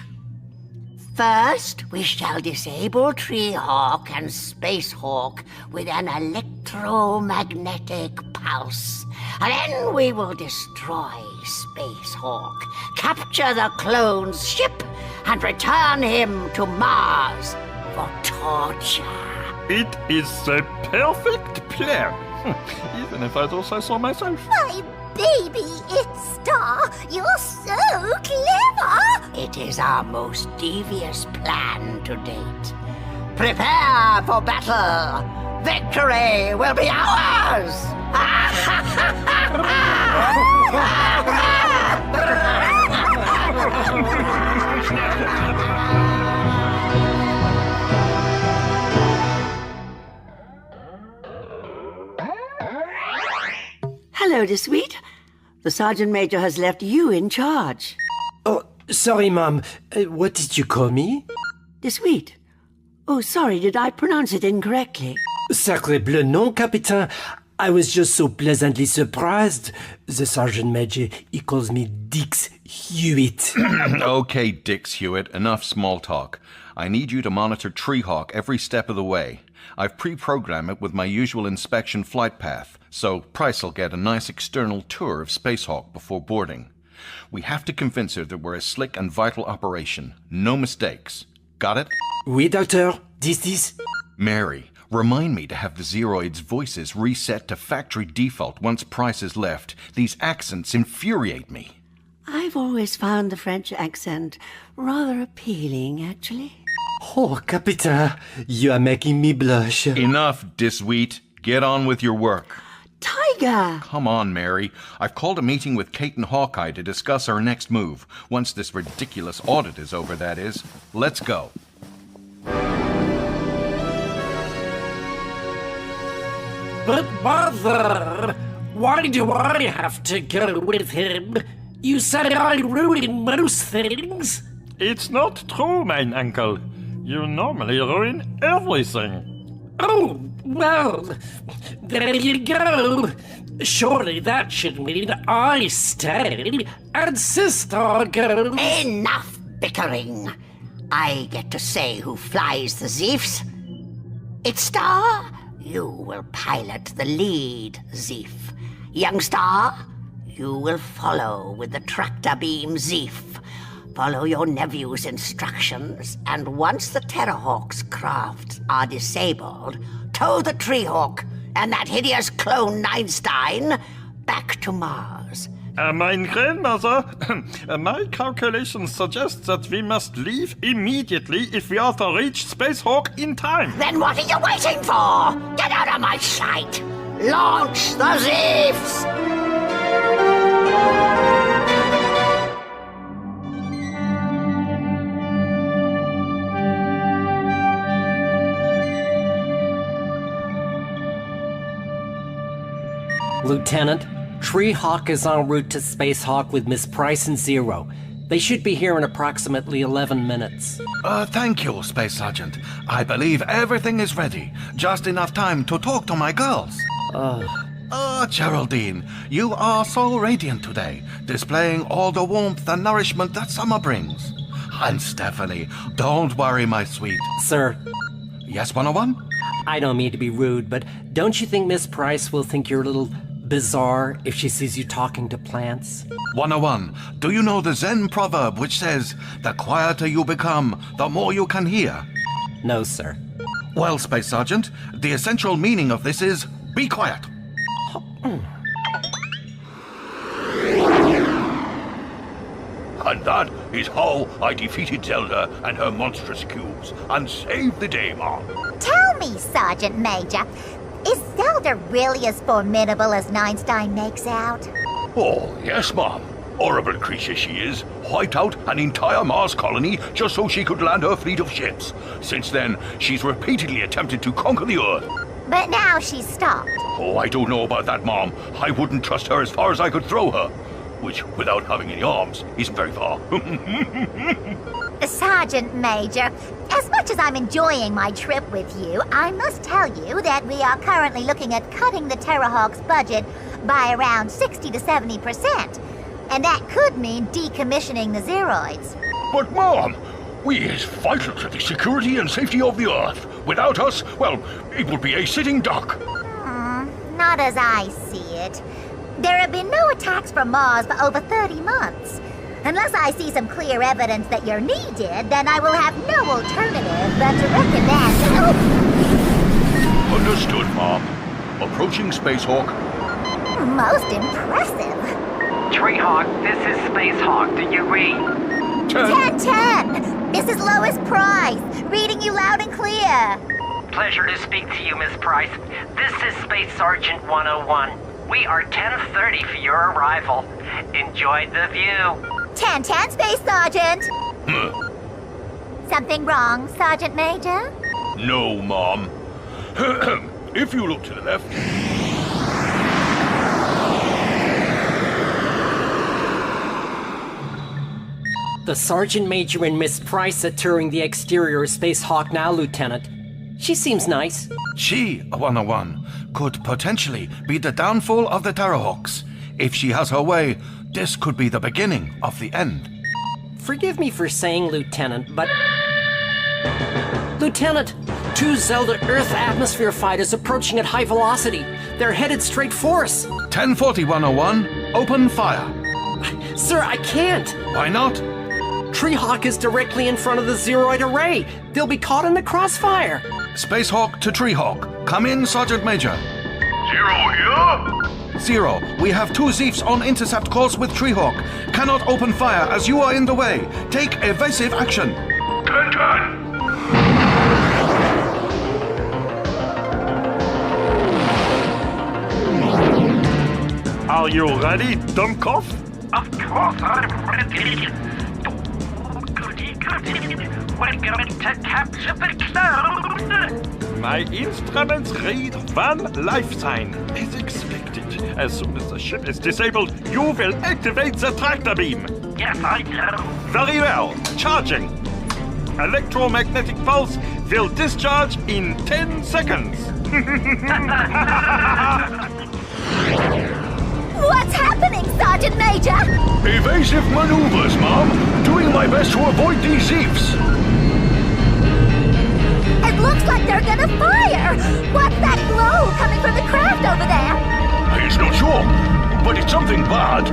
First, we shall disable Tree-Hawk and Space Hawk with an electromagnetic pulse. And then we will destroy Space Hawk, capture the clone's ship, and return him to Mars for torture. It is a perfect plan. Even if I do say so myself. My baby, it's Star. You're so clever. It is our most devious plan to date. Prepare for battle. Victory will be ours. Hello, DeSweet. The Sergeant Major has left you in charge. Oh, sorry, Mom. What did you call me? DeSweet. Oh, sorry, did I pronounce it incorrectly? Sacre bleu, non, Capitaine. I was just so pleasantly surprised. The Sergeant Major, he calls me Dix Hewitt. Okay, Dix Hewitt, enough small talk. I need you to monitor Tree-Hawk every step of the way. I've pre-programmed it with my usual inspection flight path, so Price will get a nice external tour of Space Hawk before boarding. We have to convince her that we're a slick and vital operation. No mistakes. Got it? Oui, Doctor. This. Mary, remind me to have the Zeroids' voices reset to factory default once Price has left. These accents infuriate me. I've always found the French accent rather appealing, actually. Oh, Capitaine, you are making me blush. Enough, DeSweet. Get on with your work. Tiger! Come on, Mary. I've called a meeting with Kate and Hawkeye to discuss our next move. Once this ridiculous audit is over, that is. Let's go. But, Mother, why do I have to go with him? You said I ruin most things. It's not true, mein uncle. You normally ruin everything. Oh, well, there you go. Surely that should mean I stay and Sister goes. Enough bickering. I get to say who flies the Zeefs. It's Star. You will pilot the lead, Zeef. Young Star, you will follow with the tractor beam, Zeef. Follow your nephew's instructions, and once the Terrahawks' crafts are disabled, tow the Tree-Hawk and that hideous clone Einstein back to Mars. Mein grandmother, my calculations suggest that we must leave immediately if we are to reach Space Hawk in time. Then what are you waiting for? Get out of my sight! Launch the Zeefs! Lieutenant, Tree-Hawk is en route to Space Hawk with Miss Price and Zero. They should be here in approximately 11 minutes. Thank you, Space Sergeant. I believe everything is ready. Just enough time to talk to my girls. Geraldine, you are so radiant today, displaying all the warmth and nourishment that summer brings. And Stephanie, don't worry, my sweet. Sir. Yes, 101? I don't mean to be rude, but don't you think Miss Price will think you're a little bizarre if she sees you talking to plants? 101, do you know the Zen proverb which says, the quieter you become, the more you can hear? No, sir. Well, Space Sergeant, the essential meaning of this is, be quiet. And that is how I defeated Zelda and her monstrous cubes and saved the day, Mom. Tell me, Sergeant Major, is Zelda really as formidable as Einstein makes out? Oh, yes, Mom. Horrible creature she is. Wiped out an entire Mars colony just so she could land her fleet of ships. Since then, she's repeatedly attempted to conquer the Earth. But now she's stopped. Oh, I don't know about that, Mom. I wouldn't trust her as far as I could throw her. Which, without having any arms, isn't very far. Sergeant Major, as much as I'm enjoying my trip with you, I must tell you that we are currently looking at cutting the Terrahawks' budget by around 60 to 70%. And that could mean decommissioning the Zeroids. But, Mom, we is vital to the security and safety of the Earth. Without us, well, it would be a sitting duck. Not as I see it. There have been no attacks from Mars for over 30 months. Unless I see some clear evidence that you're needed, then I will have no alternative but to recommend... Understood, Mom. Approaching Space Hawk. Most impressive. Treehawk, this is Space Hawk. Do you read? 10-10! This is Lois Price, reading you loud and clear. Pleasure to speak to you, Miss Price. This is Space Sergeant 101. We are 10:30 for your arrival. Enjoyed the view. 10-10, Space Sergeant. Something wrong, Sergeant Major? No, Mom. If you look to the left... The Sergeant Major and Miss Price are touring the exterior of Space Hawk now, Lieutenant. She seems nice. She, 101, could potentially be the downfall of the Terrahawks. If she has her way, this could be the beginning of the end. Forgive me for saying, Lieutenant, but... Lieutenant, 2 Zelda Earth atmosphere fighters approaching at high velocity. They're headed straight for us. 1040, 101, open fire. Sir, I can't. Why not? Treehawk is directly in front of the Zeroid array. They'll be caught in the crossfire. Space Hawk to Treehawk. Come in, Sergeant Major. Zero here? Zero, we have 2 Zeefs on intercept calls with Treehawk. Cannot open fire as you are in the way. Take evasive action. 10-10. Are you ready, Dummkopf? Of course I'm ready. We're going to capture the cloud. My instruments read 1 life sign, as expected. As soon as the ship is disabled, you will activate the tractor beam. Yes, I know. Very well. Charging. Electromagnetic pulse will discharge in 10 seconds. What's happening, Sergeant Major? Evasive maneuvers, Mom. Doing my best to avoid these Zeefs. It looks like they're gonna fire! What's that glow coming from the craft over there? He's not sure, but it's something bad.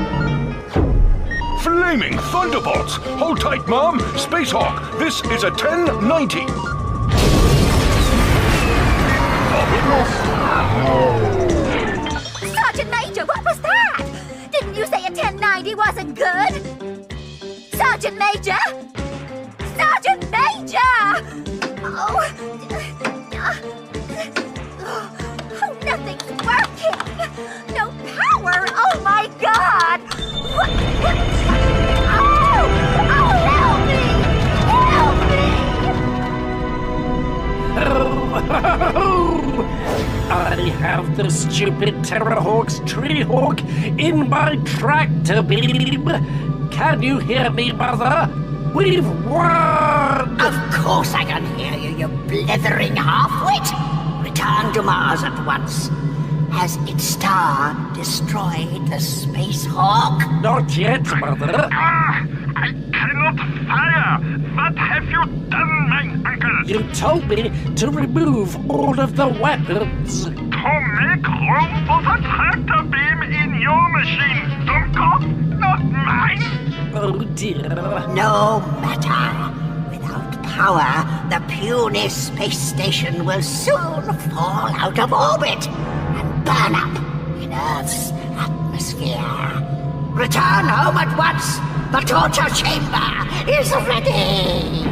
Flaming thunderbolts! Hold tight, Mom. Space Hawk, this is a 1090. Sergeant Major, what was that? Didn't you say a 1090 wasn't good? Sergeant Major? Sergeant Major! Oh, nothing's working. No power. Oh my God! Oh, help me! Help me! I have the stupid Terrahawks Treehawk in my tractor beam. Can you hear me, Mother? We've won! Of course I can hear you, you blithering half-wit! Return to Mars at once. Has its star destroyed the Space Hawk? Not yet, Mother. I cannot fire! What have you done, my uncle? You told me to remove all of the weapons. To make room for the tractor beam in your machine, Dummkopf, not mine! Oh dear. No matter. Without power, the puny space station will soon fall out of orbit and burn up in Earth's atmosphere. Return home at once. The torture chamber is ready.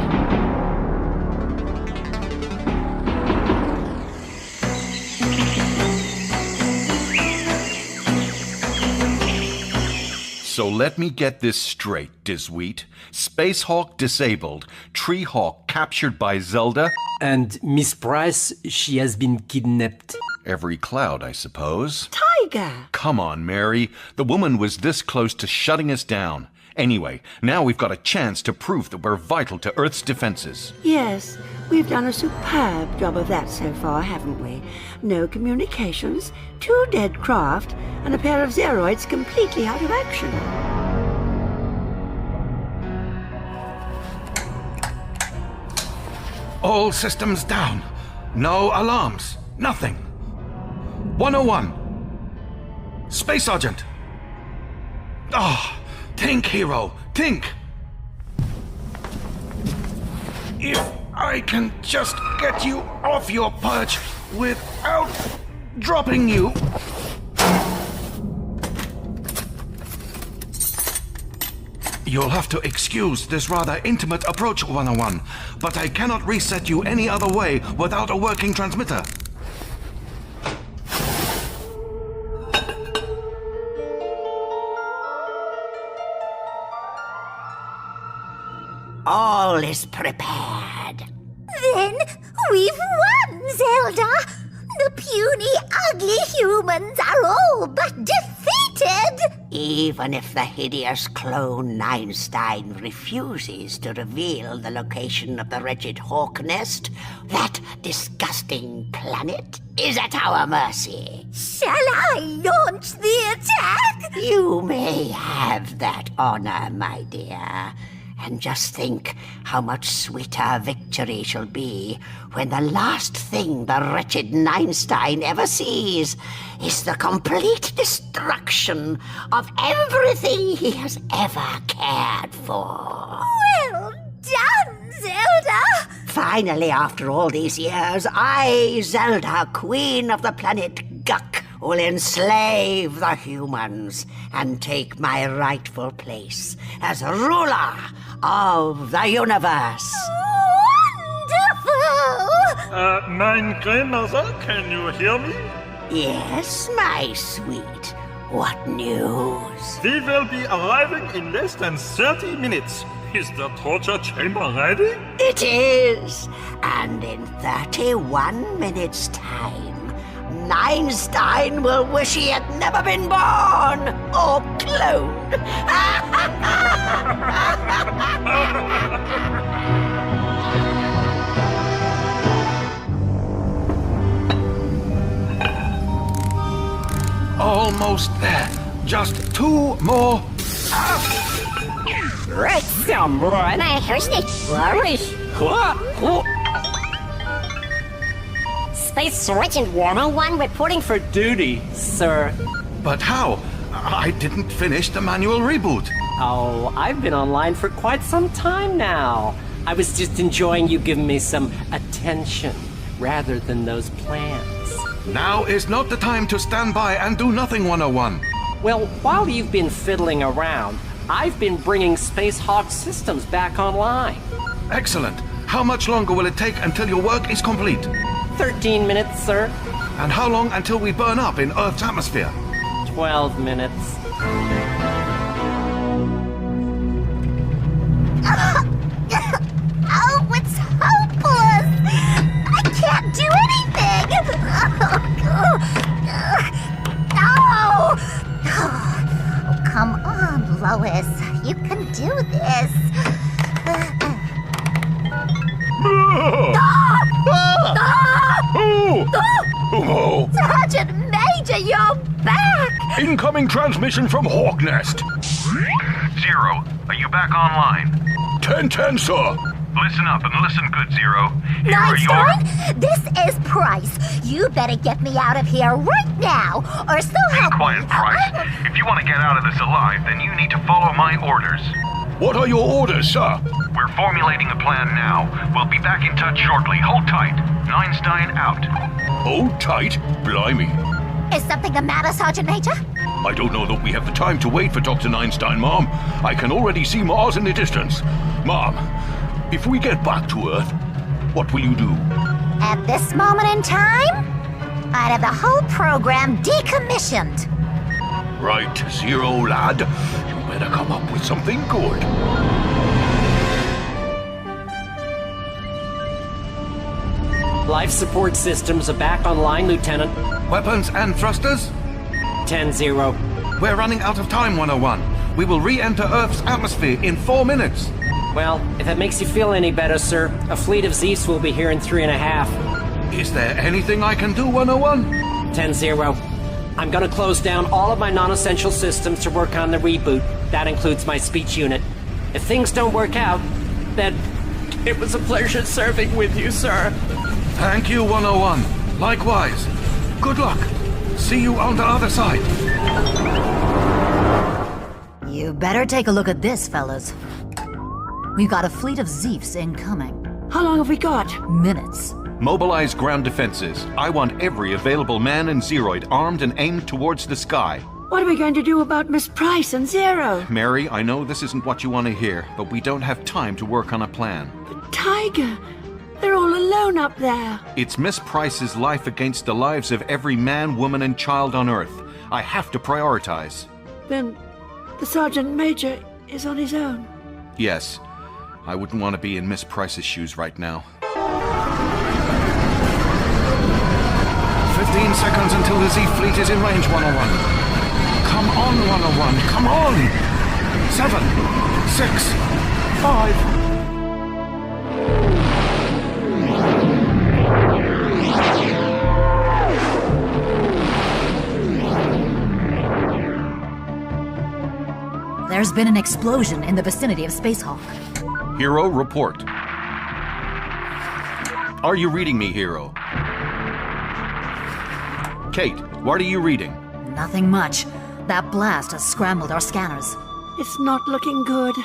So let me get this straight, Diswheat. Space Hawk disabled, Treehawk captured by Zelda. And Miss Price, she has been kidnapped. Every cloud, I suppose. Tiger! Come on, Mary. The woman was this close to shutting us down. Anyway, now we've got a chance to prove that we're vital to Earth's defenses. Yes, we've done a superb job of that so far, haven't we? No communications, 2 dead craft, and a pair of Zeroids completely out of action. All systems down. No alarms. Nothing. 101. Space Sergeant. Ah, think, hero. Think. If I can just get you off your perch without dropping you. You'll have to excuse this rather intimate approach, 101, but I cannot reset you any other way without a working transmitter. All is prepared. Then we've won, Zelda! The puny, ugly humans are all but defeated! Even if the hideous clone Einstein refuses to reveal the location of the wretched hawk nest, that disgusting planet is at our mercy. Shall I launch the attack? You may have that honor, my dear. And just think how much sweeter victory shall be when the last thing the wretched Einstein ever sees is the complete destruction of everything he has ever cared for. Well done, Zelda! Finally, after all these years, I, Zelda, Queen of the planet Guck, will enslave the humans and take my rightful place as ruler of the universe. Wonderful! Mein grandmother, can you hear me? Yes, my sweet. What news? We will be arriving in less than 30 minutes. Is the torture chamber ready? It is. And in 31 minutes' time, Einstein will wish he had never been born or cloned. Almost there. Just 2 more. Right, someone. Who's this? Flourish. Space Sergeant 101 reporting for duty, sir. But how? I didn't finish the manual reboot. Oh, I've been online for quite some time now. I was just enjoying you giving me some attention rather than those plans. Now is not the time to stand by and do nothing, 101. Well, while you've been fiddling around, I've been bringing Terrahawks systems back online. Excellent. How much longer will it take until your work is complete? 13 minutes, sir. And how long until we burn up in Earth's atmosphere? 12 minutes. Oh, it's hopeless! I can't do anything! Oh! Oh, come on, Lois. You can do this. Sergeant Major, you're back! Incoming transmission from Hawk Nest. 0, are you back online? 10-10, sir. Listen up and listen good, 0. Here are Einstein, this is Price. You better get me out of here right now, or so help me. Be quiet, Price. If you want to get out of this alive, then you need to follow my orders. What are your orders, sir? We're formulating a plan now. We'll be back in touch shortly. Hold tight. Einstein out. Hold tight? Blimey. Is something the matter, Sergeant Major? I don't know that we have the time to wait for Dr. Einstein, Mom. I can already see Mars in the distance. Mom, if we get back to Earth, what will you do? At this moment in time, I'd have the whole program decommissioned. Right, 0, lad. You better come up with something good. Life support systems are back online, Lieutenant. Weapons and thrusters? 10-0. We're running out of time, 101. We will re-enter Earth's atmosphere in 4 minutes. Well, if it makes you feel any better, sir, a fleet of Zeefs will be here in 3.5. Is there anything I can do, 101? 10-0. I'm gonna close down all of my non-essential systems to work on the reboot. That includes my speech unit. If things don't work out, then it was a pleasure serving with you, sir. Thank you, 101. Likewise. Good luck. See you on the other side. You better take a look at this, fellas. We've got a fleet of Zeefs incoming. How long have we got? Minutes. Mobilize ground defenses. I want every available man and Zeroid armed and aimed towards the sky. What are we going to do about Miss Price and Zero? Mary, I know this isn't what you want to hear, but we don't have time to work on a plan. Tiger, they're all alone up there. It's Miss Price's life against the lives of every man, woman, and child on Earth. I have to prioritize. Then the Sergeant Major is on his own. Yes. I wouldn't want to be in Miss Price's shoes right now. 15 seconds until the Z fleet is in range, 101. Come on, 101, come on! 7, 6, 5... There's been an explosion in the vicinity of Spacehawk. Hero, report. Are you reading me, Hero? Kate, what are you reading? Nothing much. That blast has scrambled our scanners. It's not looking good.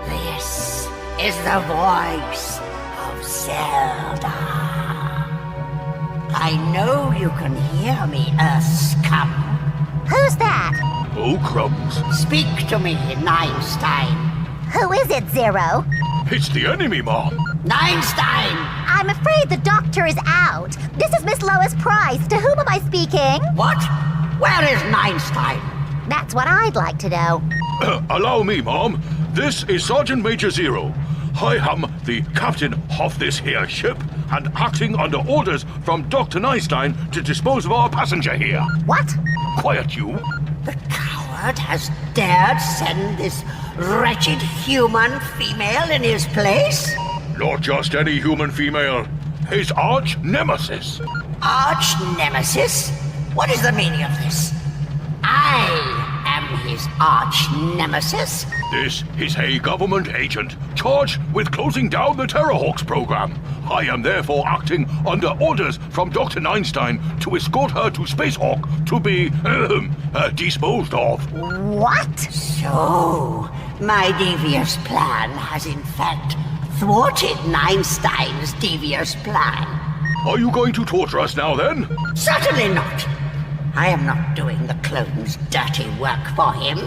This is the voice of Zelda. I know you can hear me, Earth scum. Who's that? Oh, crumbs. Speak to me, Neinstein. Who is it, Zero? It's the enemy, Mom. Neinstein! I'm afraid the doctor is out. This is Miss Lois Price. To whom am I speaking? What? Where is Neinstein? That's what I'd like to know. Allow me, Mom. This is Sergeant Major Zero. I am the captain of this here ship and acting under orders from Dr. Neinstein to dispose of our passenger here. What? Quiet, you. The coward has dared send this wretched human female in his place? Not just any human female. His arch nemesis. Arch nemesis? What is the meaning of this? I am his arch nemesis? This is a government agent charged with closing down the Terrahawks program. I am therefore acting under orders from Dr. Neinstein to escort her to Spacehawk to be, disposed of. What? So, my devious plan has in fact thwarted Neinstein's devious plan. Are you going to torture us now, then? Certainly not. I am not doing the clone's dirty work for him.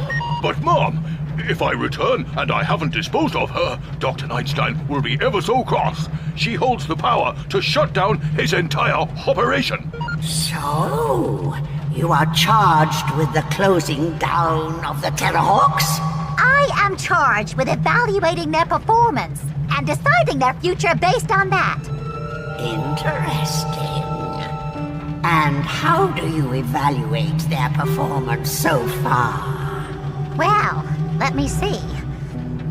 But, Mom, if I return and I haven't disposed of her, Dr. Neinstein will be ever so cross. She holds the power to shut down his entire operation. So, you are charged with the closing down of the Terrahawks? I am charged with evaluating their performance and deciding their future based on that. Interesting. And how do you evaluate their performance so far? Well, let me see.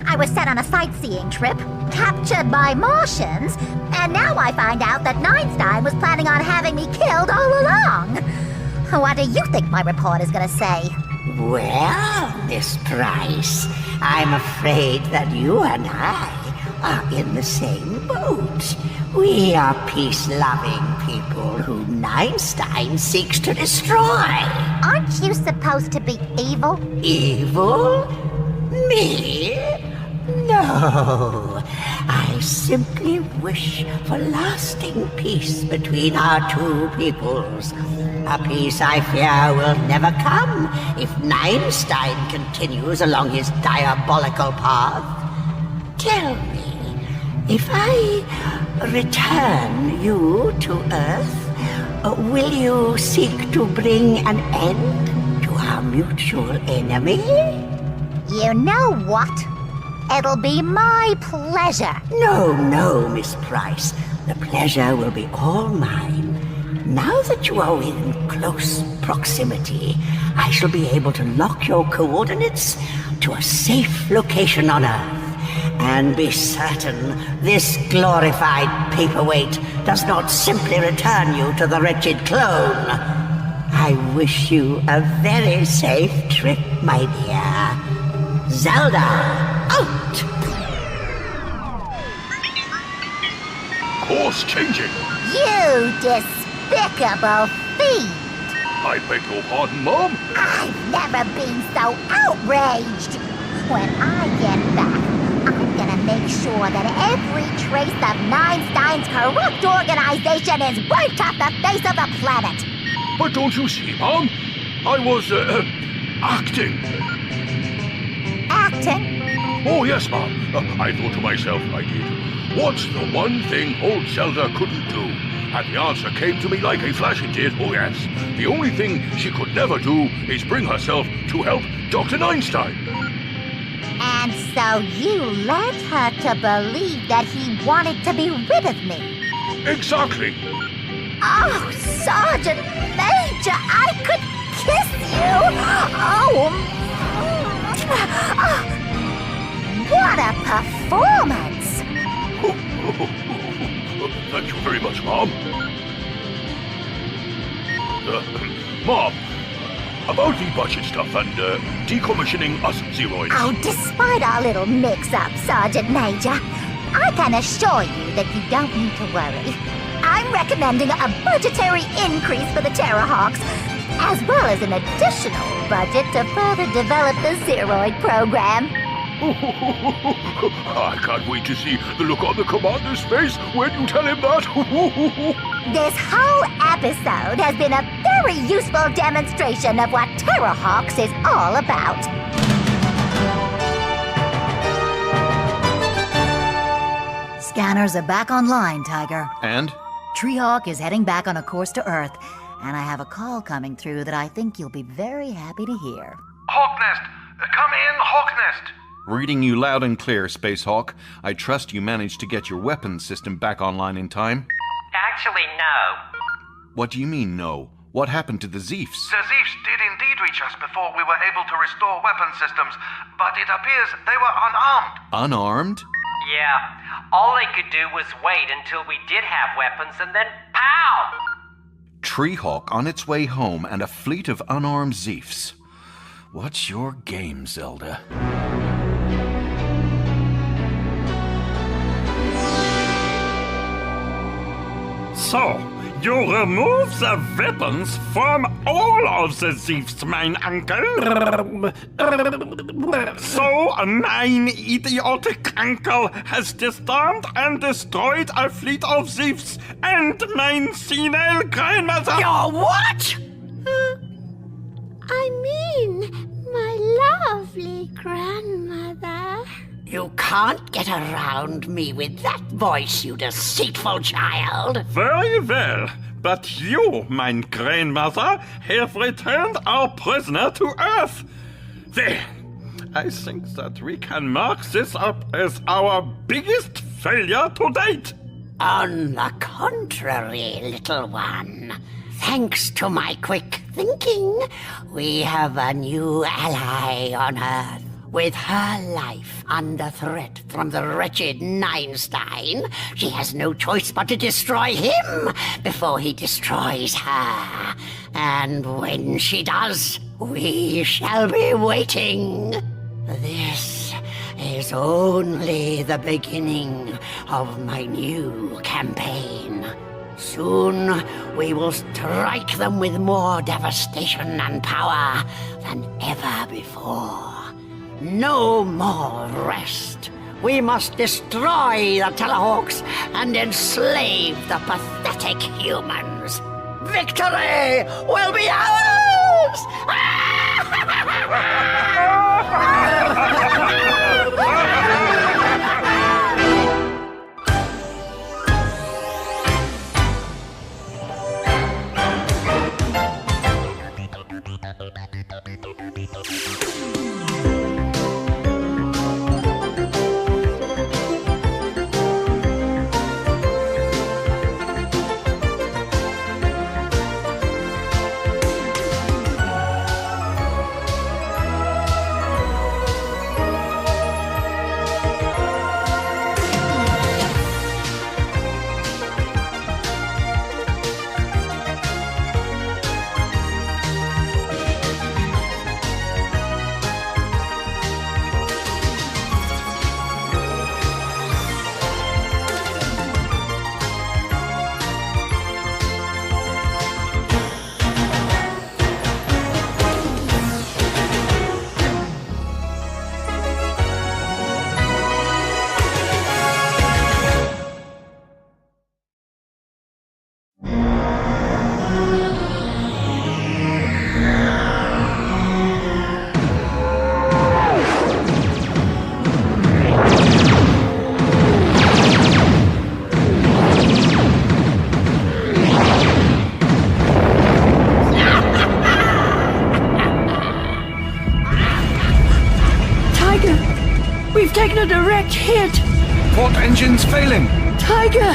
I was sent on a sightseeing trip, captured by Martians, and now I find out that Neinstein was planning on having me killed all along. What do you think my report is going to say? Well, Miss Price, I'm afraid that you and I are in the same boat. We are peace-loving people who Neinstein seeks to destroy. Aren't you supposed to be evil? Evil? Me? No. I simply wish for lasting peace between our two peoples. A peace I fear will never come if Neinstein continues along his diabolical path. Tell me, if I return you to Earth, will you seek to bring an end to our mutual enemy? You know what? It'll be my pleasure. No, Miss Price. The pleasure will be all mine. Now that you are in close proximity, I shall be able to lock your coordinates to a safe location on Earth. And be certain this glorified paperweight does not simply return you to the wretched clone. I wish you a very safe trip, my dear. Zelda, out! Course changing. You despicable fiend! I beg your pardon, Mom? I've never been so outraged! When I get back, I'm gonna make sure that every trace of Einstein's corrupt organization is wiped off the face of the planet! But don't you see, Mom? I was, acting. Acting? Oh, yes, Mom. I thought to myself, I did. What's the one thing old Zelda couldn't do? And the answer came to me like a flash, it did. Oh, yes. The only thing she could never do is bring herself to help Dr. Einstein. And so you led her to believe that he wanted to be rid of me? Exactly. Oh, Sergeant Major, I could kiss you! Oh, what a performance! Thank you very much, Mom. Mom, about the budget stuff and decommissioning us Zeroids. Oh, despite our little mix-up, Sergeant Major, I can assure you that you don't need to worry. I'm recommending a budgetary increase for the Terrahawks, as well as an additional budget to further develop the Zeroid program. I can't wait to see the look on the commander's face when you tell him that. This whole episode has been a very useful demonstration of what Terrahawks is all about. Scanners are back online, Tiger. And? Treehawk is heading back on a course to Earth, and I have a call coming through that I think you'll be very happy to hear. Hawknest! Come in, Hawknest! Reading you loud and clear, Space Hawk. I trust you managed to get your weapons system back online in time? Actually, no. What do you mean, no? What happened to the Zeefs? The Zeefs did indeed reach us before we were able to restore weapon systems, but it appears they were unarmed. Unarmed? Yeah. All they could do was wait until we did have weapons and then pow! Treehawk on its way home and a fleet of unarmed Zeefs. What's your game, Zelda? So, you remove the weapons from all of the Zeefs, mein Uncle? So, mein idiotic uncle has disarmed and destroyed a fleet of Zeefs and mein senile grandmother. Your what? I mean, my lovely grandmother. You can't get around me with that voice, you deceitful child. Very well, but you, mein grandmother, have returned our prisoner to Earth. There, I think that we can mark this up as our biggest failure to date. On the contrary, little one. Thanks to my quick thinking, we have a new ally on Earth. With her life under threat from the wretched Einstein, she has no choice but to destroy him before he destroys her. And when she does, we shall be waiting. This is only the beginning of my new campaign. Soon we will strike them with more devastation and power than ever before. No more rest. We must destroy the Terrahawks and enslave the pathetic humans. Victory will be ours! a direct hit. Port engine's failing. Tiger,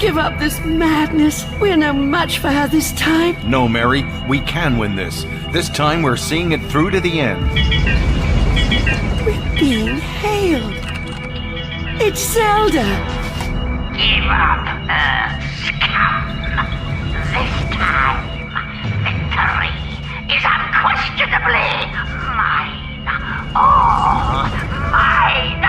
give up this madness. We're no match for her this time. No, Mary, we can win this. This time we're seeing it through to the end. We're being hailed. It's Zelda. Give up, scum. This time, victory is unquestionably mine. All mine.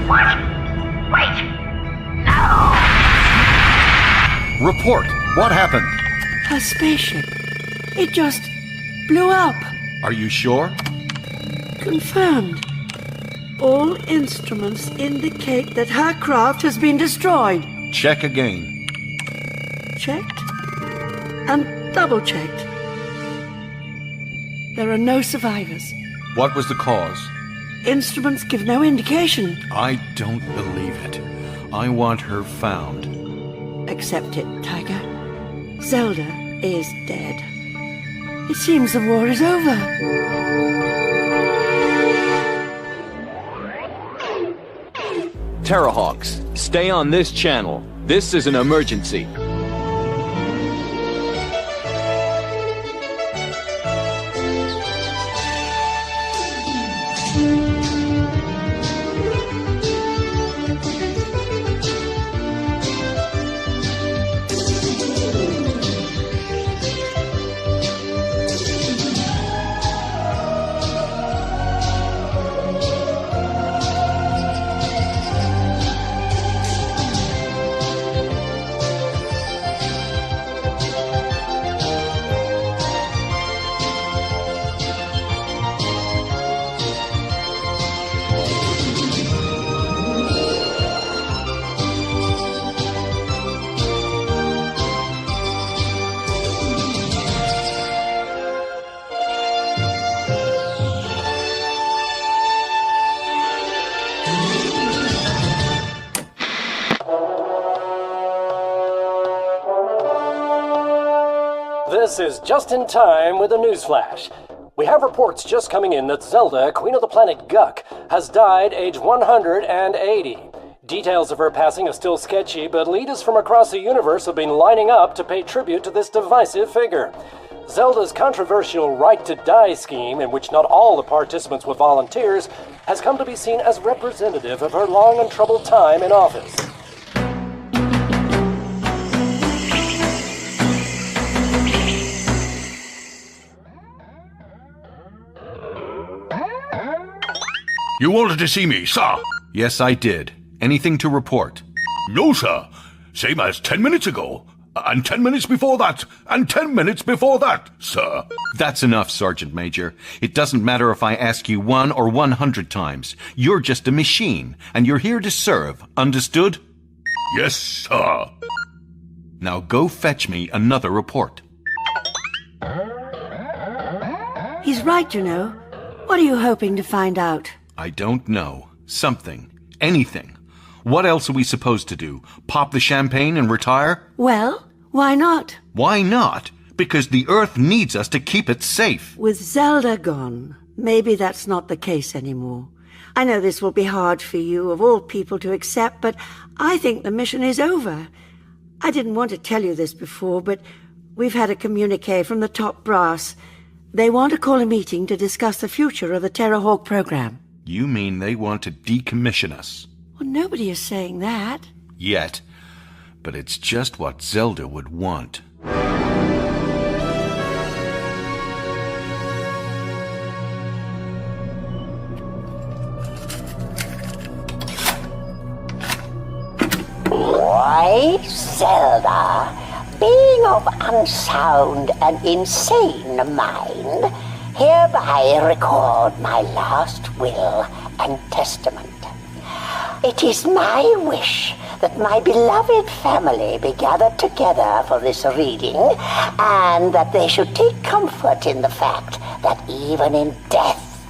What? Wait. No. Report. What happened? Her spaceship. It just blew up. Are you sure? Confirmed. All instruments indicate that her craft has been destroyed. Check again. Checked and double-checked. There are no survivors. What was the cause? Instruments give no indication. I don't believe it. I want her found. Accept it, Tiger. Zelda is dead. It seems the war is over. Terrahawks, stay on this channel. This is an emergency. This is just in time with a newsflash. We have reports just coming in that Zelda, Queen of the Planet Guk, has died age 180. Details of her passing are still sketchy, but leaders from across the universe have been lining up to pay tribute to this divisive figure. Zelda's controversial Right to Die scheme, in which not all the participants were volunteers, has come to be seen as representative of her long and troubled time in office. You wanted to see me, sir? Yes, I did. Anything to report? No, sir. Same as 10 minutes ago. And 10 minutes before that. And 10 minutes before that, sir. That's enough, Sergeant Major. It doesn't matter if I ask you 1 or 100 times. You're just a machine, and you're here to serve. Understood? Yes, sir. Now go fetch me another report. He's right, you know. What are you hoping to find out? I don't know. Something. Anything. What else are we supposed to do? Pop the champagne and retire? Well, why not? Why not? Because the Earth needs us to keep it safe. With Zelda gone, maybe that's not the case anymore. I know this will be hard for you, of all people, to accept, but I think the mission is over. I didn't want to tell you this before, but we've had a communique from the top brass. They want to call a meeting to discuss the future of the Terrahawk program. You mean they want to decommission us? Well, nobody is saying that. Yet. But it's just what Zelda would want. Why, Zelda, being of unsound and insane mind, hereby record my last will and testament. It is my wish that my beloved family be gathered together for this reading, and that they should take comfort in the fact that even in death,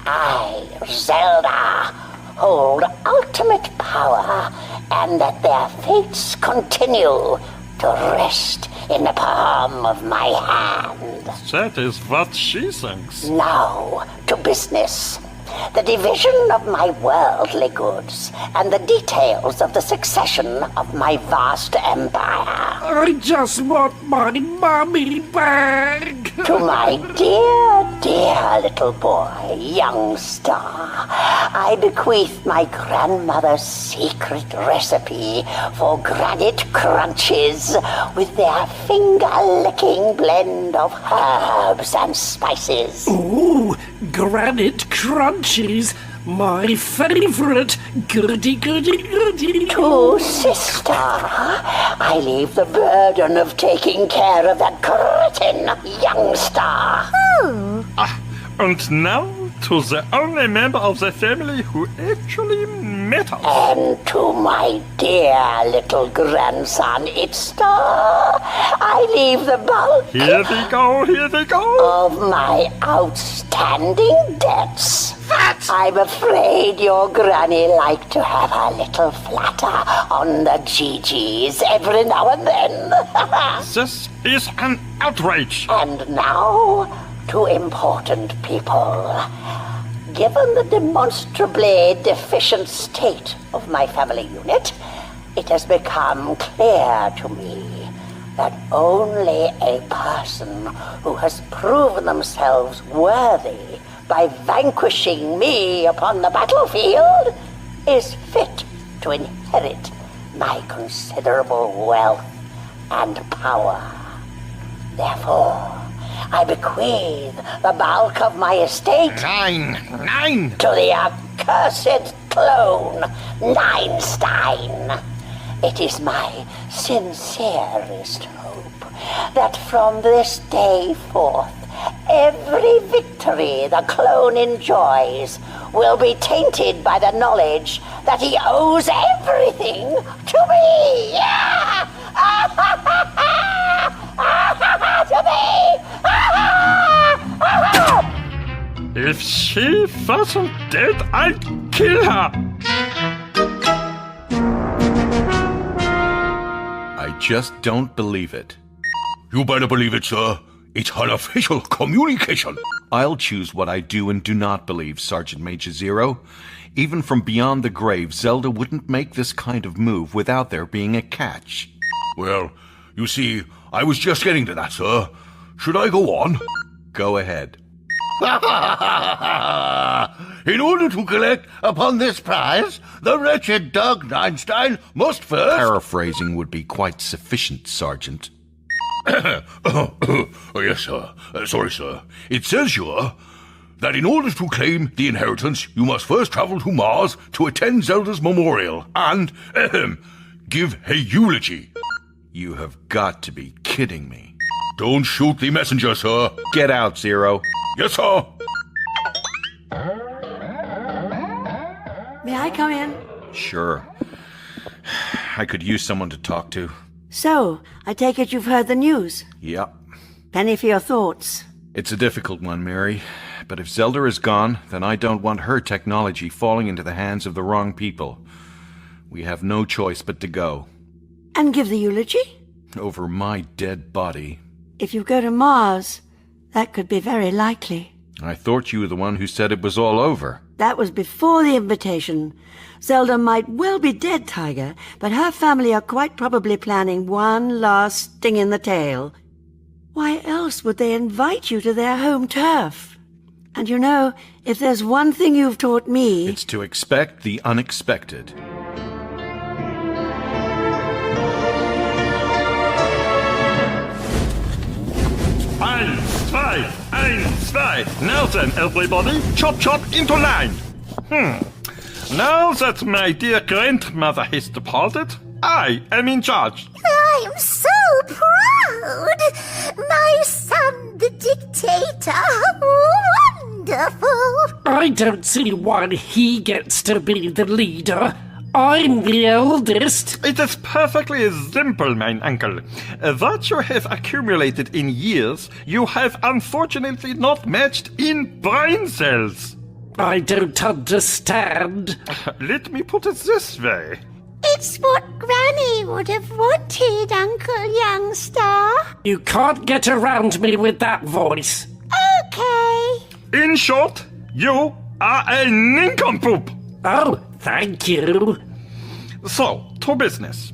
I, Zelda, hold ultimate power, and that their fates continue to rest in the palm of my hand. That is what she thinks. Now, to business. The division of my worldly goods and the details of the succession of my vast empire. I just want my mommy back. To my dear, dear little boy, young star, I bequeath my grandmother's secret recipe for granite crunches with their finger-licking blend of herbs and spices. Ooh, granite crunchies. My favorite. Goody, goody, goody. To sister, I leave the burden of taking care of that cretin youngster. And now to the only member of the family who actually matters. And to my dear little grandson, Itster, I leave the bulk. Here we go. Of my outstanding debts. I'm afraid your granny liked to have a little flatter on the GGs every now and then. This is an outrage. And now, to important people. Given the demonstrably deficient state of my family unit, it has become clear to me that only a person who has proven themselves worthy by vanquishing me upon the battlefield is fit to inherit my considerable wealth and power. Therefore, I bequeath the bulk of my estate Nine! to the accursed clone, Ninestein. It is my sincerest hope that from this day forth, every victory the clone enjoys will be tainted by the knowledge that he owes everything to me. To me! If she wasn't dead, I'd kill her. I just don't believe it. You better believe it, sir. It's an official communication. I'll choose what I do and do not believe, Sergeant Major Zero. Even from beyond the grave, Zelda wouldn't make this kind of move without there being a catch. Well, you see, I was just getting to that, sir. Should I go on? Go ahead. In order to collect upon this prize, the wretched Doug Einstein must first... Paraphrasing would be quite sufficient, Sergeant. Oh, yes, sir. Sorry, sir. It says here that in order to claim the inheritance, you must first travel to Mars to attend Zelda's memorial and give a eulogy. You have got to be kidding me. Don't shoot the messenger, sir. Get out, Zero. Yes, sir. May I come in? Sure. I could use someone to talk to. So, I take it you've heard the news? Yep. Penny for your thoughts. It's a difficult one, Mary. But if Zelda is gone, then I don't want her technology falling into the hands of the wrong people. We have no choice but to go. And give the eulogy? Over my dead body. If you go to Mars, that could be very likely. I thought you were the one who said it was all over. That was before the invitation. Zelda might well be dead, Tiger, but her family are quite probably planning one last sting in the tail. Why else would they invite you to their home turf? And you know, if there's one thing you've taught me... It's to expect the unexpected. Eins, zwei. Now then, everybody, chop chop into line. Now that my dear grandmother has departed, I am in charge. I'm so proud! My son, the dictator. Wonderful! I don't see why he gets to be the leader. I'm the eldest. It is perfectly simple, mein uncle. What you have accumulated in years, you have unfortunately not matched in brain cells. I don't understand. Let me put it this way. It's what Granny would have wanted, Uncle Youngstar. You can't get around me with that voice. Okay. In short, you are a nincompoop. Oh, thank you. So, to business.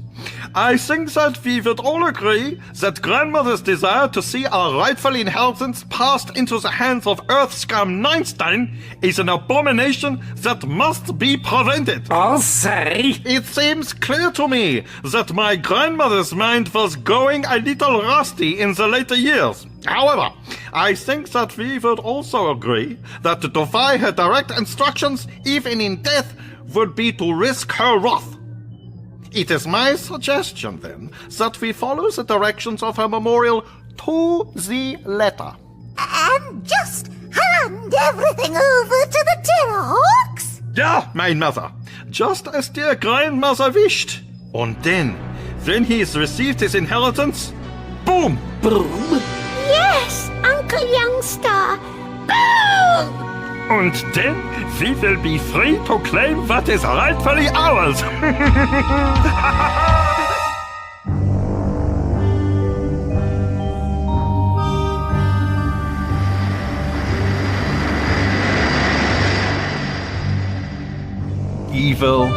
I think that we would all agree that grandmother's desire to see our rightful inheritance passed into the hands of Earth Scum Einstein is an abomination that must be prevented. I'll say. It seems clear to me that my grandmother's mind was going a little rusty in the later years. However, I think that we would also agree that to defy her direct instructions, even in death, would be to risk her wrath. It is my suggestion, then, that we follow the directions of her memorial to the letter. And just hand everything over to the Terrahawks? Ja, mein Mother, just as dear grandmother wished. Und then, when he's received his inheritance, boom! Boom! Yes, Uncle Youngstar. Boom! And then we will be free to claim what is rightfully ours. Evil,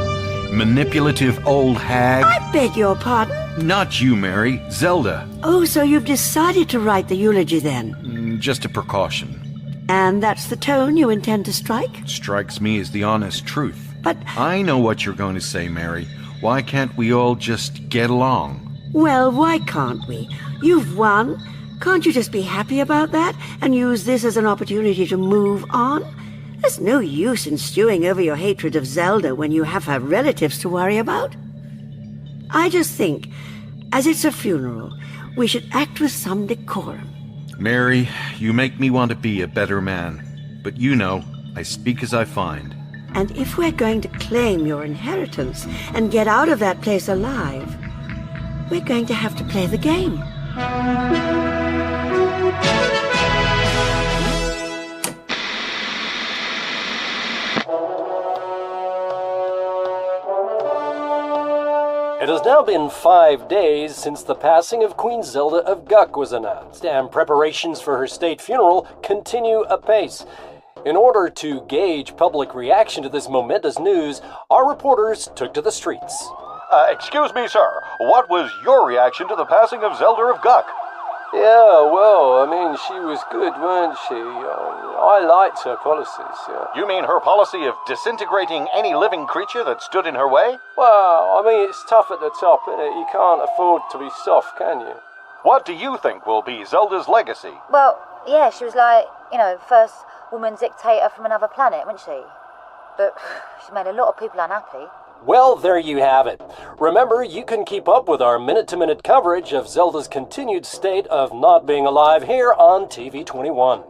manipulative old hag. I beg your pardon? Not you, Mary. Zelda. Oh, so you've decided to write the eulogy then? Just a precaution. And that's the tone you intend to strike? Strikes me as the honest truth. But I know what you're going to say, Mary. Why can't we all just get along? Well, why can't we? You've won. Can't you just be happy about that and use this as an opportunity to move on? There's no use in stewing over your hatred of Zelda when you have her relatives to worry about. I just think, as it's a funeral, we should act with some decorum. Mary, you make me want to be a better man. But you know, I speak as I find. And if we're going to claim your inheritance and get out of that place alive, we're going to have to play the game. It has now been 5 days since the passing of Queen Zelda of Guck was announced, and preparations for her state funeral continue apace. In order to gauge public reaction to this momentous news, our reporters took to the streets. Excuse me, sir. What was your reaction to the passing of Zelda of Guck? Yeah, well, I mean, she was good, weren't she? I liked her policies, yeah. You mean her policy of disintegrating any living creature that stood in her way? Well, I mean, it's tough at the top, isn't it? You can't afford to be soft, can you? What do you think will be Zelda's legacy? Well, yeah, she was like, first woman dictator from another planet, wasn't she? But she made a lot of people unhappy. Well, there you have it. Remember, you can keep up with our minute-to-minute coverage of Zelda's continued state of not being alive here on TV21.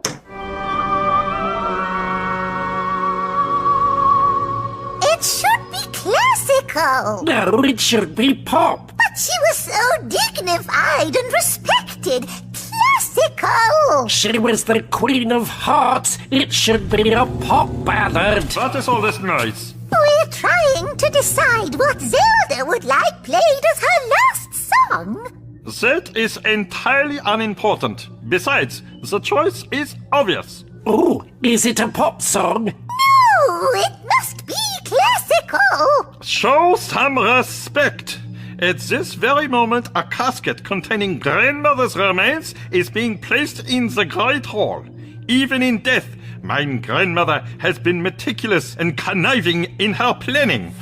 It should be classical. No, it should be pop. But she was so dignified and respected. Classical. She was the Queen of Hearts. It should be a pop ballad. What is all this noise? We're trying to decide what Zelda would like played as her last song. That is entirely unimportant. Besides, the choice is obvious. Oh, is it a pop song? No, it must be classical. Show some respect. At this very moment, a casket containing grandmother's remains is being placed in the Great Hall. Even in death, my grandmother has been meticulous and conniving in her planning.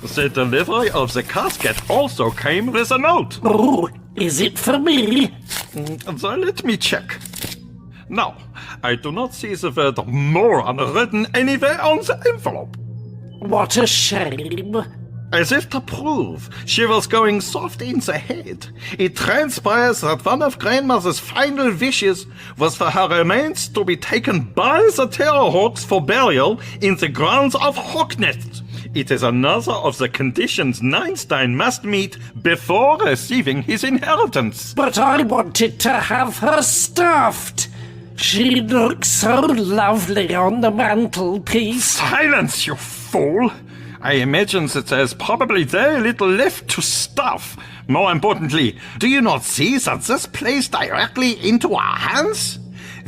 The delivery of the casket also came with a note. Oh, is it for me? Let me check. No, I do not see the word moron written anywhere on the envelope. What a shame. As if to prove she was going soft in the head, it transpires that one of grandmother's final wishes was for her remains to be taken by the Terrahawks for burial in the grounds of Hawknest. It is another of the conditions Einstein must meet before receiving his inheritance. But I wanted to have her stuffed. She looks so lovely on the mantelpiece. Silence, you fool! I imagine that there's probably very little left to stuff. More importantly, do you not see that this plays directly into our hands?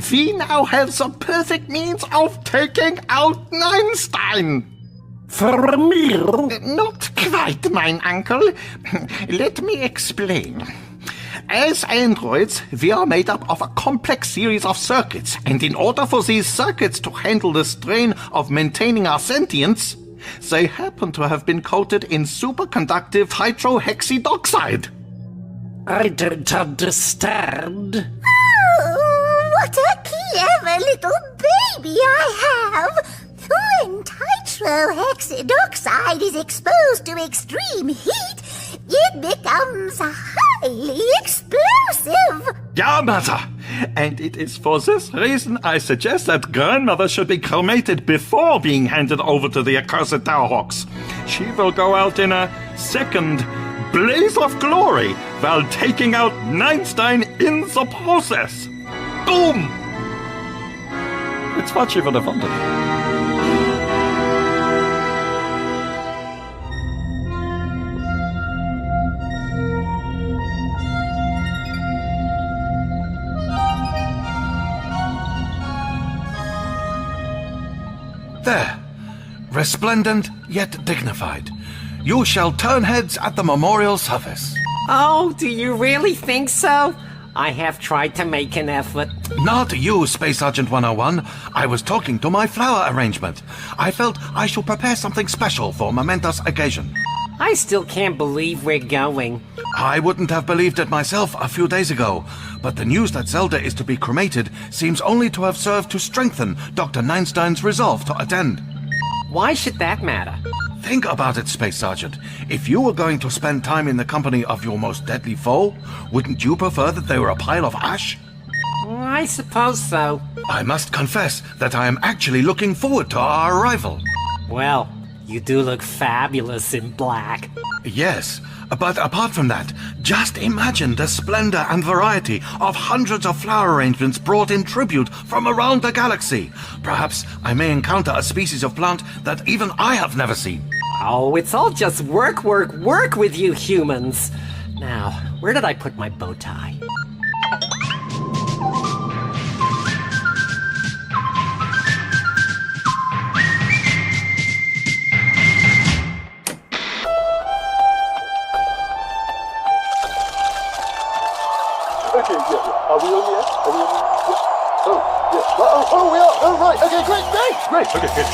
We now have the perfect means of taking out Einstein. For me? Not quite, mein uncle. Let me explain. As androids, we are made up of a complex series of circuits, and in order for these circuits to handle the strain of maintaining our sentience, they happen to have been coated in superconductive hydrohexydoxide. I don't understand. Oh, what a clever little baby I have! When tetrahexydoxide is exposed to extreme heat, it becomes highly explosive. Yeah, mother. And it is for this reason I suggest that grandmother should be cremated before being handed over to the accursed Terrahawks. She will go out in a second blaze of glory while taking out Einstein in the process. Boom! It's what she would have wanted. There. Resplendent yet dignified. You shall turn heads at the memorial service. Oh, do you really think so? I have tried to make an effort. Not you, Space Sergeant 101. I was talking to my flower arrangement. I felt I should prepare something special for a momentous occasion. I still can't believe we're going. I wouldn't have believed it myself a few days ago, but the news that Zelda is to be cremated seems only to have served to strengthen Dr. Einstein's resolve to attend. Why should that matter? Think about it, Space Sergeant. If you were going to spend time in the company of your most deadly foe, wouldn't you prefer that they were a pile of ash? I suppose so. I must confess that I am actually looking forward to our arrival. Well, you do look fabulous in black. Yes, but apart from that, just imagine the splendor and variety of hundreds of flower arrangements brought in tribute from around the galaxy. Perhaps I may encounter a species of plant that even I have never seen. Oh, it's all just work with you humans. Now, where did I put my bow tie? Okay, yeah. Are we on the air? Are we on the air? Yeah. Oh, yeah. Oh, we are. Oh, right. Okay, great. Okay, good.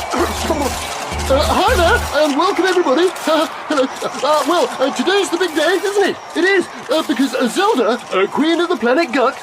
Hi there, and welcome everybody. Hello. Today's the big day, isn't it? It is, because Zelda, Queen of the planet Guck,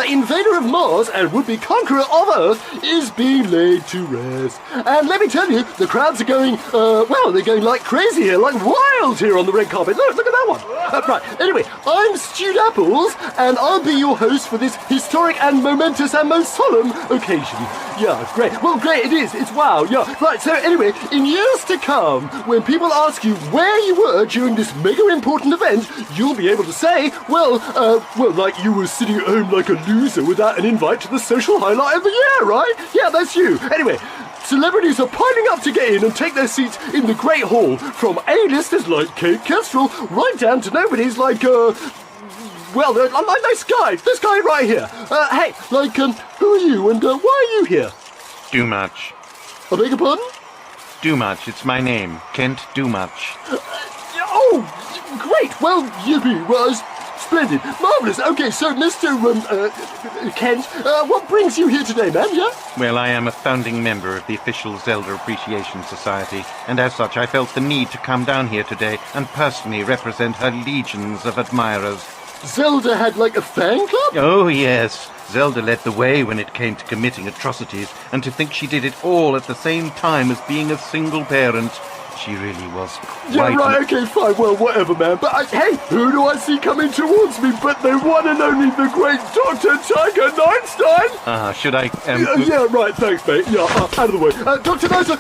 invader of Mars and would-be conqueror of Earth, is being laid to rest. And let me tell you, the crowds are going, they're going like crazy here, like wild here on the red carpet. Look at that one. Right, anyway, I'm Stewed Apples, and I'll be your host for this historic and momentous and most solemn occasion. Yeah, great. Well, great, it is. It's wow, yeah. Right, so anyway, in years to come, when people ask you where you were during this mega important event, you'll be able to say, like you were sitting at home like a loser without an invite to the social highlight of the year, right? Yeah, that's you. Anyway, celebrities are piling up to get in and take their seats in the Great Hall, from A-listers like Kate Kestrel, right down to nobodies like, like this guy right here. Hey, who are you and why are you here? Do much. I beg your pardon? Do much. It's my name. Kent Do Much. Great. Well, yippee. Well, splendid. Marvellous. Okay, so, Mr. Kent, what brings you here today, man, yeah? Well, I am a founding member of the official Zelda Appreciation Society, and as such I felt the need to come down here today and personally represent her legions of admirers. Zelda had, a fan club? Oh, yes. Zelda led the way when it came to committing atrocities, and to think she did it all at the same time as being a single parent. She really was quite... Yeah, right, okay, fine, well, whatever, man. But, hey, who do I see coming towards me but the one and only the great Dr. Tiger Einstein? Should I, Yeah, right, thanks, mate. Yeah, out of the way. Dr. Einstein,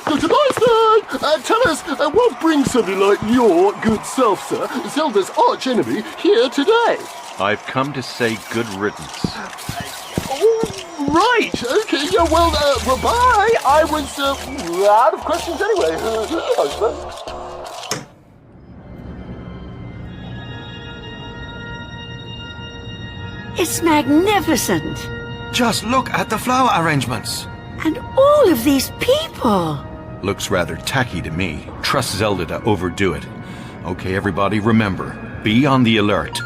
tell us, what brings somebody like your good self, sir, Zelda's arch enemy, here today? I've come to say good riddance. Right, okay, yeah, well, bye. I was out of questions anyway. I suppose. It's magnificent. Just look at the flower arrangements. And all of these people. Looks rather tacky to me. Trust Zelda to overdo it. Okay, everybody, remember, be on the alert.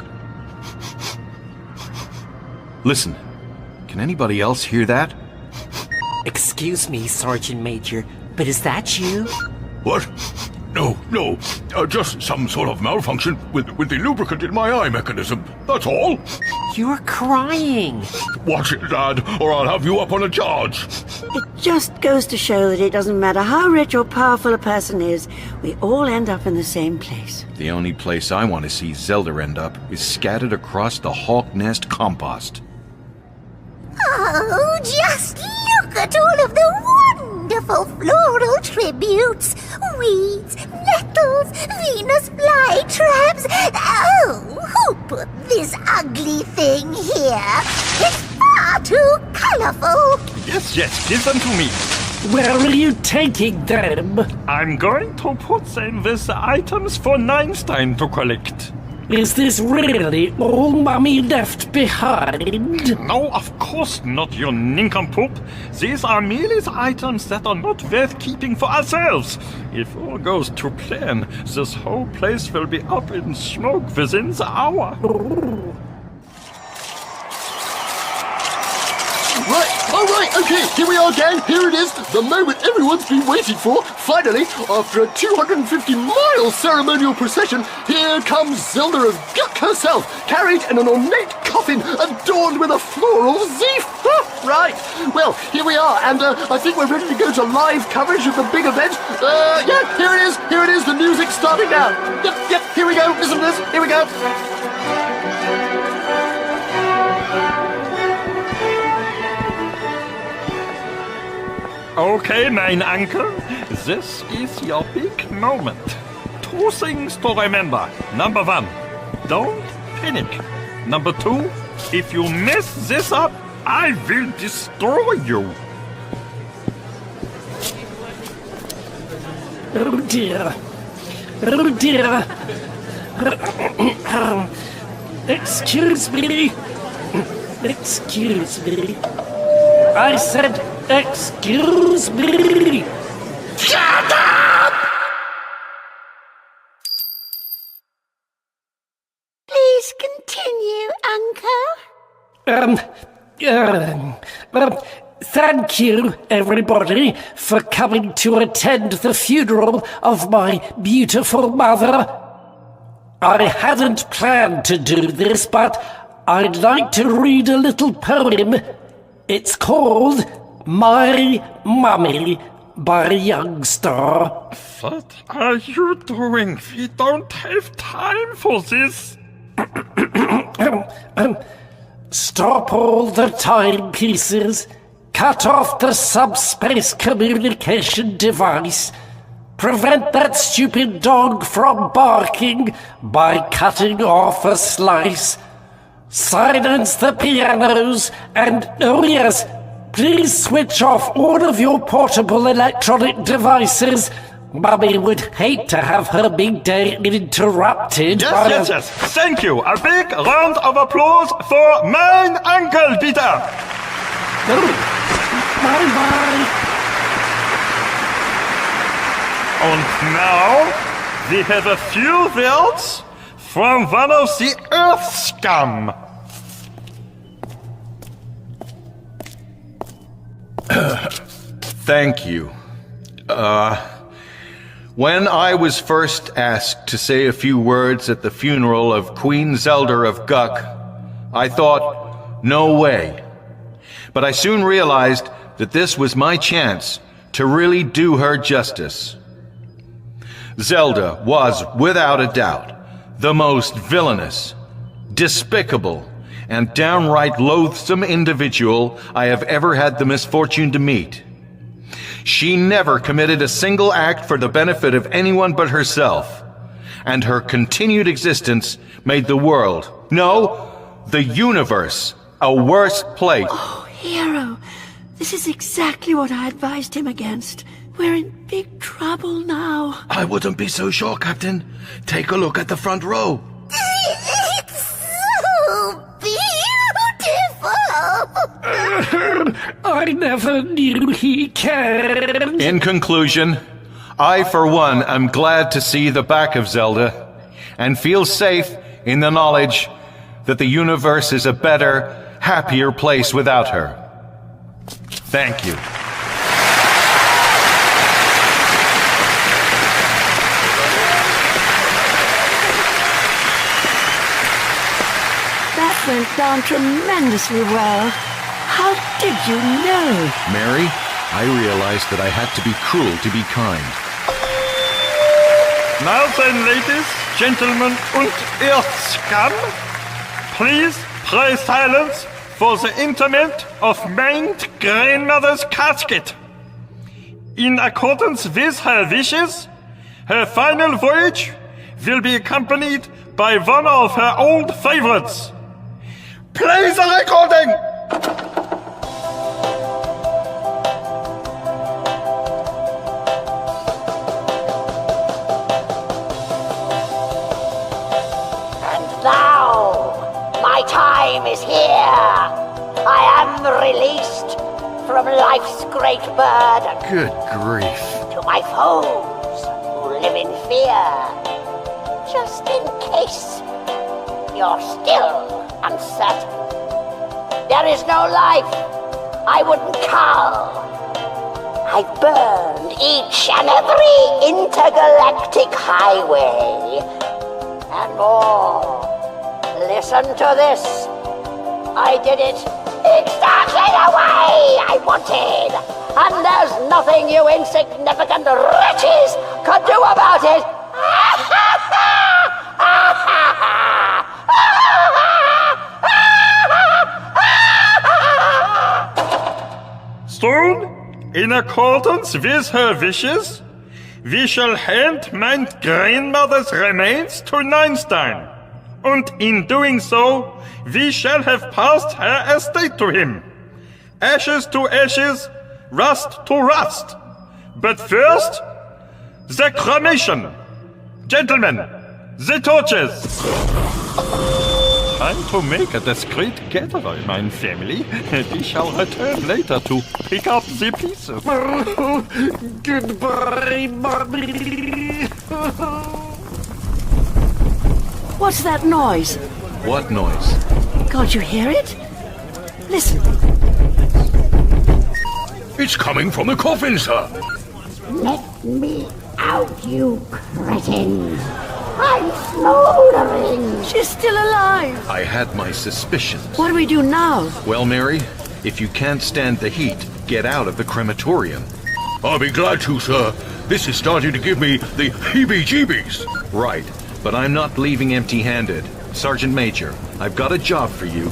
Listen, can anybody else hear that? Excuse me, Sergeant Major, but is that you? What? No, just some sort of malfunction with the lubricant in my eye mechanism. That's all. You're crying. Watch it, Dad, or I'll have you up on a charge. It just goes to show that it doesn't matter how rich or powerful a person is, we all end up in the same place. The only place I want to see Zelda end up is scattered across the Hawk Nest compost. Oh, just look at all of the wonderful floral tributes. Weeds, nettles, Venus flytraps. Oh, who put this ugly thing here? It's far too colorful. Yes, give them to me. Where are you taking them? I'm going to put them with the items for Einstein to collect. Is this really all Mummy left behind? No, of course not, you nincompoop. These are merely the items that are not worth keeping for ourselves. If all goes to plan, this whole place will be up in smoke within the hour. Right, okay, here we are, gang. Here it is, the moment everyone's been waiting for. Finally, after a 250-mile ceremonial procession, here comes Zelda of Guck herself, carried in an ornate coffin adorned with a floral zeef. Right, well, here we are, and I think we're ready to go to live coverage of the big event. Yeah, here it is, the music's starting now. Yep, here we go, listen to this, here we go. Okay, mein uncle, this is your big moment. 2 things to remember. Number 1, don't panic. Number 2, if you mess this up, I will destroy you. Oh dear. Oh dear. Excuse me. Excuse me. I said, excuse me. Shut up! Please continue, Uncle. Thank you, everybody, for coming to attend the funeral of my beautiful mother. I hadn't planned to do this, but I'd like to read a little poem. It's called My Mummy by Youngstar. What are you doing? We don't have time for this. Stop all the timepieces. Cut off the subspace communication device. Prevent that stupid dog from barking by cutting off a slice. Silence the pianos and, oh yes, please switch off all of your portable electronic devices. Mummy would hate to have her big day interrupted by Yes. Thank you. A big round of applause for mein uncle, Peter. Bye-bye. And now, we have a few words from one of the Earth scum. Thank you. When I was first asked to say a few words at the funeral of Queen Zelda of Guck, I thought, no way. But I soon realized that this was my chance to really do her justice. Zelda was, without a doubt, the most villainous, despicable, and downright loathsome individual I have ever had the misfortune to meet. She never committed a single act for the benefit of anyone but herself, and her continued existence made the world, no, the universe, a worse place. Oh, hero, This is exactly what I advised him against. We're in big trouble now. I wouldn't be so sure, Captain. Take a look at the front row. It's so beautiful! I never knew he cared. In conclusion, I, for one, am glad to see the back of Zelda and feel safe in the knowledge that the universe is a better, happier place without her. Thank you. That went down tremendously well. How did you know? Mary, I realized that I had to be cruel to be kind. Now then, ladies, gentlemen, und Earthscum, please pray silence for the interment of Main's grandmother's casket. In accordance with her wishes, her final voyage will be accompanied by one of her old favorites. Play the recording! My time is here. I am released from life's great burden. Good grief. To my foes who live in fear. Just in case you're still uncertain. There is no life I wouldn't cull. I've burned each and every intergalactic highway. And more. Listen to this. I did it exactly the way I wanted. And there's nothing you insignificant wretches could do about it. Soon, in accordance with her wishes, we shall hand my grandmother's remains to Einstein. And in doing so, we shall have passed her estate to him. Ashes to ashes, rust to rust. But first, the cremation. Gentlemen, the torches. Time to make a discreet gathering, my family. We shall return later to pick up the pieces. Goodbye, Mommy. What's that noise? What noise? Can't you hear it? Listen. It's coming from the coffin, sir. Let me out, you cretin. I'm smoldering. She's still alive. I had my suspicions. What do we do now? Well, Mary, if you can't stand the heat, get out of the crematorium. I'll be glad to, sir. This is starting to give me the heebie-jeebies. Right. But I'm not leaving empty-handed. Sergeant Major, I've got a job for you.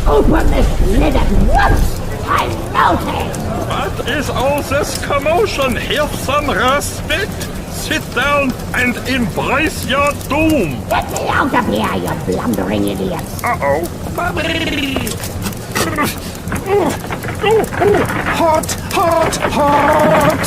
Open this lid at once! I'm melting! What is all this commotion? Have some respect. Sit down and embrace your doom. Get me out of here, you blundering idiots! Uh-oh. Hot, hot, hot!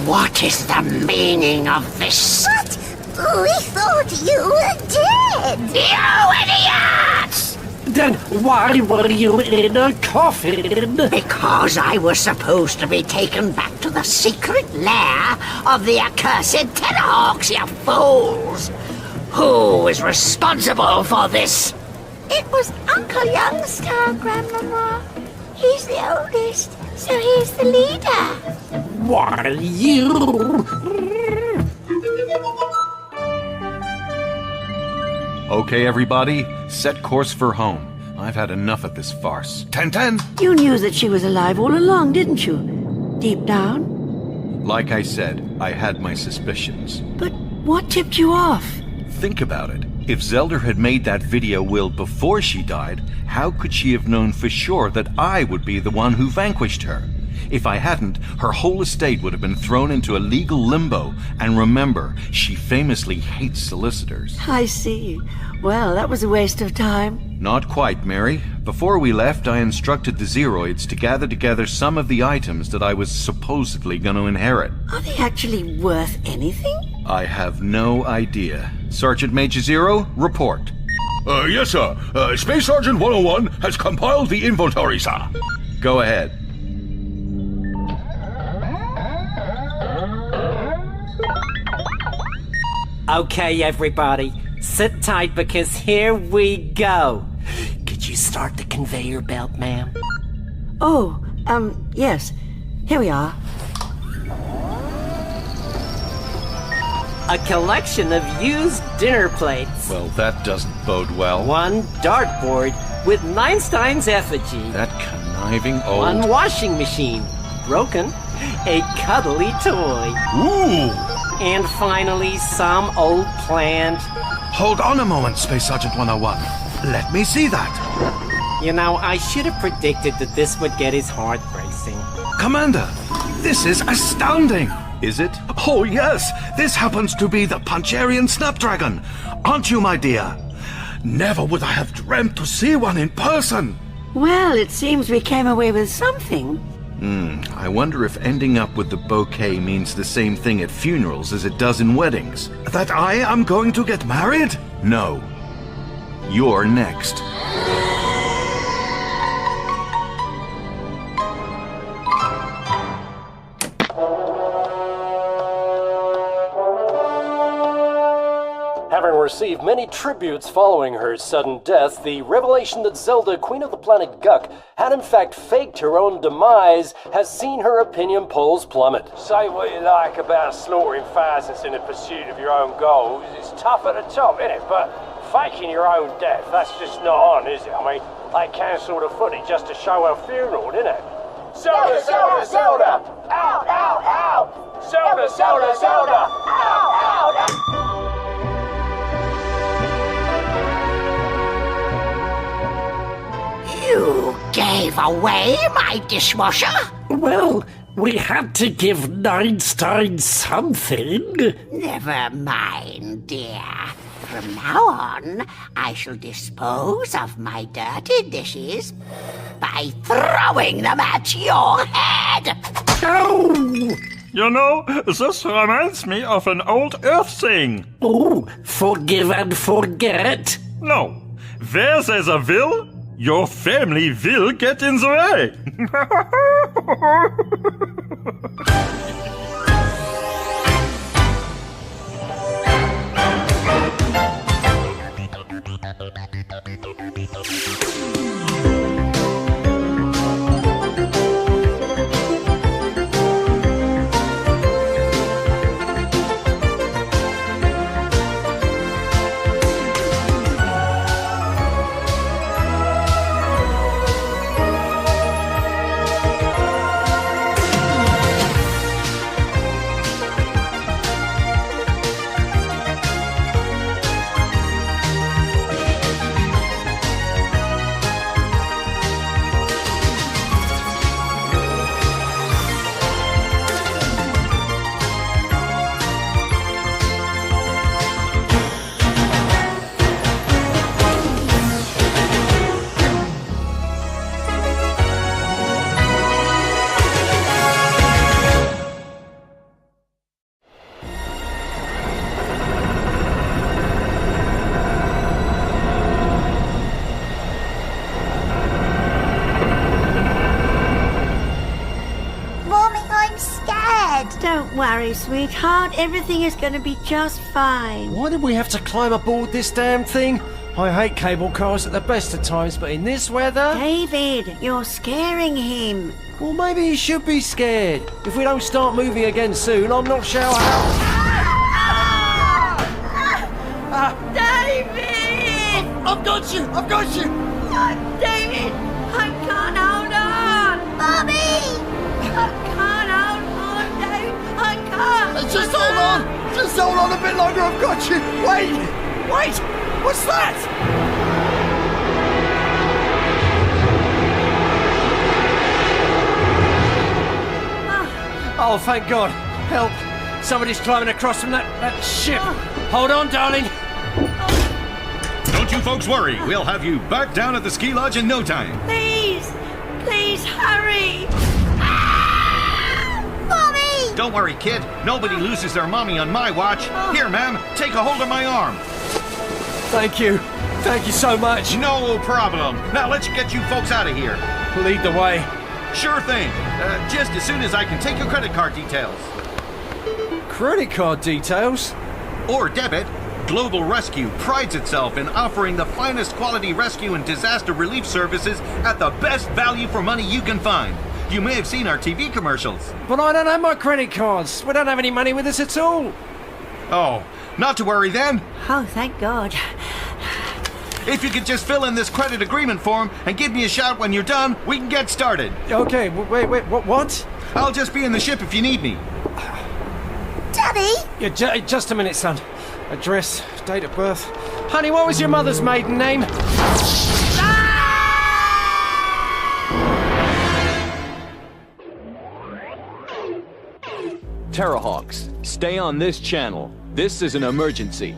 What is the meaning of this? What? We thought you were dead! You idiots! Then why were you in a coffin? Because I was supposed to be taken back to the secret lair of the accursed Terrahawks, you fools! Who is responsible for this? It was Uncle Youngster, Grandmama. He's the oldest, so he's the leader. Why, you... Okay, everybody, set course for home. I've had enough of this farce. 10-10! You knew that she was alive all along, didn't you? Deep down? Like I said, I had my suspicions. But what tipped you off? Think about it. If Zelda had made that video will before she died, how could she have known for sure that I would be the one who vanquished her? If I hadn't, her whole estate would have been thrown into a legal limbo. And remember, she famously hates solicitors. I see. Well, that was a waste of time. Not quite, Mary. Before we left, I instructed the Zeroids to gather together some of the items that I was supposedly going to inherit. Are they actually worth anything? I have no idea. Sergeant Major Zero, report. Yes, sir. Space Sergeant 101 has compiled the inventory, sir. Go ahead. Okay, everybody, sit tight because here we go. Could you start the conveyor belt, ma'am? Oh, yes. Here we are. A collection of used dinner plates. Well, that doesn't bode well. One dartboard with Einstein's effigy. That conniving old... One washing machine. Broken. A cuddly toy. Ooh! And finally, some old plant. Hold on a moment, Space Sergeant 101. Let me see that. You know, I should have predicted that this would get his heart racing. Commander, this is astounding. Is it? Oh, yes. This happens to be the Puncharian Snapdragon. Aren't you, my dear? Never would I have dreamt to see one in person. Well, it seems we came away with something. I wonder if ending up with the bouquet means the same thing at funerals as it does in weddings. That I am going to get married? No. You're next. Having received many tributes following her sudden death, the revelation that Zelda, Queen of the Planet Guk, had in fact faked her own demise has seen her opinion polls plummet. Say what you like about slaughtering thousands in the pursuit of your own goals. It's tough at the top, isn't it? But faking your own death, that's just not on, is it? I mean, they cancelled the footage just to show her funeral, didn't it? Zelda, Zelda, Zelda! Out, out, out! Zelda, Zelda, Zelda! Out, out! You gave away my dishwasher? Well, we had to give Einstein something. Never mind, dear. From now on, I shall dispose of my dirty dishes by throwing them at your head. Oh! You know, this reminds me of an old Earth thing. Oh, forgive and forget? No. Where there's a will, your family will get in the way. Don't worry, sweetheart. Everything is going to be just fine. Why did we have to climb aboard this damn thing? I hate cable cars at the best of times, but in this weather... David, you're scaring him. Well, maybe he should be scared. If we don't start moving again soon, I'm not sure how... David! I've got you! I've got you! David! I can't hold on! Mommy! I can't hold on, David! I can't! Just hold on! Just hold on a bit longer, I've got you! Wait! Wait! What's that? Oh, thank God. Help. Somebody's climbing across from that ship. Hold on, darling. Don't you folks worry. We'll have you back down at the ski lodge in no time. Please! Please, hurry! Mommy! Don't worry, kid. Nobody loses their mommy on my watch. Here, ma'am, take a hold of my arm. Thank you. Thank you so much. No problem. Now let's get you folks out of here. Lead the way. Sure thing. Just as soon as I can take your credit card details. Credit card details? Or debit. Global Rescue prides itself in offering the finest quality rescue and disaster relief services at the best value for money you can find. You may have seen our TV commercials. But I don't have my credit cards. We don't have any money with us at all. Oh, not to worry then. Oh, thank God. If you could just fill in this credit agreement form and give me a shout when you're done, we can get started. Okay, wait, what? I'll just be in the ship if you need me. Daddy? Yeah, just a minute, son. Address, date of birth. Honey, what was your mother's maiden name? Terrahawks, stay on this channel. This is an emergency.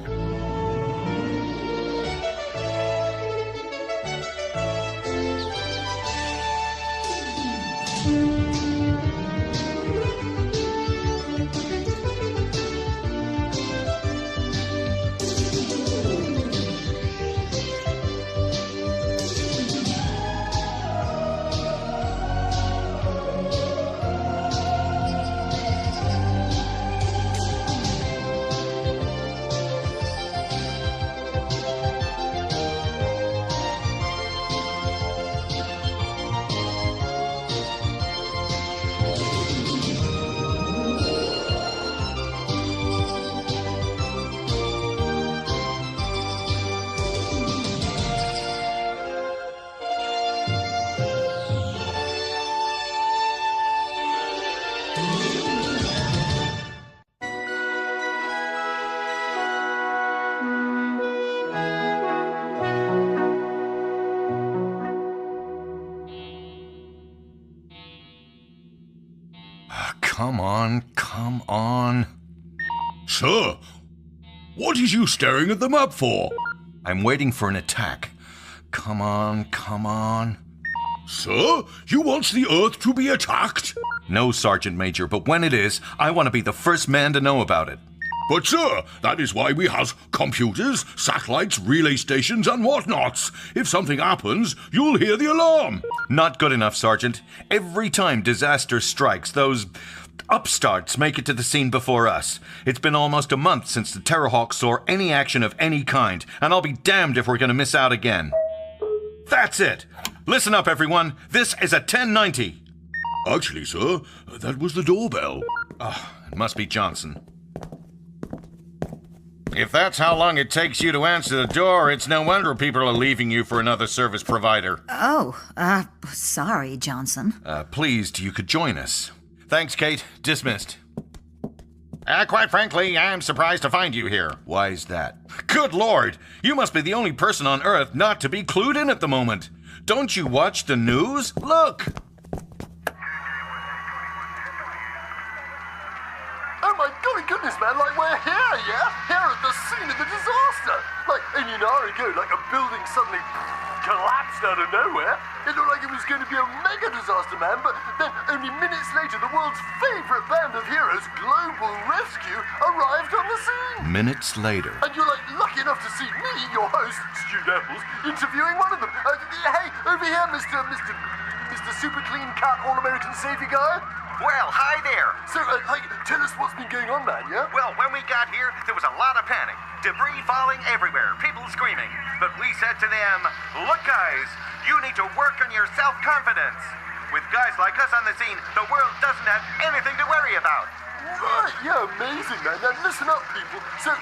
Come on. Sir, what is you staring at the map for? I'm waiting for an attack. Come on. Sir, you wants the Earth to be attacked? No, Sergeant Major, but when it is, I want to be the first man to know about it. But sir, that is why we has computers, satellites, relay stations and whatnots. If something happens, you'll hear the alarm. Not good enough, Sergeant. Every time disaster strikes, those upstarts make it to the scene before us. It's been almost a month since the Terrahawks saw any action of any kind, and I'll be damned if we're going to miss out again. That's it! Listen up, everyone. This is a 1090. Actually, sir, that was the doorbell. It must be Johnson. If that's how long it takes you to answer the door, it's no wonder people are leaving you for another service provider. Oh, sorry, Johnson. Pleased you could join us. Thanks, Kate. Dismissed. Quite frankly, I'm surprised to find you here. Why is that? Good Lord! You must be the only person on Earth not to be clued in at the moment. Don't you watch the news? Look! Oh my golly goodness, man, like we're here, yeah? Here at the scene of the disaster. Like, an hour ago, like a building suddenly collapsed out of nowhere. It looked like it was going to be a mega disaster, man, but then only minutes later, the world's favorite band of heroes, Global Rescue, arrived on the scene. Minutes later. And you're like lucky enough to see me, your host, Stu Apples, interviewing one of them. Hey, over here, Mr. Super Clean Cat All-American Savior guy. Well, hi there. So, tell us what's been going on, man, yeah? Well, when we got here, there was a lot of panic. Debris falling everywhere, people screaming. But we said to them, look, guys, you need to work on your self-confidence. With guys like us on the scene, the world doesn't have anything to worry about. Right, yeah, amazing, man. Now, listen up, people. So,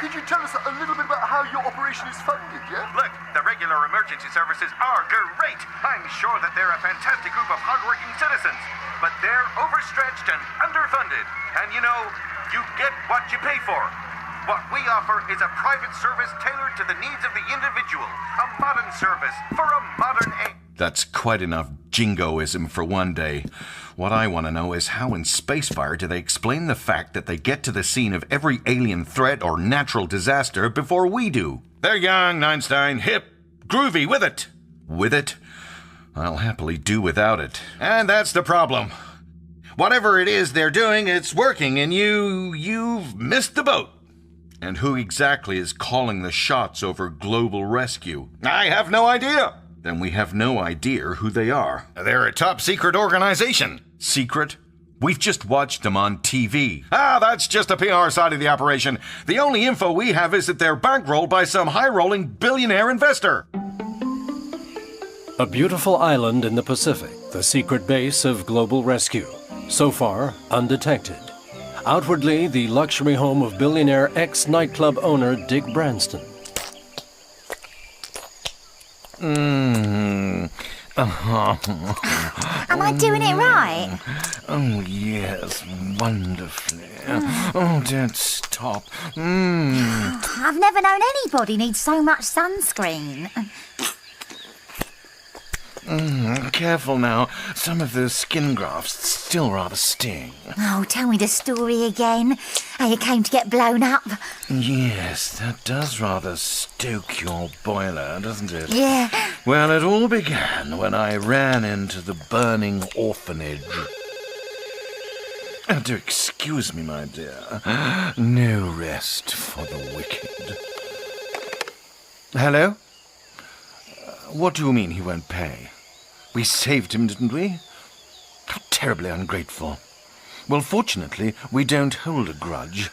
could you tell us a little bit about how your operation is funded, yeah? Look, the regular emergency services are great. I'm sure that they're a fantastic group of hardworking citizens. But they're overstretched and underfunded. And you know, you get what you pay for. What we offer is a private service tailored to the needs of the individual. A modern service for a modern age. That's quite enough jingoism for one day. What I want to know is how in Spacefire do they explain the fact that they get to the scene of every alien threat or natural disaster before we do? They're young, Einstein, hip, groovy, with it. With it? I'll happily do without it. And that's the problem. Whatever it is they're doing, it's working, and you've missed the boat. And who exactly is calling the shots over global rescue? I have no idea. Then we have no idea who they are. They're a top-secret organization. Secret? We've just watched them on TV. That's just the PR side of the operation. The only info we have is that they're bankrolled by some high-rolling billionaire investor. A beautiful island in the Pacific, the secret base of global rescue. So far, undetected. Outwardly, the luxury home of billionaire ex-nightclub owner Dick Branston. Am I doing it right? Oh, yes, wonderfully. Oh, don't stop. I've never known anybody need so much sunscreen. Careful now. Some of those skin grafts still rather sting. Oh, tell me the story again. How you came to get blown up. Yes, that does rather stoke your boiler, doesn't it? Yeah. Well, it all began when I ran into the burning orphanage. Do excuse me, my dear. No rest for the wicked. Hello? What do you mean he won't pay? We saved him, didn't we? How terribly ungrateful. Well, fortunately, we don't hold a grudge.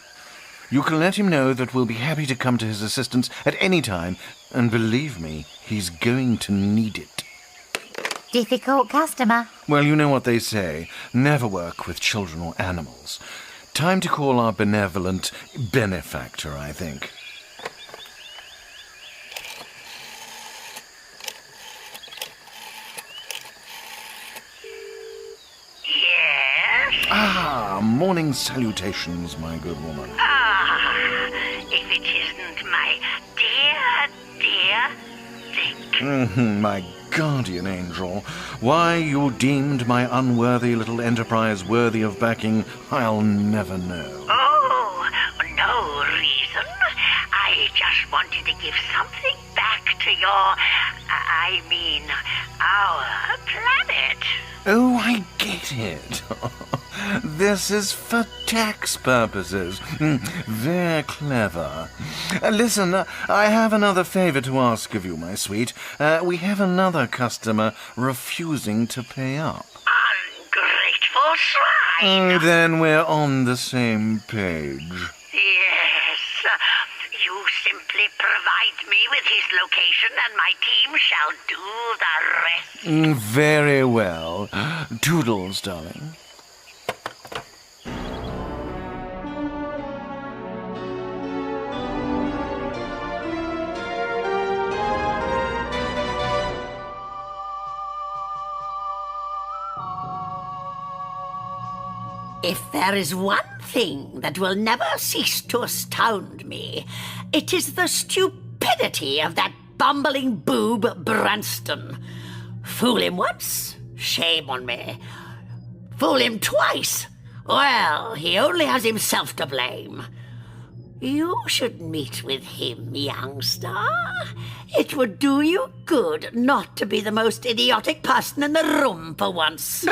You can let him know that we'll be happy to come to his assistance at any time, and believe me, he's going to need it. Difficult customer. Well, you know what they say. Never work with children or animals. Time to call our benevolent benefactor, I think. Morning salutations, my good woman. If it isn't my dear Dick. My guardian angel. Why you deemed my unworthy little enterprise worthy of backing, I'll never know. Oh, no reason. I just wanted to give something back to our planet. Oh, I get it. This is for tax purposes. Very clever. Listen, I have another favor to ask of you, my sweet. We have another customer refusing to pay up. Ungrateful swine. Then we're on the same page. Yes. You simply provide me with his location and my team shall do the rest. Very well. Toodles, darling. If there is one thing that will never cease to astound me, it is the stupidity of that bumbling boob Branston. Fool him once? Shame on me. Fool him twice? Well, he only has himself to blame. You should meet with him, youngster. It would do you good not to be the most idiotic person in the room for once.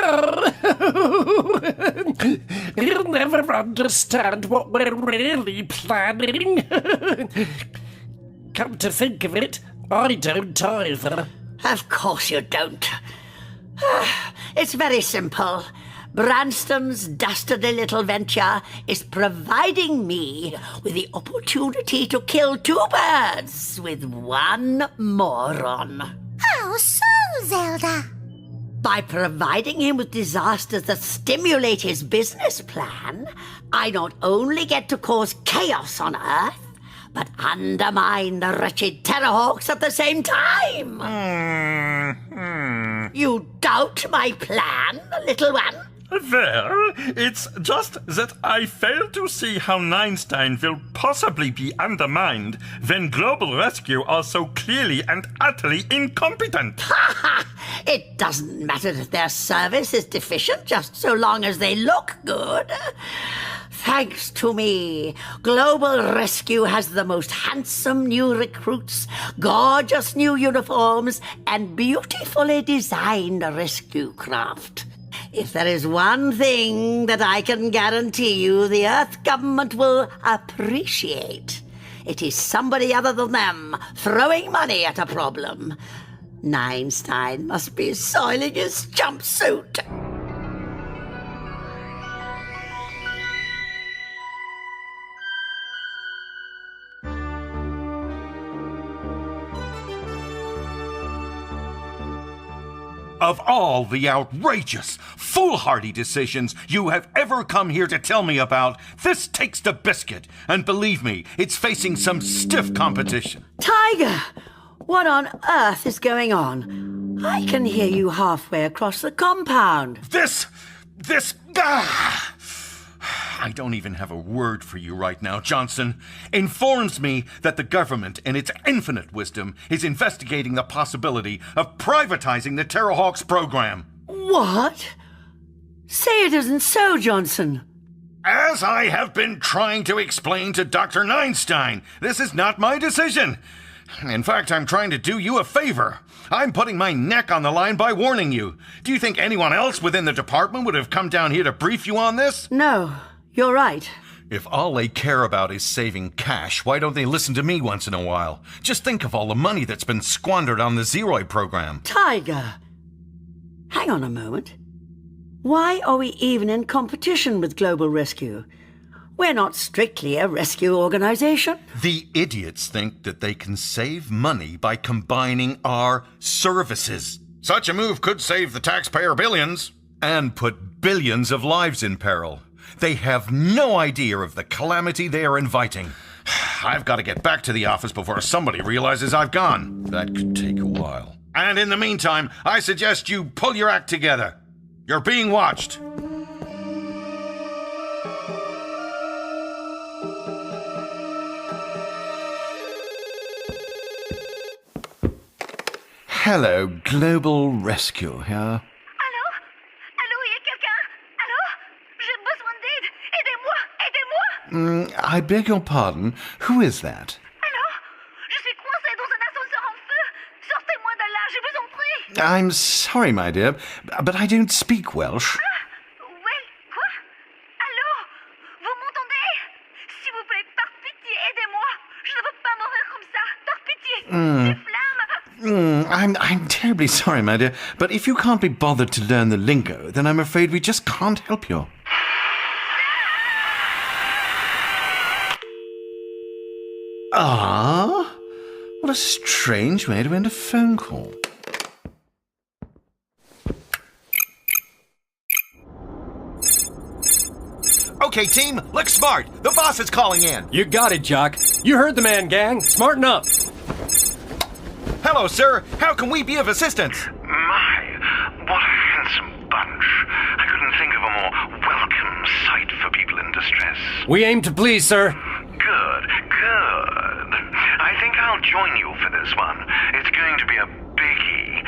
You'll never understand what we're really planning. Come to think of it, I don't either. Of course you don't. It's very simple. Branston's dastardly little venture is providing me with the opportunity to kill two birds with one moron. How so, Zelda? By providing him with disasters that stimulate his business plan, I not only get to cause chaos on Earth, but undermine the wretched Terrahawks at the same time. You doubt my plan, little one? Well, it's just that I fail to see how Einstein will possibly be undermined when Global Rescue are so clearly and utterly incompetent. It doesn't matter if their service is deficient, just so long as they look good. Thanks to me, Global Rescue has the most handsome new recruits, gorgeous new uniforms, and beautifully designed rescue craft. If there is one thing that I can guarantee you the Earth government will appreciate, it is somebody other than them throwing money at a problem. Einstein must be soiling his jumpsuit. Of all the outrageous, foolhardy decisions you have ever come here to tell me about, this takes the biscuit. And believe me, it's facing some stiff competition. Tiger! What on earth is going on? I can hear you halfway across the compound. I don't even have a word for you right now, Johnson. Informs me that the government, in its infinite wisdom, is investigating the possibility of privatizing the Terrahawks program. What? Say it isn't so, Johnson. As I have been trying to explain to Dr. Einstein, this is not my decision. In fact, I'm trying to do you a favor. I'm putting my neck on the line by warning you. Do you think anyone else within the department would have come down here to brief you on this? No, you're right. If all they care about is saving cash, why don't they listen to me once in a while? Just think of all the money that's been squandered on the Zeroid program. Tiger! Hang on a moment. Why are we even in competition with Global Rescue? We're not strictly a rescue organization. The idiots think that they can save money by combining our services. Such a move could save the taxpayer billions. And put billions of lives in peril. They have no idea of the calamity they are inviting. I've got to get back to the office before somebody realizes I've gone. That could take a while. And in the meantime, I suggest you pull your act together. You're being watched. Hello, Global Rescue here. Allô? Allô, il y a quelqu'un? Allô? J'ai besoin d'aide. Aidez-moi! Aidez-moi! I beg your pardon. Who is that? Allô? Je suis coincée dans un ascenseur en feu. Sortez-moi de là, je vous en prie. I'm sorry, my dear, but I don't speak Welsh. Ouais, quoi? Allô? Vous m'entendez? S'il vous plaît, par pitié, aidez-moi. Je ne veux pas mourir comme ça. Par pitié. Des flammes. I'm terribly sorry, my dear, but if you can't be bothered to learn the lingo, then I'm afraid we just can't help you. Ah, what a strange way to end a phone call. Okay, team, look smart. The boss is calling in. You got it, Jock. You heard the man, gang. Smarten up. Hello, sir. How can we be of assistance? My, what a handsome bunch. I couldn't think of a more welcome sight for people in distress. We aim to please, sir. Good, good. I think I'll join you for this one. It's going to be a biggie,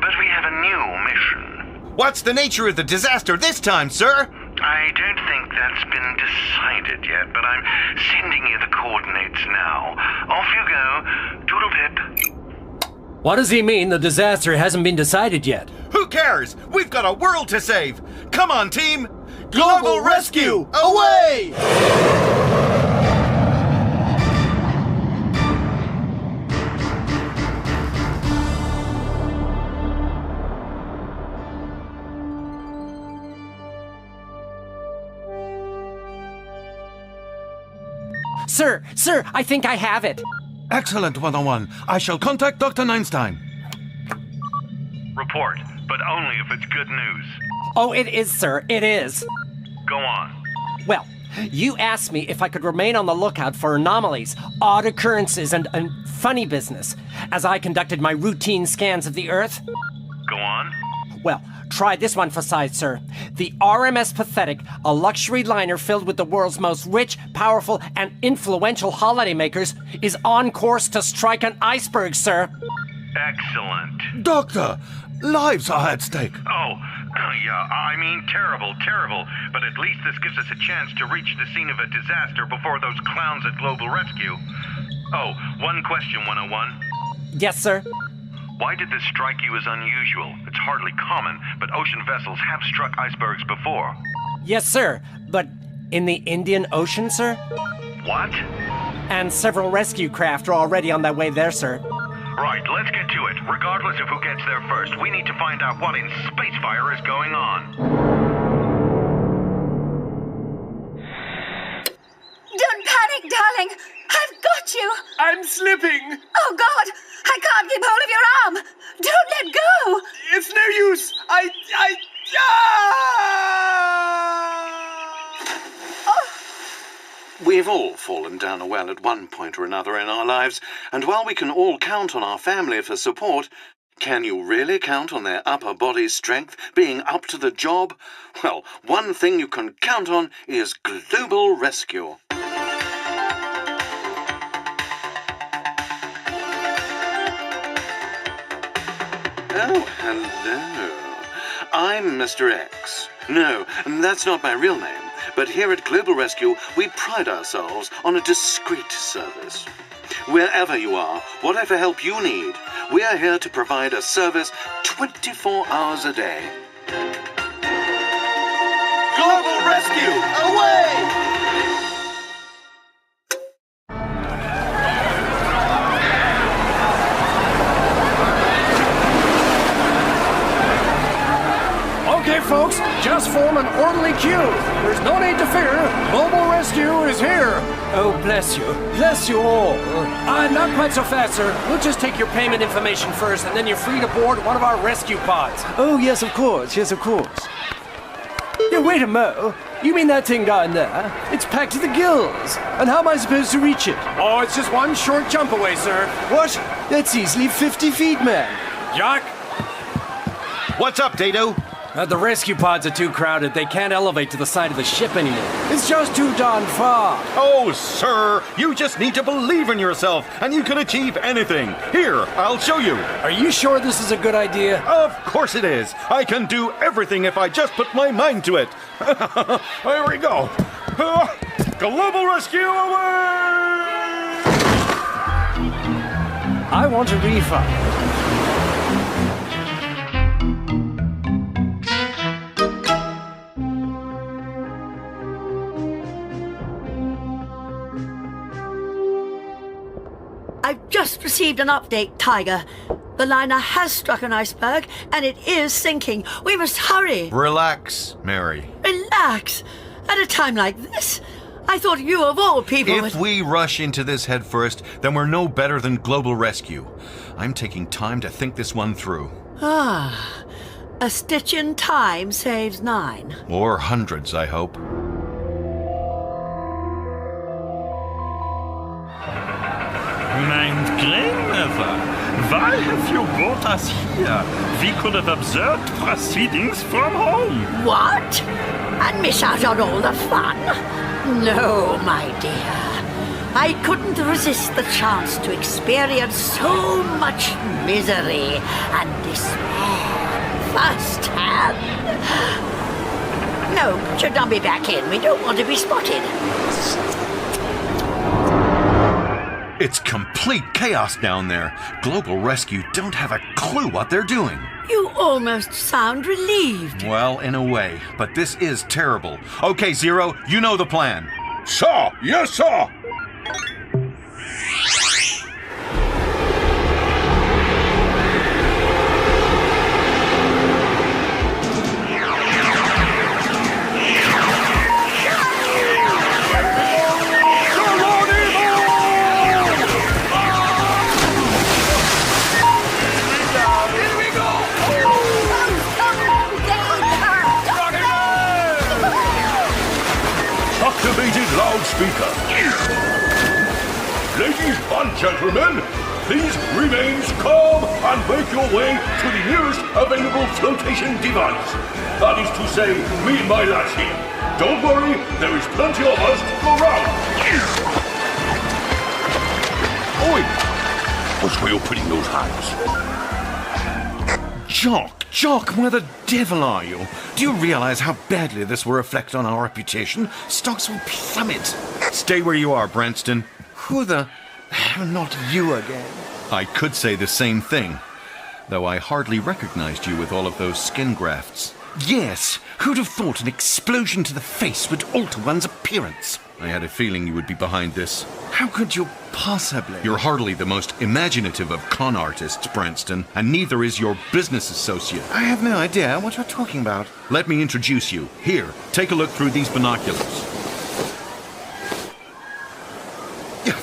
but we have a new mission. What's the nature of the disaster this time, sir? I don't think that's been decided yet, but I'm sending you the coordinates now. Off you go. Toodle-pip. What does he mean the disaster hasn't been decided yet? Who cares? We've got a world to save. Come on, team. Global Rescue, away! Sir, I think I have it. Excellent, 101. I shall contact Dr. Einstein. Report, but only if it's good news. Oh, it is, sir. It is. Go on. Well, you asked me if I could remain on the lookout for anomalies, odd occurrences, and funny business as I conducted my routine scans of the Earth. Go on. Well, try this one for size, sir. The RMS Pathetic, a luxury liner filled with the world's most rich, powerful, and influential holidaymakers, is on course to strike an iceberg, sir. Excellent. Doctor, lives are at stake. Oh, yeah, I mean terrible. But at least this gives us a chance to reach the scene of a disaster before those clowns at Global Rescue. Oh, one question, 101. Yes, sir? Why did this strike you as unusual? It's hardly common, but ocean vessels have struck icebergs before. Yes, sir. But in the Indian Ocean, sir? What? And several rescue craft are already on their way there, sir. Right, let's get to it. Regardless of who gets there first, we need to find out what in Spacefire is going on. Don't panic, darling. I've got you. I'm slipping. Oh, God. I can't keep hold of your arm. Don't let go. It's no use. We've all fallen down a well at one point or another in our lives, and while we can all count on our family for support, can you really count on their upper body strength being up to the job? Well, one thing you can count on is Global Rescue. Oh, hello. I'm Mr. X. No, that's not my real name. But here at Global Rescue, we pride ourselves on a discreet service. Wherever you are, whatever help you need, we are here to provide a service 24 hours a day. Global Rescue, away! Okay, folks, just form an orderly queue. There's no need to fear. Global Rescue is here. Oh, bless you. Bless you all. Not quite so fast, sir. We'll just take your payment information first, and then you're free to board one of our rescue pods. Oh, yes, of course. Yeah, wait a mo. You mean that thing down there? It's packed to the gills. And how am I supposed to reach it? Oh, it's just one short jump away, sir. What? That's easily 50 feet, man. Jock? What's up, Dato? The rescue pods are too crowded. They can't elevate to the side of the ship anymore. It's just too darn far. Oh, sir, you just need to believe in yourself, and you can achieve anything. Here, I'll show you. Are you sure this is a good idea? Of course it is. I can do everything if I just put my mind to it. Here we go. Global Rescue away! I want a refund. I've just received an update, Tiger. The liner has struck an iceberg, and it is sinking. We must hurry. Relax, Mary. Relax. At a time like this, I thought you of all people If we rush into this head first, then we're no better than Global Rescue. I'm taking time to think this one through. A stitch in time saves 9. Or hundreds, I hope. Mein grandmother, why have you brought us here? We could have observed proceedings from home. What? And miss out on all the fun? No, my dear. I couldn't resist the chance to experience so much misery and despair firsthand. No, put your dummy back in. We don't want to be spotted. It's complete chaos down there. Global Rescue don't have a clue what they're doing. You almost sound relieved. Well, in a way, but this is terrible. Okay, Zero, you know the plan. Sir, yes, sir. Activated loudspeaker. Ladies and gentlemen, please remain calm and make your way to the nearest available flotation device. That is to say, me and my lads here. Don't worry, there is plenty of us to go round. Oi! What's where you're putting those hands? Jock, where the devil are you? Do you realize how badly this will reflect on our reputation? Stocks will plummet. Stay where you are, Branston. Who the... Not you again. I could say the same thing, though I hardly recognized you with all of those skin grafts. Yes, who'd have thought an explosion to the face would alter one's appearance? I had a feeling you would be behind this. How could you possibly? You're hardly the most imaginative of con artists, Branston, and neither is your business associate. I have no idea what you're talking about. Let me introduce you. Here, take a look through these binoculars.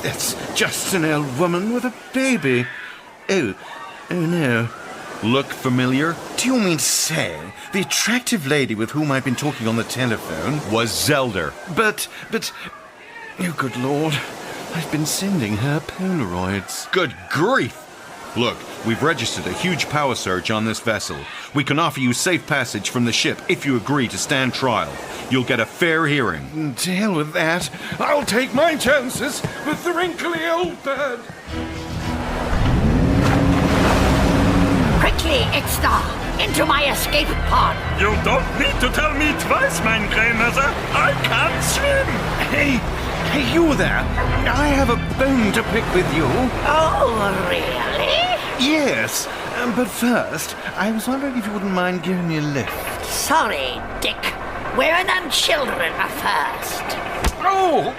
That's just an old woman with a baby. Oh no. Look familiar? Do you mean to say the attractive lady with whom I've been talking on the telephone was Zelda? But, oh good lord, I've been sending her Polaroids. Good grief! Look, we've registered a huge power surge on this vessel. We can offer you safe passage from the ship if you agree to stand trial. You'll get a fair hearing. To hell with that. I'll take my chances with the wrinkly old bird. Quickly, Extra! Into my escape pod! You don't need to tell me twice, mein grandmother. I can't swim! Hey, you there! I have a bone to pick with you. Oh, really? Yes, but first, I was wondering if you wouldn't mind giving me a lift. Sorry, Dick. Women and children are first. Oh!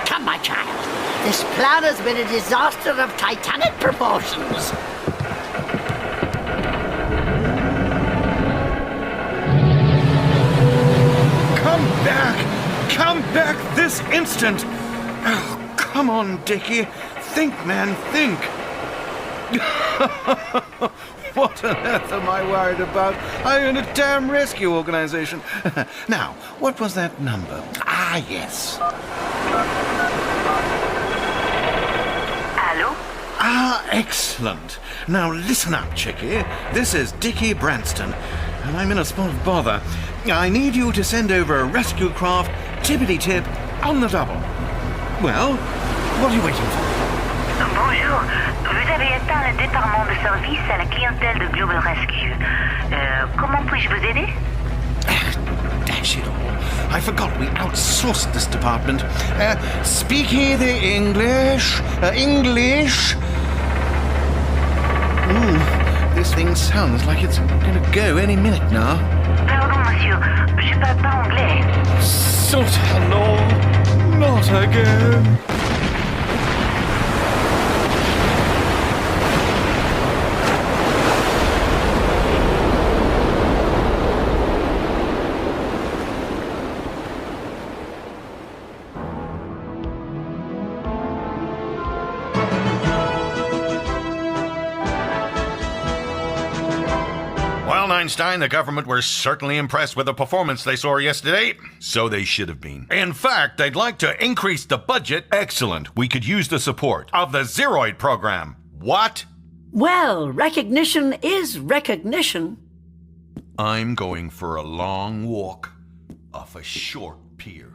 Come, my child. This plan has been a disaster of titanic proportions. Come back this instant! Oh, come on, Dickie. Think, man, think. What on earth am I worried about? I'm in a damn rescue organization. Now, what was that number? Ah, yes. Hello? Ah, excellent. Now listen up, Chickie. This is Dickie Branston, and I'm in a spot of bother. I need you to send over a rescue craft, tippity-tip, on the double. Well, what are you waiting for? Bonjour. Vous avez atteint le département de service à la clientèle de Global Rescue. Comment puis-je vous aider? Dash it all. I forgot we outsourced this department. Speak here the English. English. This thing sounds like it's gonna go any minute now. Pardon, monsieur. Je parle pas anglais. Sota, no. Not again. Einstein, the government were certainly impressed with the performance they saw yesterday. So they should have been. In fact, they'd like to increase the budget. Excellent. We could use the support of the Zeroid program. What? Well, recognition is recognition. I'm going for a long walk off a short pier.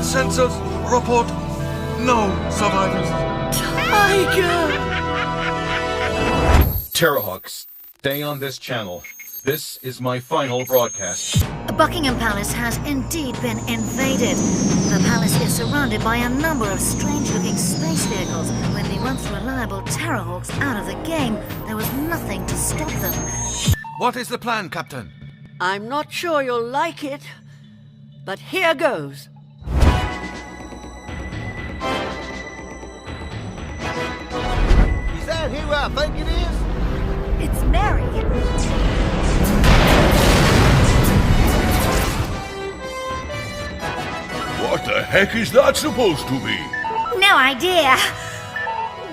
Sensors report no survivors. Tiger! Terrahawks, Stay on this channel. This is my final broadcast. Buckingham Palace has indeed been invaded. The palace is surrounded by a number of strange-looking space vehicles. With the once reliable Terrahawks out of the game, there was nothing to stop them. What is the plan, Captain? I'm not sure you'll like it, but here goes. Is that who I think it is? It's Mary. What the heck is that supposed to be? No idea.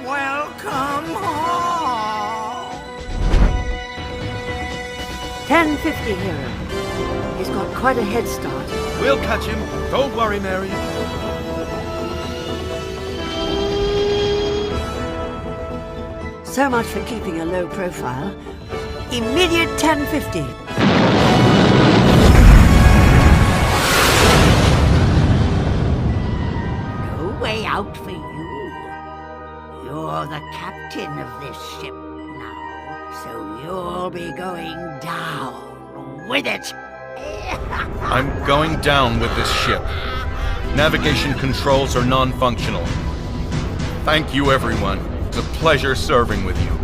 Welcome home. 1050 hero. He's got quite a head start. We'll catch him. Don't worry, Mary. So much for keeping a low profile. Immediate 1050. No way out for you. You're the captain of this ship now, so you'll be going down with it. I'm going down with this ship. Navigation controls are non-functional. Thank you, everyone. It's a pleasure serving with you.